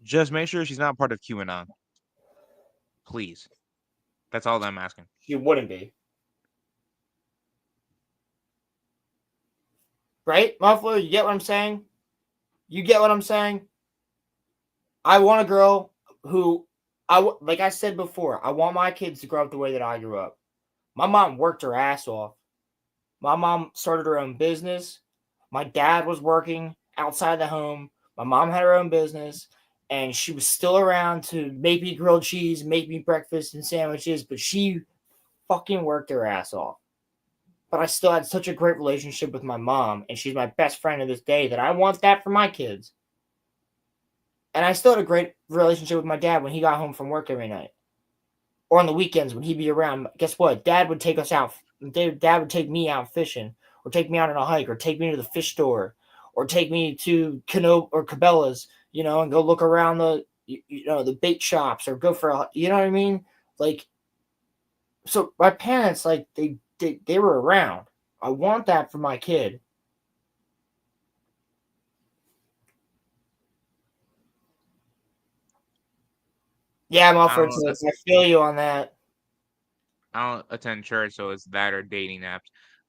Just make sure she's not part of QAnon. Please. That's all I'm asking. She wouldn't be. Right, Muffler? You get what I'm saying? You get what I'm saying? I want a girl who, like I said before, I want my kids to grow up the way that I grew up. My mom worked her ass off. My mom started her own business. My dad was working outside the home. My mom had her own business, and she was still around to make me grilled cheese, make me breakfast and sandwiches, but she fucking worked her ass off. But I still had such a great relationship with my mom, and she's my best friend to this day, that I want that for my kids. And I still had a great relationship with my dad when he got home from work every night. Or on the weekends when he'd be around. Guess what? Dad would take us out. Dad would take me out fishing, or take me out on a hike, or take me to the fish store, or take me to Cabela's, and go look around the bait shops, or go for a, you know what I mean? Like, so my parents, like, they were around. I want that for my kid. Yeah, I'm off for it. I feel you on that. I don't attend church, so it's that or dating apps.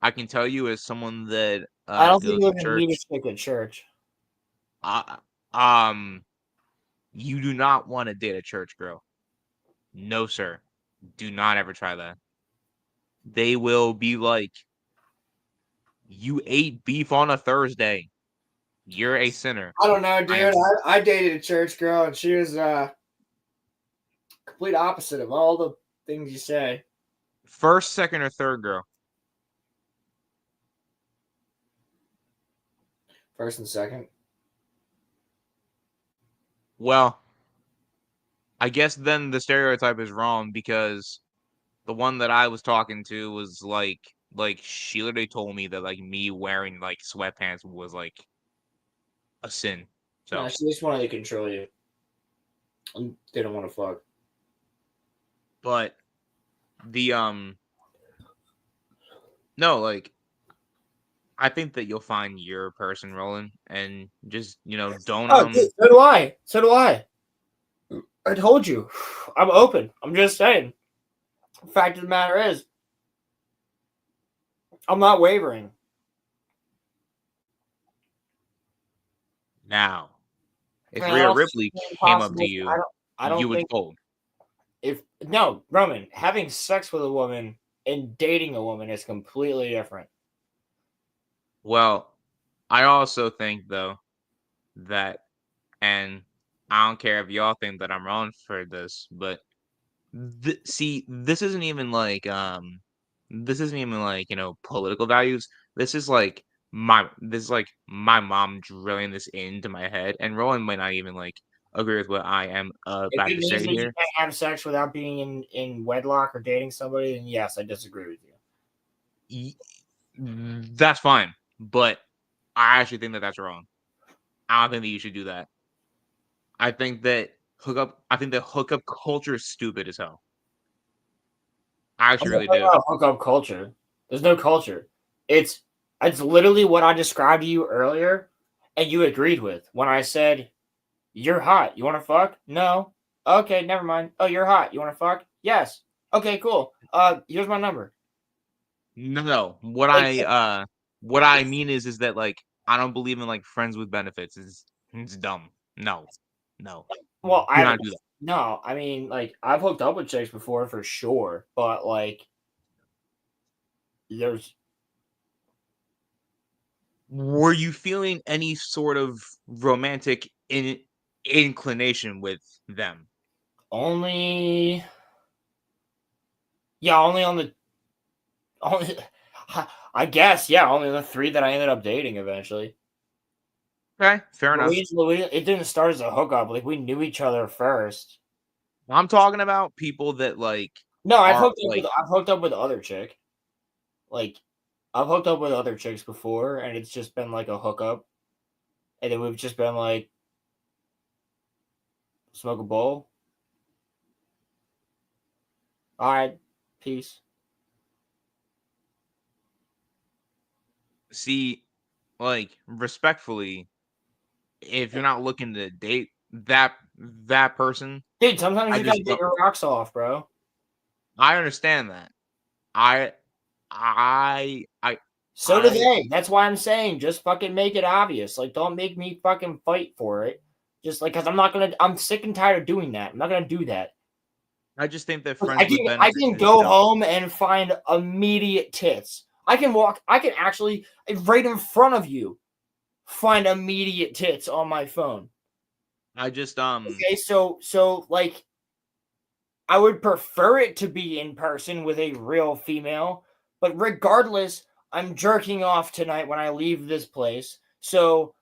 I can tell you as someone that I don't think goes you're to gonna church. need a chick at church. You do not want to date a church girl. No, sir. Do not ever try that. They will be like, you ate beef on a Thursday. You're a sinner. I don't know, dude. I dated a church girl, and she was complete opposite of all the things you say. First, second, or third girl? First and second. Well, I guess then the stereotype is wrong, because the one that I was talking to was like she literally told me that like me wearing like sweatpants was like a sin. So No, she just wanted to control you. They don't want to fuck. But the no, like, I think that you'll find your person, Roland, and just don't Dude, so do I. So do I. I told you, I'm open. I'm just saying. The fact of the matter is, I'm not wavering. Now, if And Rhea also, Ripley it's came up to impossible- you, I don't you would think fold. Roman, having sex with a woman and dating a woman is completely different. Well, I also think though that, and I don't care if y'all think that I'm wrong for this, but see, this isn't even like political values. This is like this is like my mom drilling this into my head, and Roland might not even like agree with what I am If about it to means say that you here. can't have sex without being in wedlock or dating somebody, then yes, I disagree with you. That's fine, but I actually think that that's wrong. I don't think that you should do that. I think that hookup culture is stupid as hell. I I'm actually not really talking do. about hookup culture. There's no culture. It's literally what I described to you earlier, and you agreed with when I said, "You're hot. You want to fuck?" No. Okay, never mind. Oh, you're hot. You want to fuck? Yes. Okay, cool. Here's my number. No. Like, What I mean is that like I don't believe in like friends with benefits. It's dumb. No. No. well, I Do haven't. not do that. No, I mean, like, I've hooked up with chicks before for sure, but like, there's Were you feeling any sort of romantic inclination with them? only, yeah, only on the only. I guess, yeah, only the 3 that I ended up dating eventually. Okay, fair But enough. it didn't start as a hookup. Like, we knew each other first. I'm talking about people that like No, are like I've hooked up with other chick. Like, I've hooked up with other chicks before, and it's just been like a hookup, and then we've just been like smoke a bowl. All right, peace. see like respectfully, if you're not looking to date that person, Dude, sometimes I you gotta just get your rocks off, bro. I understand that. I I So do I they. That's why I'm saying just fucking make it obvious. Like, don't make me fucking fight for it. Just like, because I'm sick and tired of doing that. I'm not gonna do that. I just think that I friends with can I benefits can is go dumb. home and find immediate tits. I can actually right in front of you find immediate tits on my phone. I just Okay, so like I would prefer it to be in person with a real female, but regardless, I'm jerking off tonight when I leave this place. So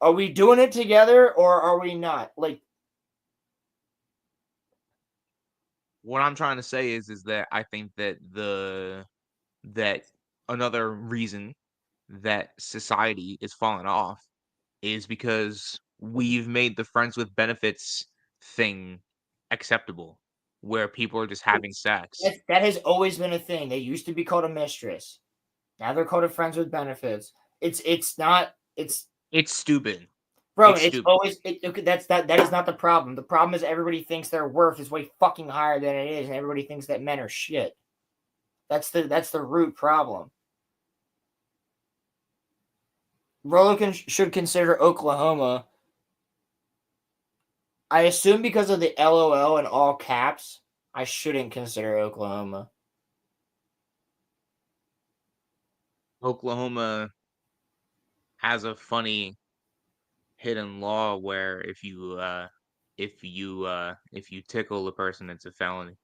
are we doing it together or are we not? Like, what I'm trying to say is that I think that that another reason that society is falling off is because we've made the friends with benefits thing acceptable, where people are just having sex. that has always been a thing. They used to be called a mistress. Now they're called a friends with benefits. It's not it's It's stupid. bro, It's it's stupid. always okay, that is not the problem. The problem is everybody thinks their worth is way fucking higher than it is, and everybody thinks that men are shit. That's the root problem. Rolo should consider Oklahoma. I assume because of the LOL in all caps, I shouldn't consider Oklahoma. Oklahoma has a funny hidden law where if you tickle a person, it's a felony.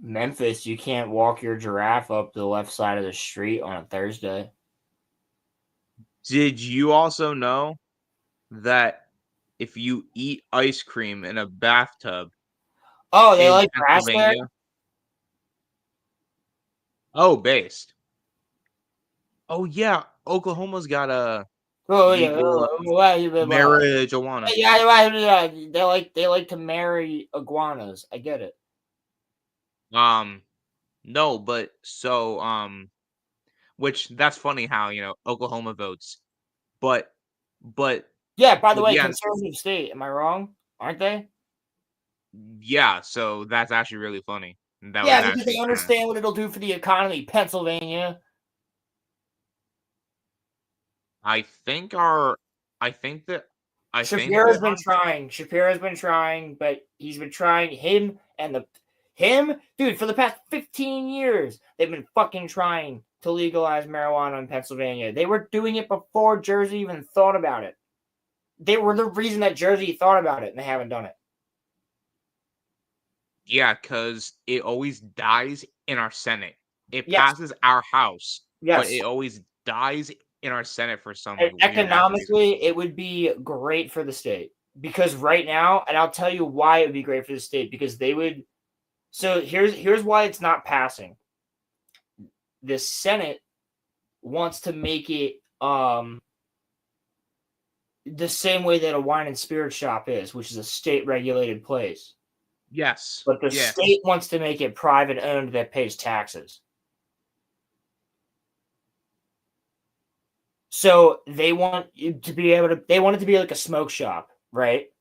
Memphis, you can't walk your giraffe up the left side of the street on a Thursday. Did you also know that if you eat ice cream in a bathtub Oh, they in like grass there? Pennsylvania? Oh, based. Oh yeah, Oklahoma's got a Oh, yeah. legal marijuana. Yeah, they like to marry iguanas. I get it. No, but so which that's funny how Oklahoma votes, but but Yeah, by the but way, yeah, conservative state. Am I wrong? Aren't they? yeah. So that's actually really funny. That was Yeah, because they actually kind of. understand what it'll do for the economy. Pennsylvania. I think our. I think that. I think Shapiro's that been our. trying. Shapiro's been trying, but he's been trying dude, for the past 15 years, they've been fucking trying to legalize marijuana in Pennsylvania. They were doing it before Jersey even thought about it. They were the reason that Jersey thought about it, and they haven't done it. Yeah, because it always dies in our Senate. It Yes. passes our House, but Yes. it always dies in our Senate for some weird ass reason. Economically, it would be great for the state because right now, and I'll tell you why it would be great for the state because they would. So here's why it's not passing. The Senate wants to make it the same way that a wine and spirit shop is, which is a state regulated place. Yes. But the Yeah. state wants to make it private owned that pays taxes. So they want you to be able to. They want it to be like a smoke shop, right?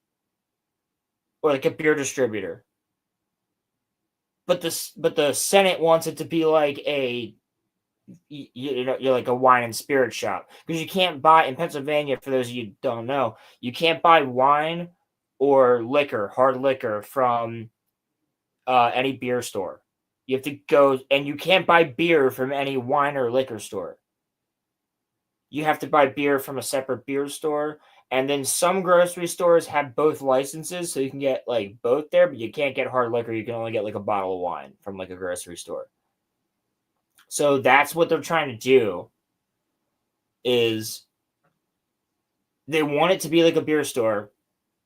Or like a beer distributor. But the Senate wants it to be like a you're like a wine and spirit shop because you can't buy in Pennsylvania. For those of you who don't know, you can't buy wine or liquor, hard liquor from any beer store. You have to go, and you can't buy beer from any wine or liquor store. You have to buy beer from a separate beer store. And then some grocery stores have both licenses, so you can get like both there, but you can't get hard liquor. You can only get like a bottle of wine from like a grocery store. So that's what they're trying to do. Is they want it to be like a beer store,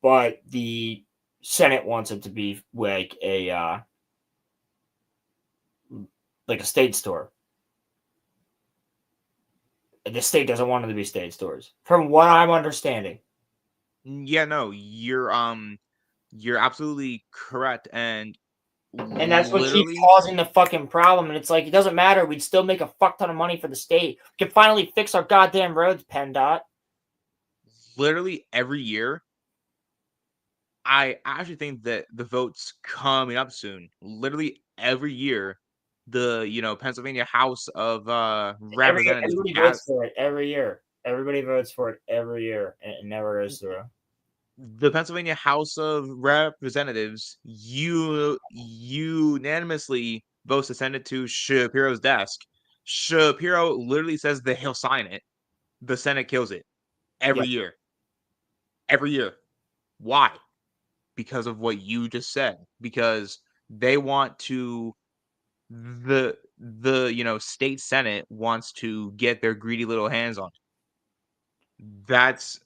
but the Senate wants it to be like a state store. The state doesn't want it to be state stores, from what I'm understanding. Yeah, no, you're absolutely correct, and And that's what keeps literally, causing the fucking problem. And it's like, it doesn't matter. We'd still make a fuck ton of money for the state. We can finally fix our goddamn roads, PennDOT. literally every year, I actually think that the vote's coming up soon. Literally every year, the Pennsylvania House of Representatives Everybody votes for it every year. Everybody votes for it every year, and it never goes through. the Pennsylvania House of Representatives unanimously votes to send it to Shapiro's desk. Shapiro literally says that he'll sign it. The Senate kills it every Yes. year. Every year. Why? Because of what you just said. Because they want to the state Senate wants to get their greedy little hands on it. That's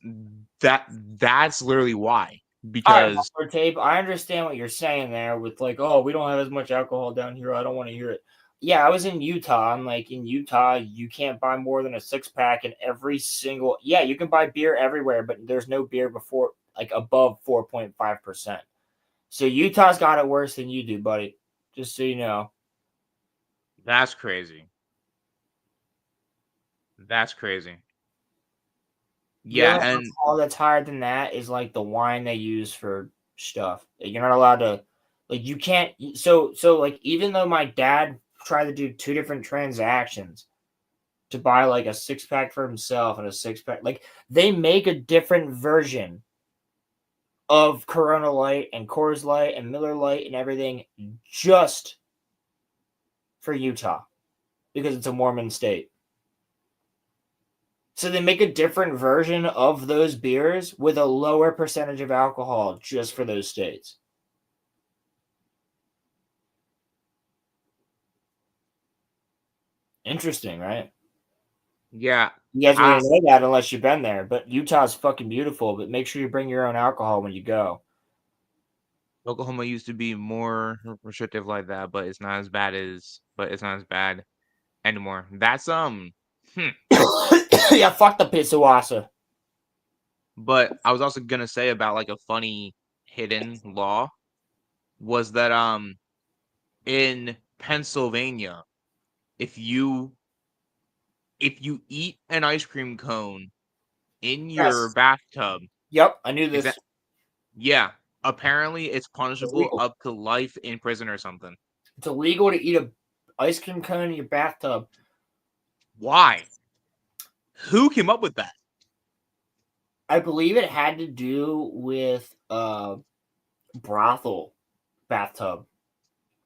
literally why. Because All right, tape. I understand what you're saying there with like, oh, we don't have as much alcohol down here. I don't want to hear it. Yeah, I was in Utah. I'm like, in Utah, you can't buy more than a 6-pack in every single. Yeah, you can buy beer everywhere, but there's no beer before like above 4.5%. So Utah's got it worse than you do, buddy. Just so you know. that's crazy. That's crazy. Yeah, The only and alcohol that's higher than that is like the wine they use for stuff. You're not allowed to, like, you can't. So like, even though my dad tried to do 2 different transactions to buy like a 6-pack for himself and a 6-pack, like they make a different version of Corona Light and Coors Light and Miller Light and everything just for Utah because it's a Mormon state. So they make a different version of those beers with a lower percentage of alcohol just for those states. Interesting, right? yeah, You guys I, wouldn't know that unless you've been there. But Utah's fucking beautiful. But make sure you bring your own alcohol when you go. Oklahoma used to be more restrictive like that, but it's not as bad anymore. That's Yeah, fuck the Pissawassa. But I was also gonna say about like a funny hidden law was that in Pennsylvania, if you eat an ice cream cone in your Yes. bathtub, Yep, I knew is this. that yeah, apparently it's punishable Illegal. up to life in prison or something. It's illegal to eat a ice cream cone in your bathtub. Why? Who came up with that? I believe it had to do with brothel bathtub,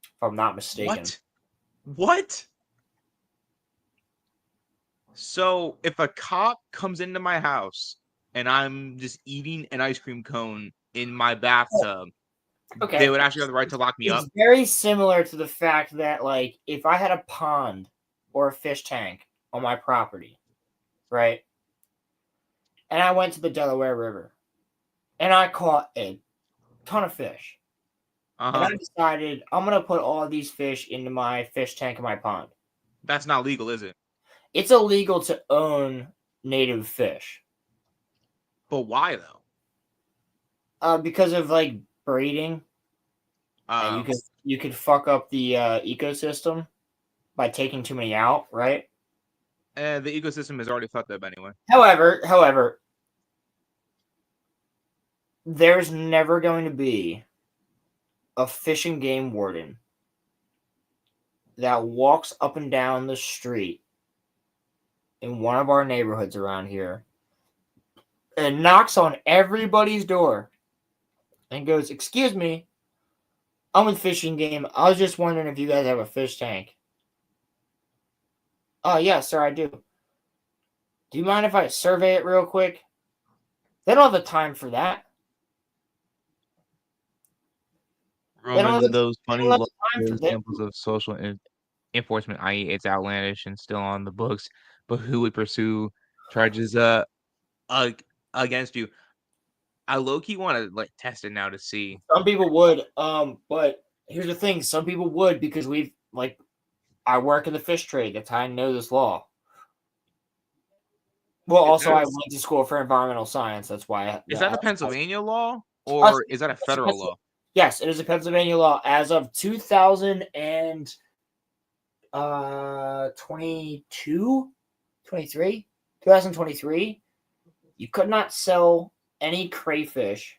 if I'm not mistaken. What? So if a cop comes into my house and I'm just eating an ice cream cone in my bathtub, Okay. they would actually have the right to lock me up. It's very similar to the fact that, like, if I had a pond or a fish tank on my property, right? And I went to the Delaware River and I caught a ton of fish. And I decided I'm going to put all of these fish into my fish tank in my pond. That's not legal, is it? It's illegal to own native fish. But why though? Because of, like, breeding. And you could fuck up the ecosystem by taking too many out, right? And the ecosystem is already fucked up anyway. However, there's never going to be a fish and game warden that walks up and down the street in one of our neighborhoods around here and knocks on everybody's door and goes, "Excuse me, I'm with Fish and Game. I was just wondering if you guys have a fish tank." "Oh, yeah, sir, I do. Do you mind if I survey it real quick?" They don't have the time for that. Roman, those funny don't have little time for that. examples of social enforcement, i.e., it's outlandish and still on the books, but who would pursue charges against you? I low-key want to like test it now to see. Some people would, but here's the thing: some people would because I work in the fish trade. That's how I know this law. Well, also I went to school for environmental science. That's why. Is that a Pennsylvania law or is that a federal law? Yes, it is a Pennsylvania law as of 2023. You could not sell any crayfish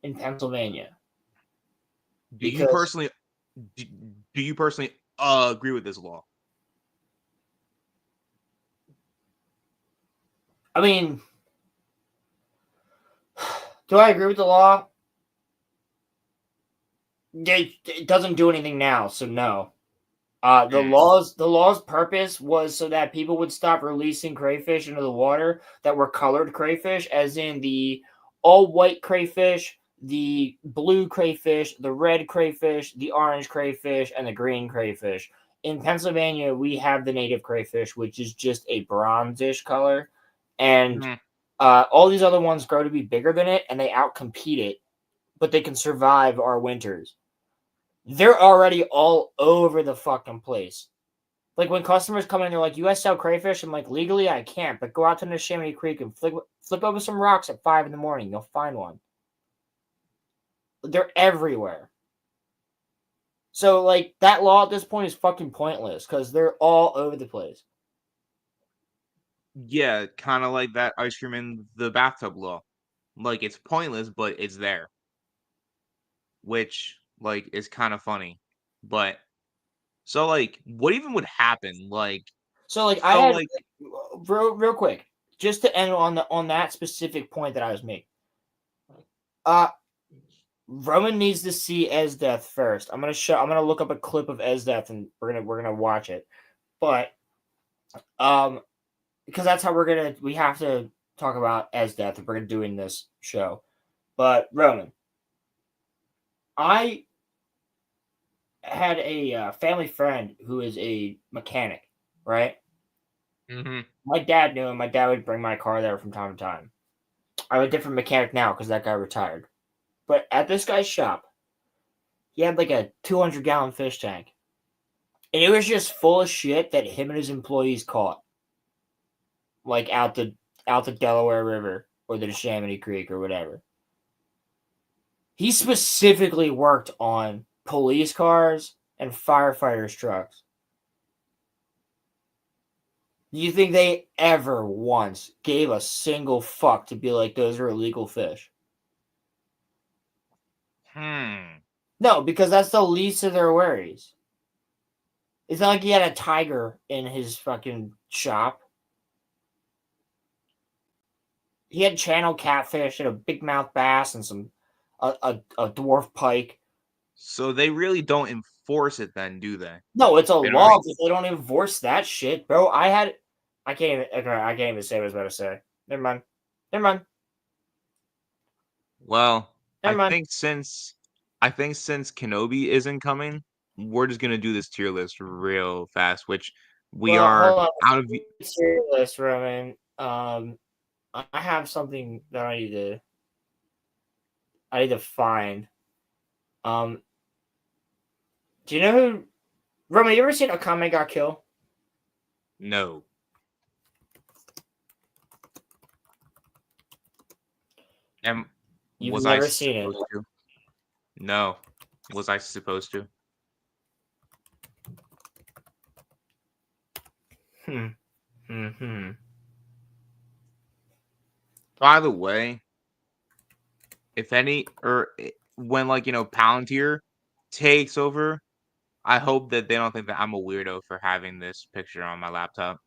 in Pennsylvania. Do you personally agree with this law? I mean, do I agree with the law? It doesn't do anything now, so no. The law's purpose was so that people would stop releasing crayfish into the water that were colored crayfish, as in the all white crayfish, the blue crayfish, the red crayfish, the orange crayfish, and the green crayfish. In Pennsylvania, we have the native crayfish, which is just a bronzish color, and all these other ones grow to be bigger than it, and they outcompete it, but they can survive our winters. They're already all over the fucking place. Like, when customers come in, they're like, "You guys sell crayfish?" I'm like, "Legally, I can't, but go out to Neshaminy Creek and flip over some rocks at 5 a.m. You'll find one." They're everywhere. So, like, that law at this point is fucking pointless because they're all over the place. Yeah, kind of like that ice cream in the bathtub law. Like, it's pointless, but it's there. Which, like, is kind of funny. But, so, like, what even would happen? Like, I had, real quick, just to end on that specific point that I was making. Roman needs to see Esdeath first. I'm gonna look up a clip of Esdeath and we're gonna watch it. But because that's how we have to talk about Esdeath if we're gonna do in this show. But Roman, I had a family friend who is a mechanic, right? Mm-hmm. My dad knew him. My dad would bring my car there from time to time. I have a different mechanic now because that guy retired. But at this guy's shop, he had like a 200-gallon fish tank. And it was just full of shit that him and his employees caught. Like out the Delaware River or the Neshaminy Creek or whatever. He specifically worked on police cars and firefighters' trucks. Do you think they ever once gave a single fuck to be like, those are illegal fish? No, because that's the least of their worries. It's not like he had a tiger in his fucking shop. He had channel catfish and a big mouth bass and a dwarf pike. So they really don't enforce it then, do they? No, it's a law, but they don't enforce that shit, bro. I can't even say what I was about to say. Never mind. Well, I think since I think since Kenobi isn't coming, we're just gonna do this tier list real fast, which we Well, are hold on. out of. Tier list, Roman. I have something that I need to find. Do you know who? Roman, you ever seen Akame Got Kill? No. And You've was never I seen it. supposed to? No. Was I supposed to? Hmm. By the way, if any, or when Palantir takes over, I hope that they don't think that I'm a weirdo for having this picture on my laptop.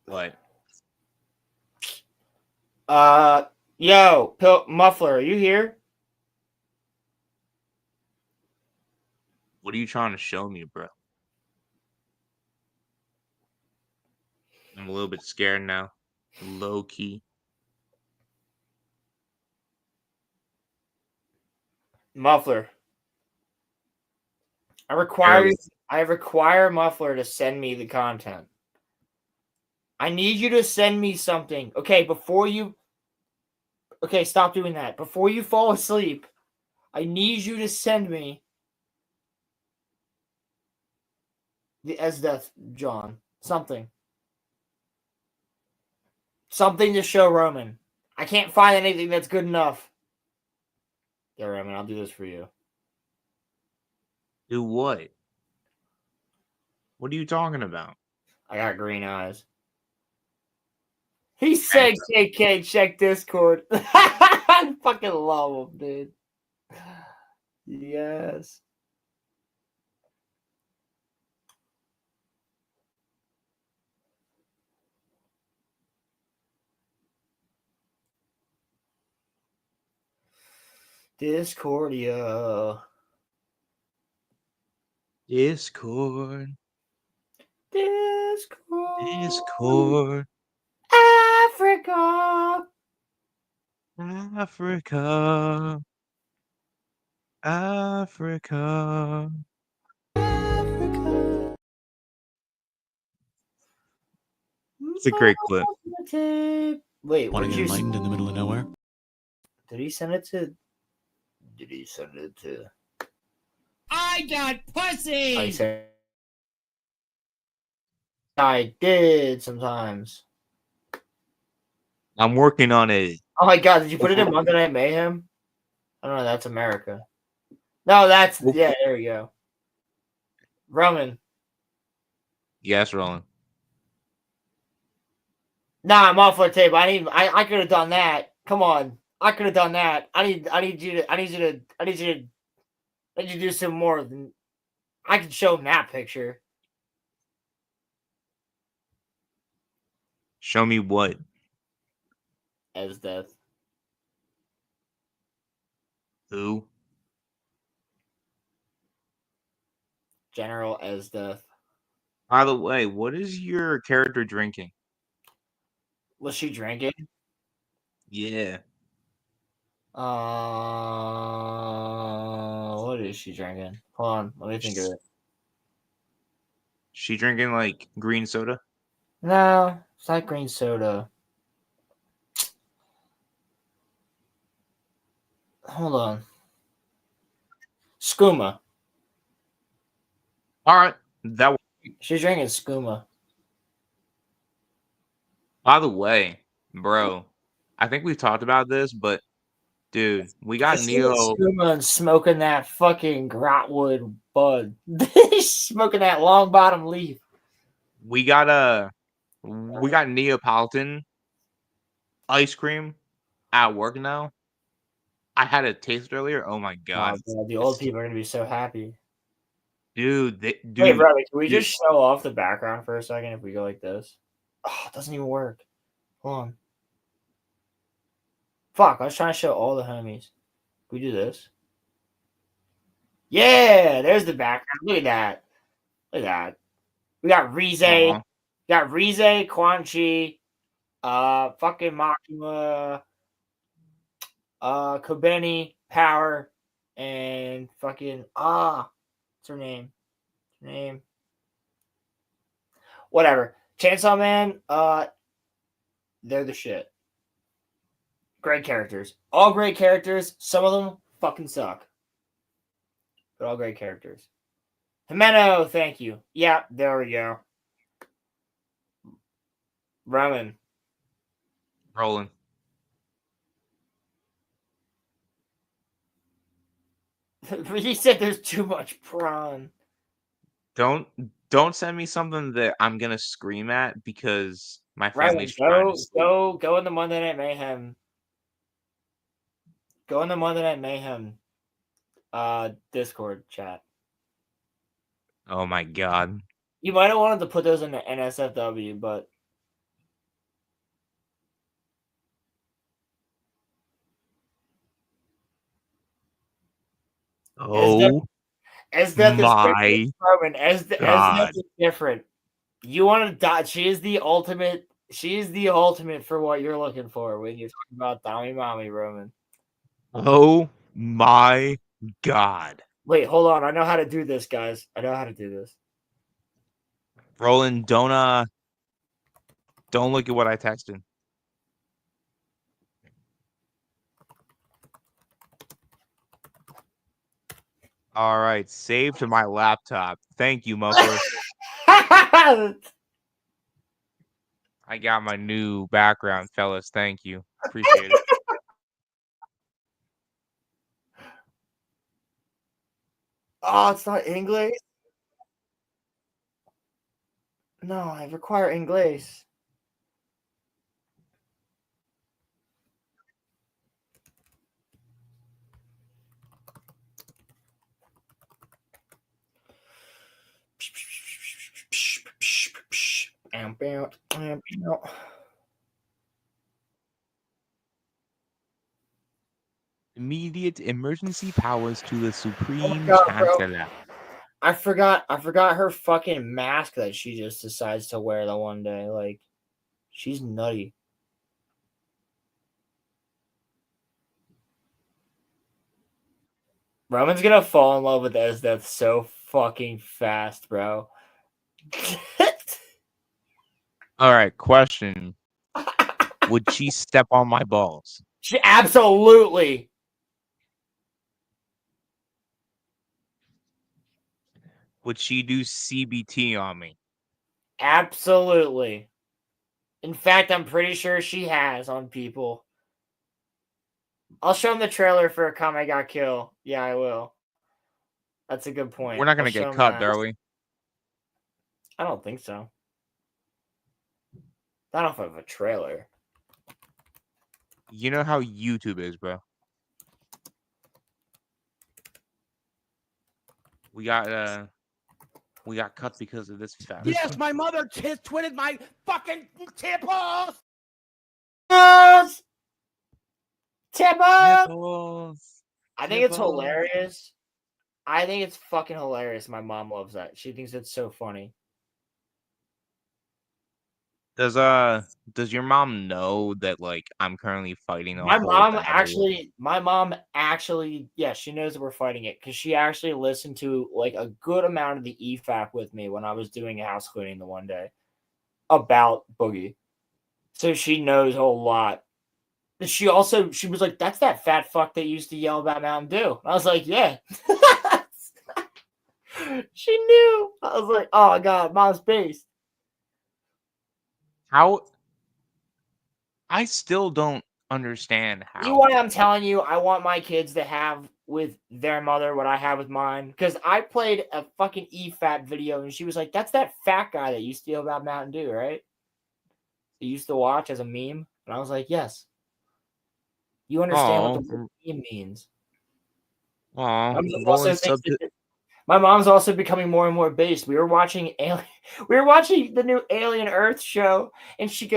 What? Yo, Muffler, are you here? What are you trying to show me, bro? I'm a little bit scared now. Low key. Muffler. I require Muffler to send me the content. I need you to send me something. Okay, stop doing that. Before you fall asleep, I need you to send me the Death John. Something. Something to show Roman. I can't find anything that's good enough. Yeah, Roman, I'll do this for you. Do what? What are you talking about? I got green eyes. He said, KK, check Discord. I fucking love him, dude. Yes. Discordia. Discord. Africa. It's a great clip. Wait, Want to get enlightened in the middle of nowhere? Did he send it to? I got pussy! I did sometimes. I'm working on it. Oh my god, did you put it in Monday Night Mayhem? I don't know, that's America. No, that's yeah, there we go. Roman. Yes, Roland. Nah, I'm off for a tape. I could have done that. Come on. I could have done that. I need you to do some more than I can show him that picture. Show me what? As Death. Who? General as Death. By the way, what is your character drinking? Was she drinking? Yeah. What is she drinking? Hold on, let me think of it. She drinking like green soda? No, it's not green soda. Hold on. Skooma. All right. That. She's drinking skooma. By the way, bro, I think we've talked about this, but dude, we got Neo skooma and smoking that fucking grotwood bud. Smoking that long bottom leaf. We got Neapolitan ice cream at work now. I had a taste earlier. Oh my god. Oh, the old people are gonna be so happy. Dude, Wait, Robbie, can we just show off the background for a second if we go like this? Oh, it doesn't even work. Hold on. Fuck, I was trying to show all the homies. Can we do this? Yeah, there's the background. Look at that. Look at that. We got Rize. We got Rize, Quan Chi, Fucking Makima, Kobeni, Power, and fucking what's her name? Whatever. Chainsaw Man, they're the shit. Great characters. All great characters. Some of them fucking suck. But all great characters. Jimeno, thank you. Yeah, there we go. Roman. Rolling. He said there's too much prawn. Don't send me something that I'm gonna scream at because my Roman, family's trying to sleep. go in the Monday Night Mayhem. Go in the Monday Night Mayhem Discord chat. Oh my god. You might have wanted to put those in the NSFW, but Oh as death is my different, Roman, as death is different. You want to die. She is the ultimate for what you're looking for when you're talking about Dami Mommy, Roman. Oh my god. Wait, hold on. I know how to do this, guys. I know how to do this. Roland, don't look at what I texted. All right, save to my laptop. Thank you, Moko. I got my new background, fellas. Thank you. Appreciate it. Oh, it's not English? No, I require English. Immediate emergency powers to the Supreme God, Chancellor. I forgot her fucking mask that she just decides to wear the one day. Like, she's nutty. Roman's gonna fall in love with Esdeath so fucking fast, bro. All right, question. Would she step on my balls? She absolutely. Would she do CBT on me? Absolutely. In fact, I'm pretty sure she has on people. I'll show him the trailer for Kame Got Kill. Yeah, I will. That's a good point. We're not going to get cut, are we? I don't think so. Not off of a trailer. You know how YouTube is, bro. We got cut because of this fact. Yes, my mother twitted my fucking tipples. Tipples! I think it's hilarious. I think it's fucking hilarious. My mom loves that. She thinks it's so funny. Does your mom know that like I'm currently fighting? My mom actually, yeah, she knows that we're fighting it because she actually listened to like a good amount of the EFAP with me when I was doing house cleaning the one day about Boogie. So she knows a whole lot. She was like, "That's that fat fuck that used to yell about Mountain Dew." I was like, "Yeah." She knew. I was like, "Oh god, mom's based." How? I still don't understand how. You know what I'm telling you? I want my kids to have with their mother what I have with mine. Because I played a fucking EFAP video and she was like, "That's that fat guy that used to yell about Mountain Dew, right?" He used to watch as a meme. And I was like, "Yes." You understand what the meme means. My mom's also becoming more and more based. We were watching the new Alien Earth show, and she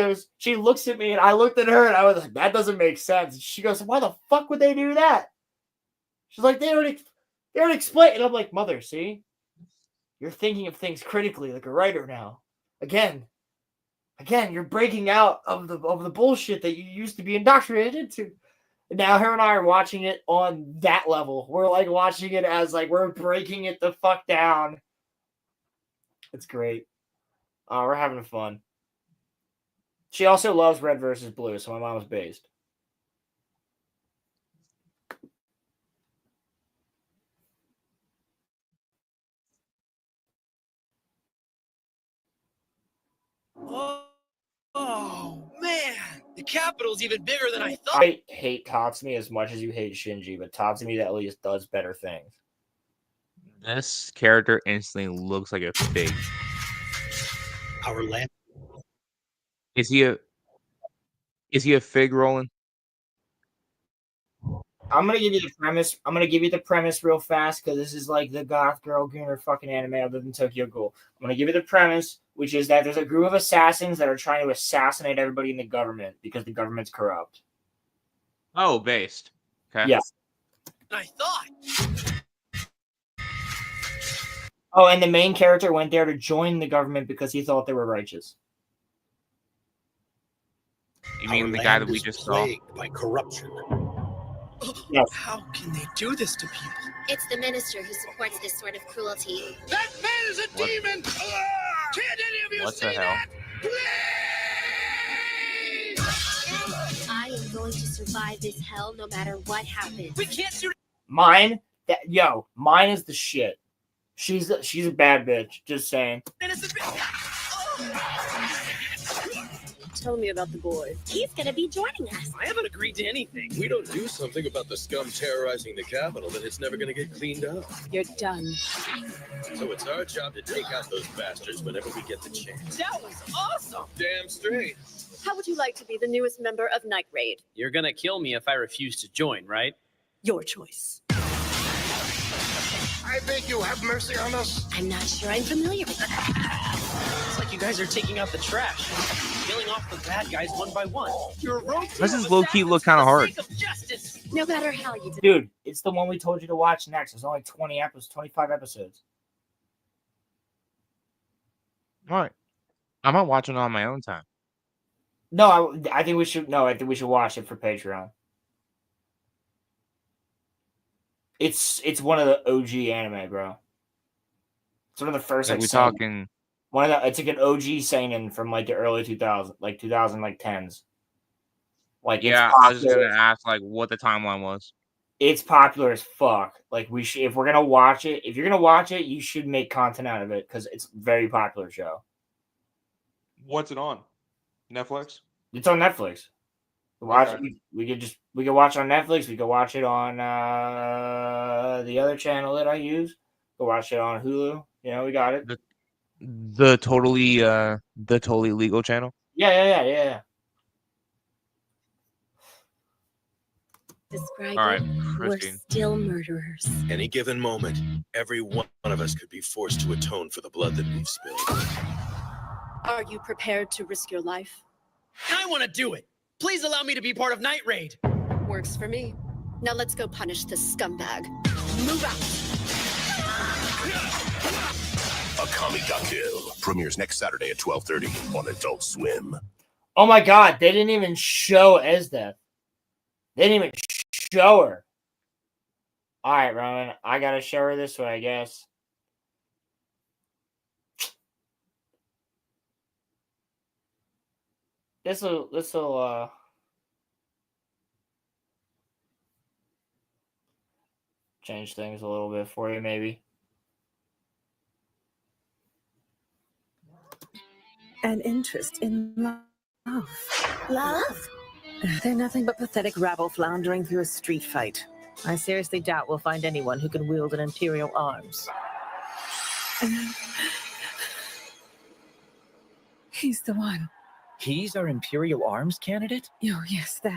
looks at me, and I looked at her, and I was like, "That doesn't make sense." She goes, "Why the fuck would they do that?" She's like, "They already explained." And I'm like, "Mother, see, you're thinking of things critically like a writer now. Again, Again, you're breaking out of the bullshit that you used to be indoctrinated into. Now her and I are watching it on that level. We're like watching it as like we're breaking it the fuck down. It's great. We're having fun. She also loves red versus blue, so my mom was based. Oh man, the capital's even bigger than I thought. I hate Tatsumi as much as you hate Shinji, but Tatsumi at least does better things. This character instantly looks like a fig. Our land. Is he a fig, Roland? I'm gonna give you the premise. I'm gonna give you the premise real fast because this is like the goth girl Gooner fucking anime other than Tokyo Ghoul. I'm gonna give you the premise, which is that there's a group of assassins that are trying to assassinate everybody in the government because the government's corrupt. Oh, based. Okay. Yeah. I thought. Oh, and the main character went there to join the government because he thought they were righteous. You mean the guy that we just saw? By corruption. Yes. How can they do this to people? It's the minister who supports this sort of cruelty. That man is a demon! Can't any of you What see the hell? that? Please! I am going to survive this hell no matter what happens. We can't shoot. Mine is the shit. She's a bad bitch. Just saying. Innocent. Tell me about the boy. He's gonna be joining us. I haven't agreed to anything. We don't do something about the scum terrorizing the capital, then it's never going to get cleaned up. You're done. So it's our job to take out those bastards whenever we get the chance. That was awesome. Damn straight. How would you like to be the newest member of Night Raid? You're gonna kill me if I refuse to join, right? Your choice. I beg you, have mercy on us. I'm not sure I'm familiar with that. It's like you guys are taking out the trash, killing off the bad guys one by one. Your rope. This is low-key look kind of hard. No matter how you do. Dude, it's the one we told you to watch next. There's only 25 episodes. All right. I might watch it on my own time. No, I think we should. No, I think we should watch it for Patreon. It's one of the OG anime, bro. It's one of the first. Like Like, we talking. One of the. It's like an OG seinen from like the early 2000s, like 2010s. Like Yeah, I was just gonna ask like what the timeline was. It's popular as fuck. Like we should, if we're gonna watch it, if you're gonna watch it, you should make content out of it because it's a very popular show. What's it on? Netflix? It's on Netflix. Watch Okay. we could watch it on Netflix. We could watch it on the other channel that I use. Go watch it on Hulu. You know, we got it. The totally legal channel. Yeah. Describe All right, it. We're Christine. still murderers. Any given moment, every one of us could be forced to atone for the blood that we've spilled. Are you prepared to risk your life? I want to do it. Please allow me to be part of Night Raid. Works for me. Now let's go punish this scumbag. Move out. A Kamigakill premieres next Saturday at 12:30 on Adult Swim. Oh my god, they didn't even show Esdeath. They didn't even show her. All right, Roman, I gotta show her this way, I guess. This'll change things a little bit for you, maybe. An interest in love. Love? They're nothing but pathetic rabble floundering through a street fight. I seriously doubt we'll find anyone who can wield an imperial arms. He's the one. He's our Imperial Arms candidate? Oh, yes, that.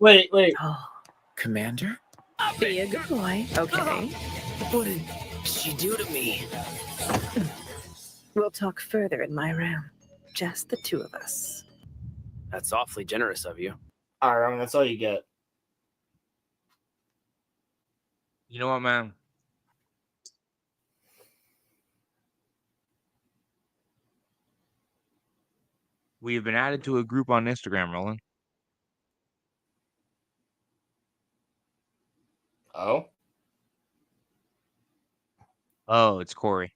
Wait. Oh, Commander? be a good boy, okay? What did she do to me? We'll talk further in my room. Just the two of us. That's awfully generous of you. All right, Roman, that's all you get. You know what, man? We have been added to a group on Instagram, Roland. Oh? Oh, it's Corey.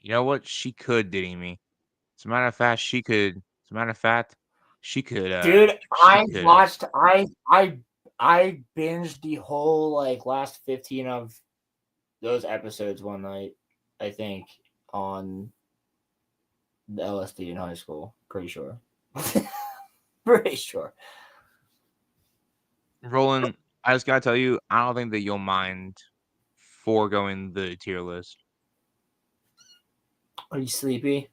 You know what? She could diddy me. As a matter of fact, she could. As a matter of fact, she could. Dude, I could. watched. I binged the whole like last 15 of those episodes one night. I think on the LSD in high school. Pretty sure. Pretty sure. Roland, I just gotta tell you, I don't think that you'll mind foregoing the tier list. Are you sleepy?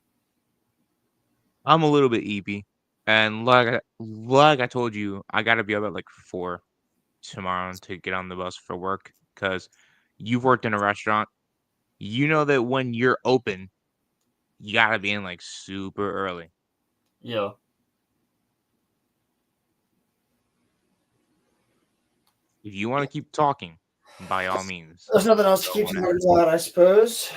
I'm a little bit eepy, and like I told you, I gotta be up at like 4 tomorrow to get on the bus for work. Cause you've worked in a restaurant, you know that when you're open, you gotta be in like super early. Yeah. If you want to keep talking, by all means. There's nothing else to keep on. talking about, I suppose.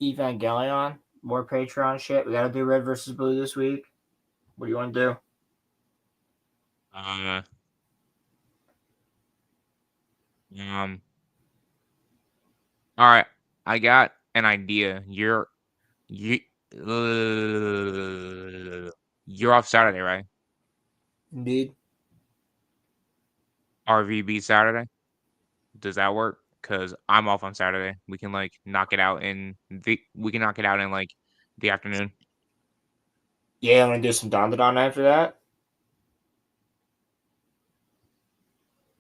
Evangelion, more Patreon shit. We gotta do Red versus Blue this week. What do you want to do? All right, I got an idea. You're off Saturday, right? Indeed. RVB Saturday. Does that work? Because I'm off on Saturday. We can like knock it out in like the afternoon. Yeah, I'm gonna do some Dandadan after that.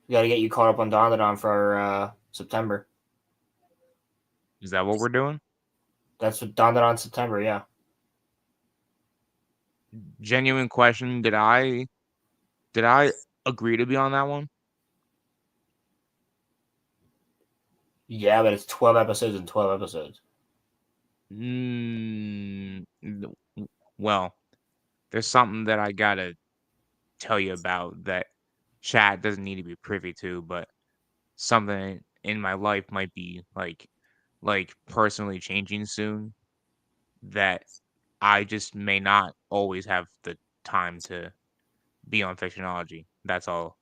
We gotta get you caught up on Dandadan for September. Is that what we're doing? That's what Dandadan September, yeah. Genuine question. Did I agree to be on that one? Yeah, but it's 12 episodes and 12 episodes. Well, there's something that I gotta tell you about that chat doesn't need to be privy to, but something in my life might be like personally changing soon that I just may not always have the time to be on Fictionology. That's all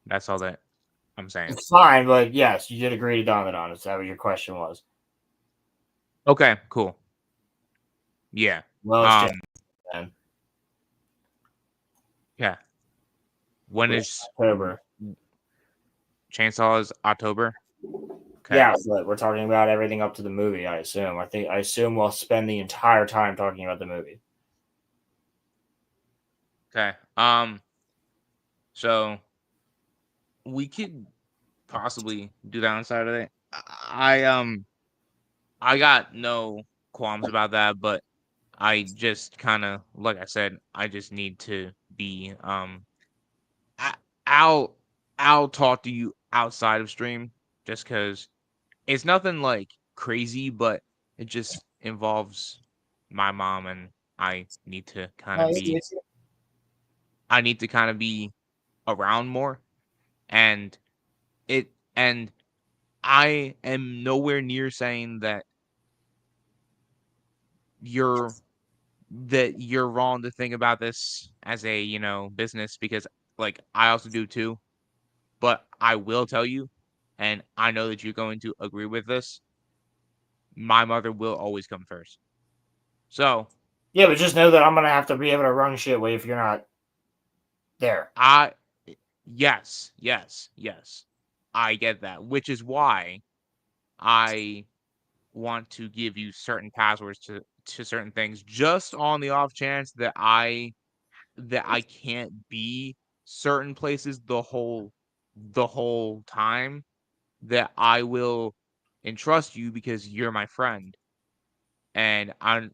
that I'm saying. It's fine, but yes, you did agree to Dandadan. Is that what your question was? Okay, cool. Yeah. Well, then. Yeah. When is October? Chainsaw is October. Okay. Yeah, but we're talking about everything up to the movie. I assume we'll spend the entire time talking about the movie. Okay. So we could possibly do that on Saturday. I got no qualms about that, but I just kind of, like I said, I just need to be I'll talk to you outside of stream just because it's nothing like crazy, but it just involves my mom, and I need to kind of be around more, and I am nowhere near saying that you're wrong to think about this as a business, because like I also do too. But I will tell you, and I know that you're going to agree with this, my mother will always come first. So yeah, but just know that I'm gonna have to be able to run shit if you're not there. Yes. I get that, which is why I want to give you certain passwords to certain things, just on the off chance that I can't be certain places the whole time, that I will entrust you because you're my friend, and I know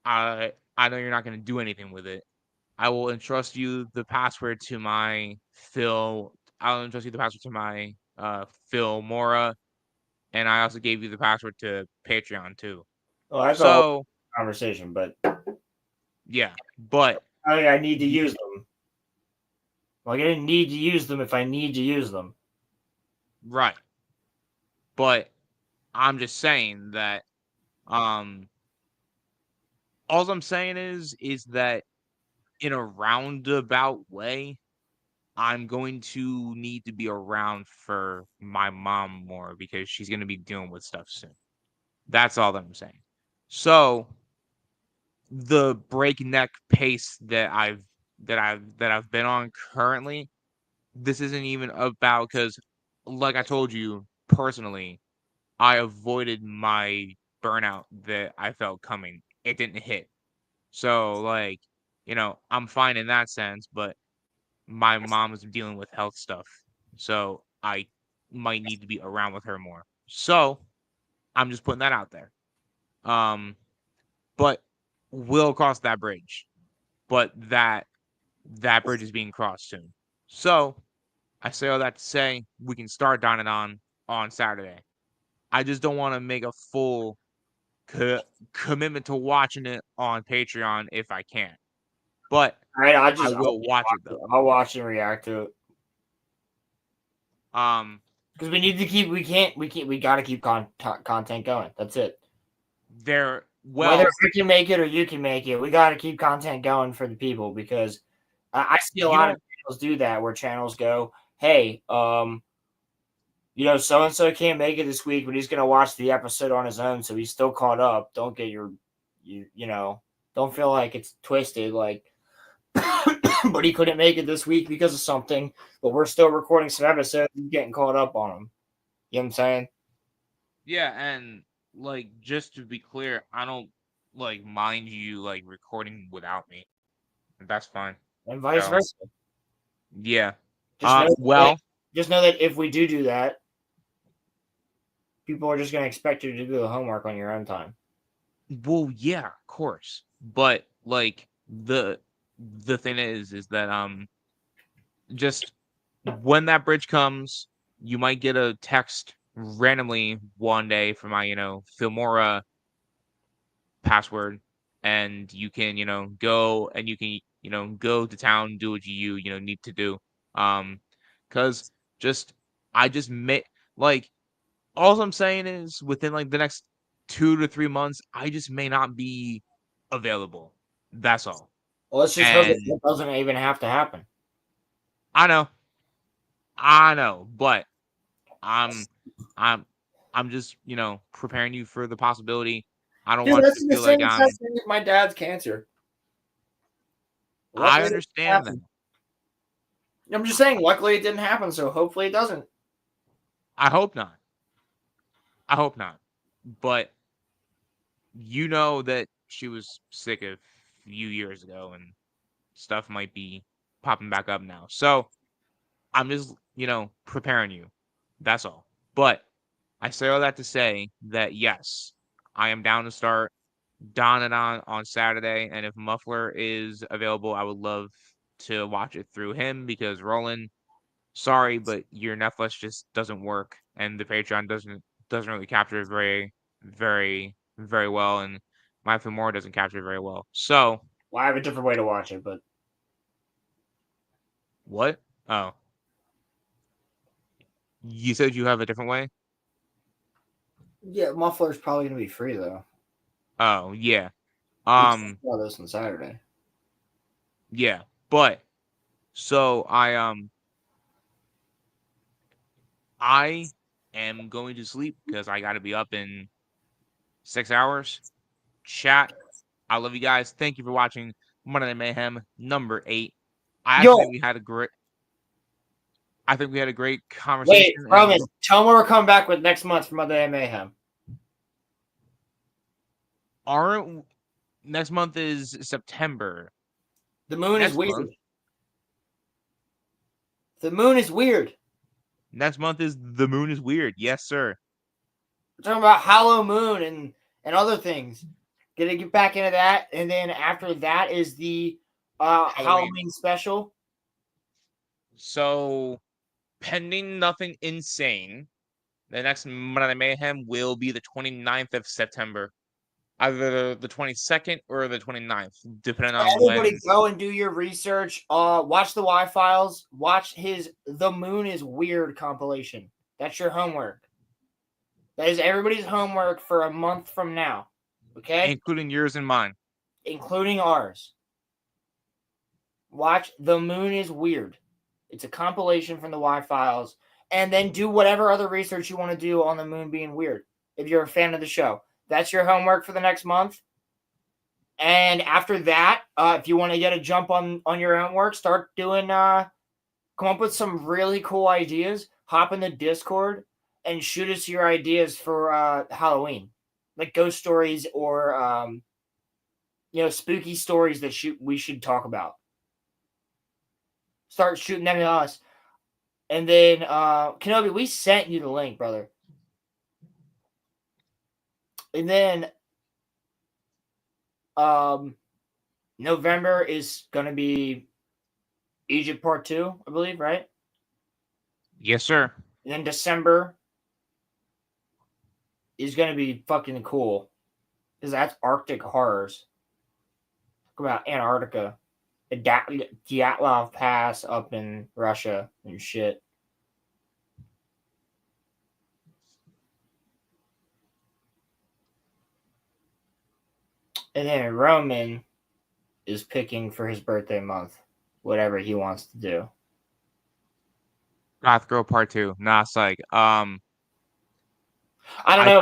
you're not going to do anything with it. I will entrust you the password to my Phil. I'll entrust you the password to my Phil Mora, and I also gave you the password to Patreon too. Well, that's a whole conversation, but yeah, but I need to use them. Like I didn't need to use them if I need to use them. Right. But I'm just saying that all I'm saying is that in a roundabout way, I'm going to need to be around for my mom more because she's going to be dealing with stuff soon. That's all that I'm saying. So the breakneck pace that I've been on currently, this isn't even about because, like I told you personally, I avoided my burnout that I felt coming. It didn't hit. So like, I'm fine in that sense, but my mom's dealing with health stuff. So I might need to be around with her more. So I'm just putting that out there. But we'll cross that bridge. But that bridge is being crossed soon. So I say all that to say we can start Don on Saturday. I just don't want to make a full commitment to watching it on Patreon if I can. But I will watch it though. I'll watch and react to it. Because we need to keep. We got to keep content going. That's it. Whether I can make it or you can make it, we got to keep content going for the people because I see a lot of channels do that where channels go, hey, so and so can't make it this week, but he's gonna watch the episode on his own, so he's still caught up. Don't get don't feel like it's twisted, like, but he couldn't make it this week because of something. But we're still recording some episodes and getting caught up on them. You know what I'm saying? Yeah, and like just to be clear, I don't like mind you like recording without me. That's fine. And vice versa. Yeah. Just know that if we do that, people are just going to expect you to do the homework on your own time. Well, yeah, of course. But like the thing is that just when that bridge comes, you might get a text randomly one day from my, Filmora password, and you can, go and you can, go to town, do what you need to do. Because I just made like all I'm saying is within like the next 2 to 3 months, I just may not be available. That's all. Well, let's just hope it doesn't even have to happen. I know, but I'm just, preparing you for the possibility. I don't want to feel like I'm my dad's cancer. I understand that. I'm just saying, luckily it didn't happen, so hopefully it doesn't. I hope not. But you know that she was sick a few years ago and stuff might be popping back up now. So I'm just, preparing you. That's all. But I say all that to say that yes, I am down to start Don and on Saturday. And if Muffler is available, I would love to watch it through him because Roland, sorry, but your Netflix just doesn't work and the Patreon doesn't really capture it very, very, very well, and my Filmora doesn't capture it very well. So I have a different way to watch it, but what? Oh. You said you have a different way? Yeah, Muffler's probably gonna be free though. Oh, yeah. This on Saturday. Yeah, but so I am going to sleep because I gotta be up in 6 hours. Chat, I love you guys. Thank you for watching Monday Night Mayhem number 8. I think we had a great conversation. Wait, promise. Tell me we're coming back with next month for Monday Night Mayhem. Next month is September. The moon is weird. The moon is weird. Next month is the moon is weird. Yes, sir. We're talking about Hallow Moon and other things. Gonna get back into that, and then after that is the Halloween special. So, pending nothing insane, the next Monday Night Mayhem will be the 29th of September. Either the 22nd or the 29th, depending on Everybody go and do your research. Watch the Y-Files. Watch his The Moon is Weird compilation. That's your homework. That is everybody's homework for a month from now. Okay? Including yours and mine. Including ours. Watch The Moon is Weird. It's a compilation from the Y-Files. And then do whatever other research you want to do on the moon being weird. If you're a fan of the show. That's your homework for the next month. And after that, if you want to get a jump on your own work, start doing, come up with some really cool ideas. Hop in the Discord and shoot us your ideas for Halloween. Like ghost stories or, spooky stories that we should talk about. Start shooting them at us. And then, Kenobi, we sent you the link, brother. And then, November is going to be Egypt Part 2, I believe, right? Yes, sir. And then December is going to be fucking cool. Because that's Arctic Horrors. Talk about Antarctica. The Dyatlov Pass up in Russia and shit. And then Roman is picking for his birthday month, whatever he wants to do. Goth Girl Part 2. Nah, psych. I don't know.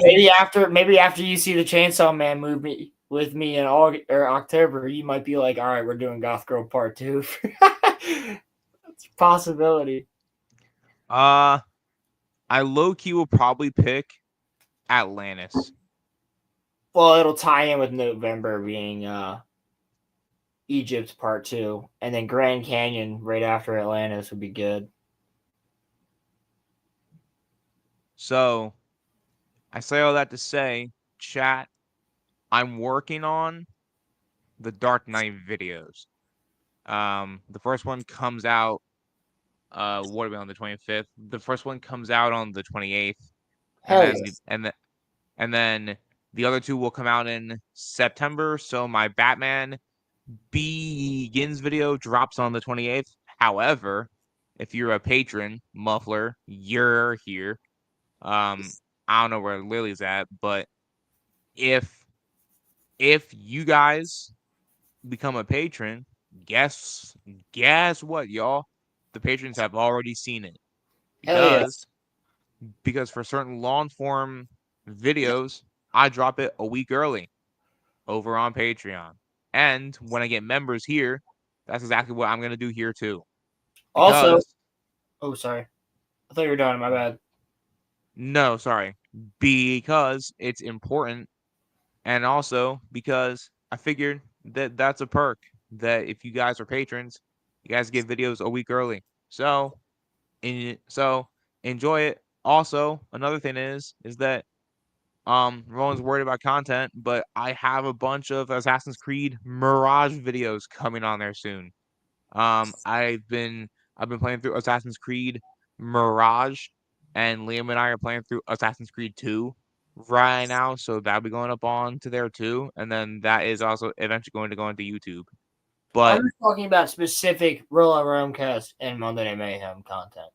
Maybe after you see the Chainsaw Man movie with me in August or October, you might be like, "All right, we're doing Goth Girl Part 2." That's a possibility. I low key will probably pick Atlantis. Well, it'll tie in with November being Egypt Part 2, and then Grand Canyon right after Atlantis would be good. So, I say all that to say, chat, I'm working on the Dark Knight videos. The first one comes out, what are we on the 25th? The first one comes out on the 28th. And then the other two will come out in September. So my Batman Begins video drops on the 28th. However, if you're a patron, Muffler, you're here. I don't know where Lily's at, but if you guys become a patron, guess what, y'all? The patrons have already seen it. Because for certain long form videos, I drop it a week early over on Patreon. And when I get members here, that's exactly what I'm going to do here too. Also, sorry. I thought you were done. My bad. No, sorry. Because it's important. And also because I figured that that's a perk. That if you guys are patrons, you guys get videos a week early. So enjoy it. Also, another thing is that Roland's worried about content, but I have a bunch of Assassin's Creed Mirage videos coming on there soon. I've been playing through Assassin's Creed Mirage, and Liam and I are playing through Assassin's Creed 2 right now, so that'll be going up on to there too, and then that is also eventually going to go into YouTube. But I'm talking about specific Roller Romecast and Monday Night Mayhem content.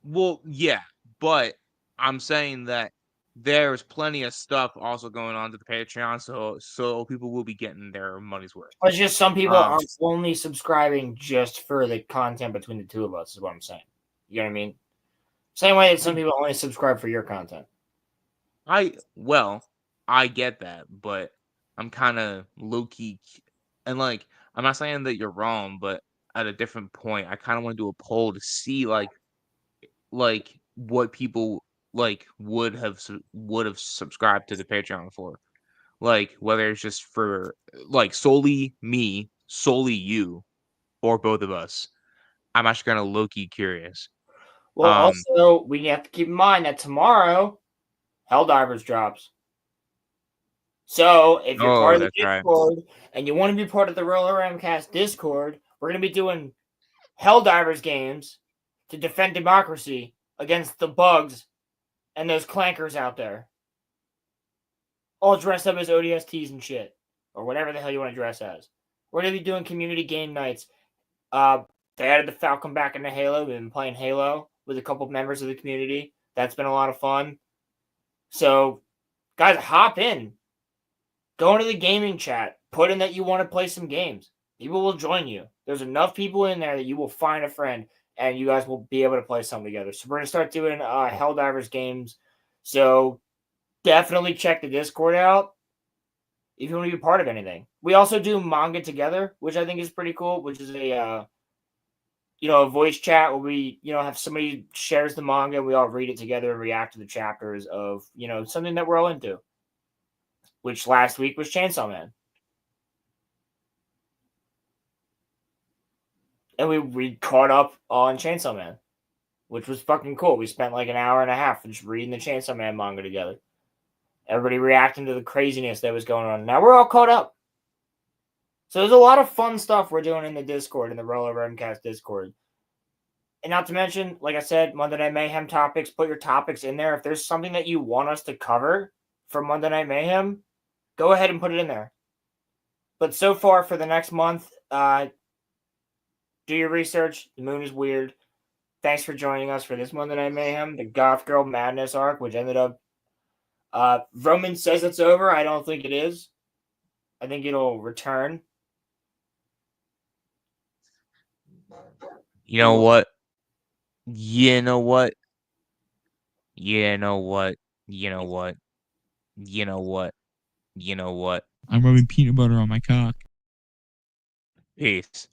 Well, yeah, but I'm saying that there's plenty of stuff also going on to the Patreon, so people will be getting their money's worth. It's just some people are only subscribing just for the content between the two of us, is what I'm saying. You know what I mean? Same way that some people only subscribe for your content. I get that, but I'm kind of low-key, and like, I'm not saying that you're wrong, but at a different point, I kind of want to do a poll to see like what people like would have subscribed to the Patreon for, like whether it's just for like solely me, solely you, or both of us. I'm actually kind of low-key curious. Well, also we have to keep in mind that tomorrow Helldivers drops. So if you're part of the Discord and you want to be part of the Roller Ramcast Discord, we're going to be doing Helldivers games to defend democracy against the bugs and those clankers out there. All dressed up as ODSTs and shit. Or whatever the hell you want to dress as. We're going to be doing community game nights. They added the Falcon back into Halo. We've been playing Halo with a couple members of the community. That's been a lot of fun. So, guys, hop in. Go into the gaming chat. Put in that you want to play some games. People will join you. There's enough people in there that you will find a friend and you guys will be able to play something together. So we're going to start doing Helldivers games. So definitely check the Discord out if you want to be part of anything. We also do manga together, which I think is pretty cool, which is a a voice chat where we, have somebody shares the manga and we all read it together and react to the chapters of, something that we're all into. Which last week was Chainsaw Man. And we caught up on Chainsaw Man, which was fucking cool. We spent like an hour and a half just reading the Chainsaw Man manga together. Everybody reacting to the craziness that was going on. Now we're all caught up. So there's a lot of fun stuff we're doing in the Discord, in the Rollover MCAST Discord. And not to mention, like I said, Monday Night Mayhem topics, put your topics in there. If there's something that you want us to cover for Monday Night Mayhem, go ahead and put it in there. But so far for the next month, do your research. The moon is weird. Thanks for joining us for this Monday Night Mayhem, the Goth Girl Madness arc, which ended up... Roman says it's over. I don't think it is. I think it'll return. You know what? You know what? You know what? You know what? You know what? You know what? I'm rubbing peanut butter on my cock. Peace.